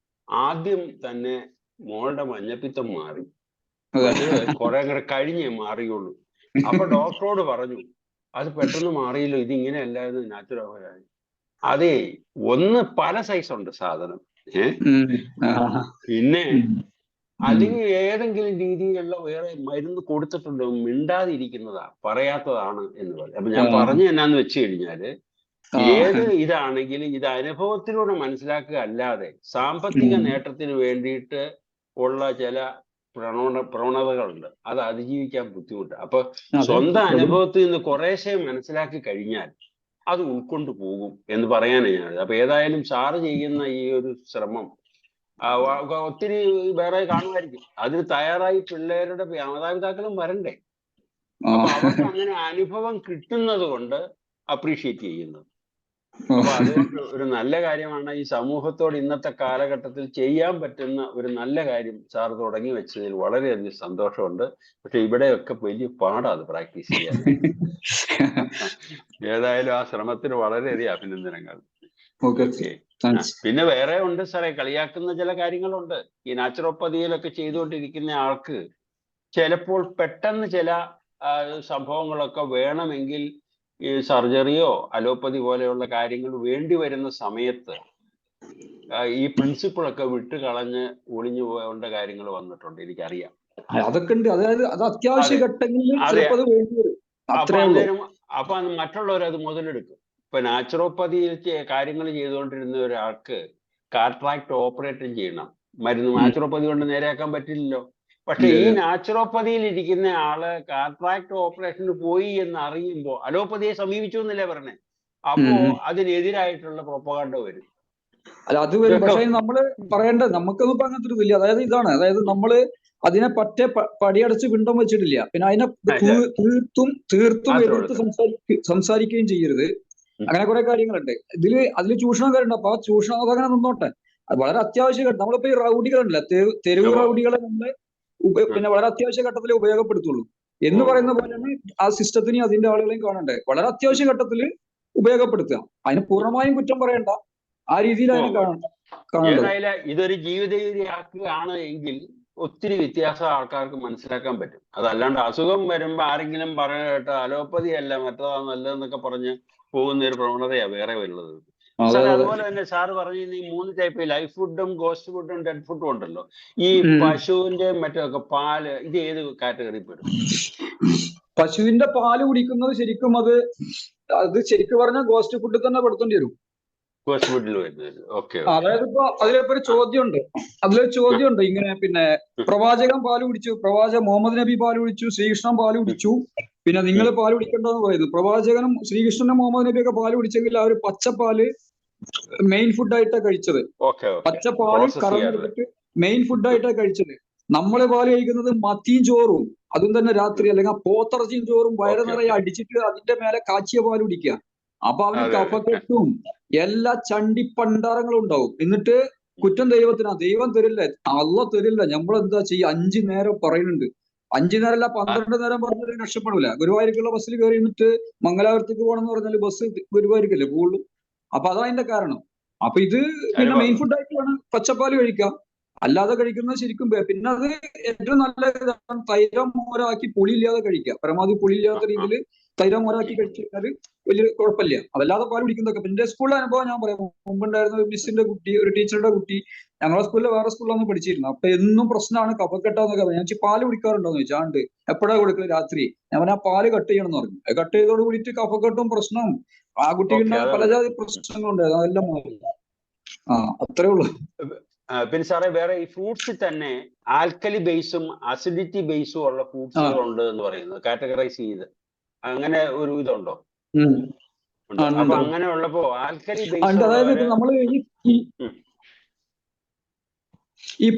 ആദ്യം തന്നെ മോളുടെ മഞ്ഞപ്പിത്തം മാറി, കുറെ കൂടെ കഴിഞ്ഞേ മാറിയുള്ളൂ. അപ്പൊ ഡോക്ടറോട് പറഞ്ഞു അത് പെട്ടെന്ന് മാറിയല്ലോ, ഇതിങ്ങനെ അല്ലായിരുന്നു നാച്ചുറൽ. അതെ, പല സൈസ് ഉണ്ട് സാധനം. പിന്നെ അല്ലെങ്കിൽ ഏതെങ്കിലും രീതിയിലുള്ള വേറെ മരുന്ന് കൊടുത്തിട്ടുണ്ടോ, മിണ്ടാതിരിക്കുന്നതാ, പറയാത്തതാണ് എന്ന് പറയും. അപ്പൊ ഞാൻ പറഞ്ഞു എന്നാന്ന് വെച്ച് കഴിഞ്ഞാല് ഏത് ഇതാണെങ്കിലും ഇത് അനുഭവത്തിലൂടെ മനസ്സിലാക്കുക അല്ലാതെ സാമ്പത്തിക നേട്ടത്തിന് വേണ്ടിയിട്ട് ഉള്ള ചില പ്രവണതകളുണ്ട്, അത് അതിജീവിക്കാൻ ബുദ്ധിമുട്ട്. അപ്പൊ സ്വന്തം അനുഭവത്തിൽ നിന്ന് കുറേശ്ശെ മനസ്സിലാക്കി കഴിഞ്ഞാൽ അത് ഉൾക്കൊണ്ടു പോകും എന്ന് പറയാനാണ് ഞാനത്. അപ്പൊ ഏതായാലും സാറ് ചെയ്യുന്ന ഈ ഒരു ശ്രമം ഒത്തിരി വേറെ കാണുമായിരിക്കും, അതിന് തയ്യാറായി പിള്ളേരുടെ മാതാപിതാക്കളും വരണ്ടേ. അപ്പൊ അവർക്ക് അങ്ങനെ അനുഭവം കിട്ടുന്നത് കൊണ്ട് അപ്രീഷിയേറ്റ് ചെയ്യുന്നത്. അപ്പൊ അതുകൊണ്ട് ഒരു നല്ല കാര്യമാണ് ഈ സമൂഹത്തോട് ഇന്നത്തെ കാലഘട്ടത്തിൽ ചെയ്യാൻ പറ്റുന്ന ഒരു നല്ല കാര്യം സാർ തുടങ്ങി വെച്ചതിൽ വളരെയധികം സന്തോഷമുണ്ട്. പക്ഷെ ഇവിടെയൊക്കെ വലിയ പാടാണ് പ്രാക്ടീസ് ചെയ്യാൻ. ഏതായാലും ആ ശ്രമത്തിന് വളരെയധികം അഭിനന്ദനങ്ങൾ. പിന്നെ വേറെ ഉണ്ട് സാറേ, കളിയാക്കുന്ന ചില കാര്യങ്ങളുണ്ട്. ഈ നാച്ചുറോപ്പതിയിലൊക്കെ ചെയ്തുകൊണ്ടിരിക്കുന്ന ആൾക്ക് ചിലപ്പോൾ പെട്ടെന്ന് ചില സംഭവങ്ങളൊക്കെ വേണമെങ്കിൽ ഈ സർജറിയോ അലോപ്പതി പോലെയുള്ള കാര്യങ്ങൾ വേണ്ടി വരുന്ന സമയത്ത് ഈ പ്രിൻസിപ്പിളൊക്കെ വിട്ടുകളഞ്ഞ് ഒളിഞ്ഞു പോകേണ്ട കാര്യങ്ങൾ വന്നിട്ടുണ്ട്, എനിക്കറിയാം. അതൊക്കെ ഉണ്ട്, അതായത് അത് അത്യാവശ്യ ഘട്ടങ്ങളിൽ അപ്പൊ മറ്റുള്ളവർ അത് മുതലെടുക്കും. ഇപ്പൊ നാച്ചുറോപ്പതി കാര്യങ്ങൾ ചെയ്തുകൊണ്ടിരുന്ന ഒരാൾക്ക് കാട്രാക്ട് ഓപ്പറേറ്റ് ചെയ്യണം, മരുന്ന് നാച്ചുറോപ്പതി കൊണ്ട് നേരെയാക്കാൻ പറ്റില്ലല്ലോ. പക്ഷെ ഈ നാച്ചുറോപ്പതിയിൽ ഇരിക്കുന്ന ആള് കാട്രാക്ട് ഓപ്പറേഷന് പോയി എന്ന് അറിയുമ്പോ അലോപ്പതിയെ സമീപിച്ചു എന്നല്ലേ പറഞ്ഞേ. അപ്പോ അതിനെതിരായിട്ടുള്ള പ്രൊപ്പഗാൻഡ വരും. അല്ല, അത് വരും. പക്ഷെ നമ്മള് പറയേണ്ടത് നമുക്കൊന്നും ഇപ്പൊ അങ്ങനത്തെ ഒരു ഇതില്ല. അതായത് ഇതാണ്, അതായത് നമ്മള് അതിനെ പറ്റേ പടിയടച്ച് പിണ്ടം വെച്ചിട്ടില്ല. പിന്നെ അതിനെ തീർത്തും എതിർത്ത് സംസാരിക്കുകയും ചെയ്യരുത്. അങ്ങനെ കുറെ കാര്യങ്ങളുണ്ട് അതിൽ ചൂഷണം കാര്യമുണ്ട്. അപ്പൊ ആ ചൂഷണം അതങ്ങനെ നിന്നോട്ടെ. അത് വളരെ അത്യാവശ്യ ഘട്ടം. നമ്മളിപ്പോ ഈ റൗഡികളുണ്ടല്ല, തെരുവ് റൗഡികളെ നമ്മള് പിന്നെ വളരെ അത്യാവശ്യ ഘട്ടത്തിലേ ഉപയോഗപ്പെടുത്തുള്ളൂ എന്ന് പറയുന്ന പോലെയാണ് ആ സിസ്റ്റത്തിനെയും അതിന്റെ ആളുകളെയും കാണണ്ടേ. വളരെ അത്യാവശ്യ ഘട്ടത്തിൽ ഉപയോഗപ്പെടുത്തുക, അതിന് പൂർണ്ണമായും കുറ്റം പറയണ്ട, ആ രീതിയിലാണ് കാണേണ്ടത്. ഇതൊരു ജീവിത രീതിയാക്കുകയാണ് എങ്കിൽ ഒത്തിരി വ്യത്യാസം ആൾക്കാർക്ക് മനസ്സിലാക്കാൻ പറ്റും. അതല്ലാണ്ട് അസുഖം വരുമ്പോ ആരെങ്കിലും പറയട്ടെ അലോപ്പതി അല്ല മറ്റേതാ നല്ലതെന്നൊക്കെ പറഞ്ഞ് പോകുന്ന ഒരു പ്രവണതയാ വേറെ വരുന്നത്. അതുപോലെ തന്നെ സാറ് പറഞ്ഞ ഈ 3 ടൈപ്പ് ലൈഫ് ഫുഡും ഗോസ്റ്റ് ഫുഡും ഡെഡ് ഫുഡും ഉണ്ടല്ലോ. ഈ പശുവിന്റെ മറ്റൊക്കെ പാല്, ഇത് ഏത് കാറ്റഗറി പെടും? പശുവിന്റെ പാല് കുടിക്കുന്നത് ശരിക്കും അത് ശരിക്കും പറഞ്ഞാൽ ഗോസ്റ്റ് ഫുഡ് തന്നെ പെടുത്തേണ്ടി വരും. ഹോസ്പിറ്റലിൽ വരുന്നത്. ഓക്കെ. അതായത് ഇപ്പൊ അതിലിപ്പോ ഒരു ചോദ്യമുണ്ട്, അതിലൊരു ചോദ്യമുണ്ട് ഇങ്ങനെ, പിന്നെ പ്രവാചകൻ പാല് കുടിച്ചു, മുഹമ്മദ് നബി പാല് കുടിച്ചു, ശ്രീകൃഷ്ണൻ പാല് കുടിച്ചു, പിന്നെ നിങ്ങൾ പാല് കുടിക്കണ്ടെന്ന് പറയുന്നു. പ്രവാചകനും ശ്രീകൃഷ്ണനും മുഹമ്മദ് നബിയൊക്കെ പാല് കുടിച്ചെങ്കിൽ അവർ പച്ചപ്പാല് മെയിൻ ഫുഡായിട്ടാണ് കഴിച്ചത്. പച്ചപ്പാല് കറന്നെടുത്തിട്ട് മെയിൻ ഫുഡായിട്ടാണ് കഴിച്ചത്. നമ്മള് പാല് കഴിക്കുന്നത് മത്തിയും ചോറും, അതും തന്നെ രാത്രി, അല്ലെങ്കിൽ പോത്തിറച്ചിയും ചോറും വയറ് നിറയെ അടിച്ചിട്ട് അതിന്റെ മേലെ കാച്ചിയ പാല് കുടിക്കുക. അപ്പൊ അവന് കഫക്കെട്ടും എല്ലാ ചണ്ടിപ്പണ്ടാരങ്ങളും ഉണ്ടാവും. എന്നിട്ട് കുറ്റം ദൈവത്തിനാ, ദൈവം തരില്ല, അള്ളാഹ് തരില്ല. നമ്മളെന്താ ചെയ്യുക? 5 നേരം പറയുന്നുണ്ട്. 5 നേരമല്ല 12 നേരം പറഞ്ഞാലും രക്ഷപ്പെടില്ല. ഗുരുവായൂർക്കുള്ള ബസ്സിൽ കയറി നിന്നിട്ട് മംഗലാപുരത്തേക്ക് പോകണം എന്ന് പറഞ്ഞാൽ ബസ് ഗുരുവായൂർക്കല്ലേ പോകുള്ളൂ. അപ്പൊ അതാ അതിന്റെ കാരണം. അപ്പൊ ഇത് പിന്നെ മെയിൻ ഫുഡായിട്ട് വേണം പച്ചപ്പാല് കഴിക്കാം, അല്ലാതെ കഴിക്കുന്നത് ശരിക്കും. പിന്നെ അത് ഏറ്റവും നല്ല ഇതാണ്, തൈരം മോരാക്കി പുളിയില്ലാതെ കഴിക്കുക. പരമാവധി പുളിയില്ലാത്ത രീതിയിൽ തൈരം മോരാക്കി കഴിച്ചു കഴിഞ്ഞാൽ വലിയ കുഴപ്പമില്ല. അതല്ലാതെ പാൽ കുടിക്കുന്നതൊക്കെ. പിന്നെ സ്കൂളിലെ അനുഭവം ഞാൻ പറയാം. മുമ്പുണ്ടായിരുന്ന ഒരു മിസ്സിന്റെ കുട്ടി, ഒരു ടീച്ചറുടെ കുട്ടി, ഞങ്ങളെ സ്കൂളിൽ വേറെ സ്കൂളിലാണ് പഠിച്ചിരുന്നത്. അപ്പൊ എന്നും പ്രശ്നമാണ് കഫക്കെട്ടാന്നൊക്കെ പറഞ്ഞു. ഞാൻ പാല് കുടിക്കാറുണ്ടോന്ന് ചോദിച്ചാൽ ഉണ്ട്. എപ്പോഴാ കൊടുക്കല്? രാത്രി. ഞാൻ ആ പാല് കട്ട് ചെയ്യണം എന്ന് പറഞ്ഞു. കട്ട് ചെയ്തോട് കൂടിയിട്ട് കഫക്കെട്ടും പ്രശ്നവും ആ കുട്ടികളുടെ പലജാതി പ്രശ്നങ്ങളുണ്ടായിരുന്നു. അതെല്ലാം മാറി. അത്രേ ഉള്ളൂ. പിന്നെ സാറേ, വേറെ ഈ ഫ്രൂട്ട്സിൽ തന്നെ ആൽക്കലി ബേസും അസിഡിറ്റി ബേസും ഉള്ള ഫ്രൂട്ട്സുകൾ ഉണ്ട് എന്ന് പറയുന്നത്, കാറ്റഗറൈസ് ചെയ്ത് അങ്ങനെ ഒരു ഇതുണ്ടോ? അപ്പൊ അങ്ങനെ ഉള്ളപ്പോ ആൽക്കലി ബേസ്, അതായത് നമ്മള് ഈ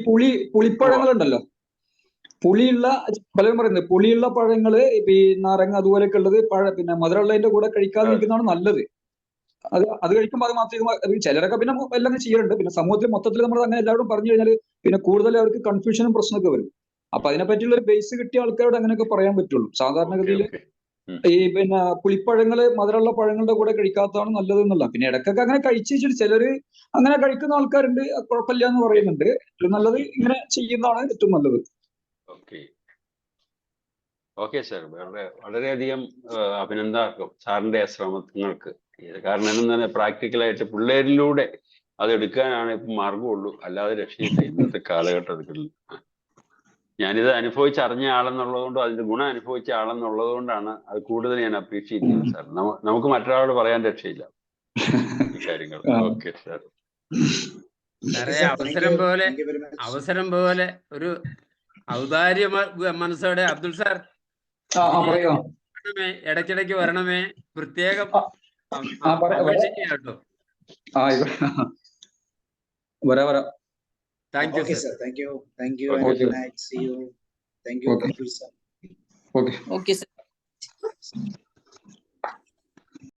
പുളിപ്പഴങ്ങളുണ്ടല്ലോ, പുളിയുള്ള, പലരും പറയുന്നത് പുളിയുള്ള പഴങ്ങള്, ഈ നാരങ്ങ അതുപോലെയൊക്കെ ഉള്ളത് പിന്നെ മധുരമുള്ളതിന്റെ കൂടെ കഴിക്കാതിരിക്കുന്നതാണ് നല്ലത്. അത് കഴിക്കുമ്പോൾ അത് മാത്രമേ, ചിലരൊക്കെ പിന്നെ എല്ലാം ചെയ്യാറുണ്ട്. പിന്നെ സമൂഹത്തിൽ മൊത്തത്തിൽ നമ്മൾ അങ്ങനെ എല്ലാവരും പറഞ്ഞു കഴിഞ്ഞാൽ പിന്നെ കൂടുതൽ അവർക്ക് കൺഫ്യൂഷനും പ്രശ്നമൊക്കെ വരും. അപ്പൊ അതിനെ പറ്റിയുള്ള ഒരു ബേസ് കിട്ടിയ ആൾക്കാരോട് അങ്ങനെയൊക്കെ പറയാൻ പറ്റുള്ളൂ. സാധാരണഗതിയിൽ ഈ പിന്നെ പുളിപ്പഴങ്ങള് മധുരമുള്ള പഴങ്ങളുടെ കൂടെ കഴിക്കാത്തതാണ് നല്ലത് എന്നുള്ള. പിന്നെ ഇടയ്ക്കൊക്കെ അങ്ങനെ കഴിച്ചിട്ട് ചിലര് അങ്ങനെ കഴിക്കുന്ന ആൾക്കാരുണ്ട്, കുഴപ്പമില്ല എന്ന് പറയുന്നുണ്ട്. ഏറ്റവും നല്ലത് ഇങ്ങനെ ചെയ്യുന്നതാണ് ഏറ്റവും നല്ലത്. ഓക്കെ സാർ, വളരെയധികം അഭിനന്ദനം സാറിന്റെ ശ്രമങ്ങൾക്ക്. കാരണം എന്താണ്, പ്രാക്ടിക്കലായിട്ട് പിള്ളേരിലൂടെ അത് എടുക്കാനാണ് ഇപ്പം മാർഗമുള്ളൂ, അല്ലാതെ രക്ഷയില്ല ഇന്നത്തെ കാലഘട്ടത്തിൽ. ഞാനിത് അനുഭവിച്ചറിഞ്ഞ ആളെന്നുള്ളത് അതിന്റെ ഗുണം അനുഭവിച്ച ആളെന്നുള്ളത് കൊണ്ടാണ് അത് കൂടുതൽ ഞാൻ അപ്രീഷിയേറ്റ് ചെയ്യുന്നത് സാർ. നമുക്ക് മറ്റൊരാളോട് പറയാൻ രക്ഷയില്ല ഈ കാര്യങ്ങൾ. Okay sir. അവസരം പോലെ ഒരു ഔദാര്യ മനസ്സോടെ അബ്ദുൾ സാർ ഇടയ്ക്കിടയ്ക്ക് വരണമേ, പ്രത്യേകം അപേക്ഷിക്കുകയാട്ടോ. Thank you, sir. Thank you. Good night. See you. Thank you, Abdul sir. Okay, sir.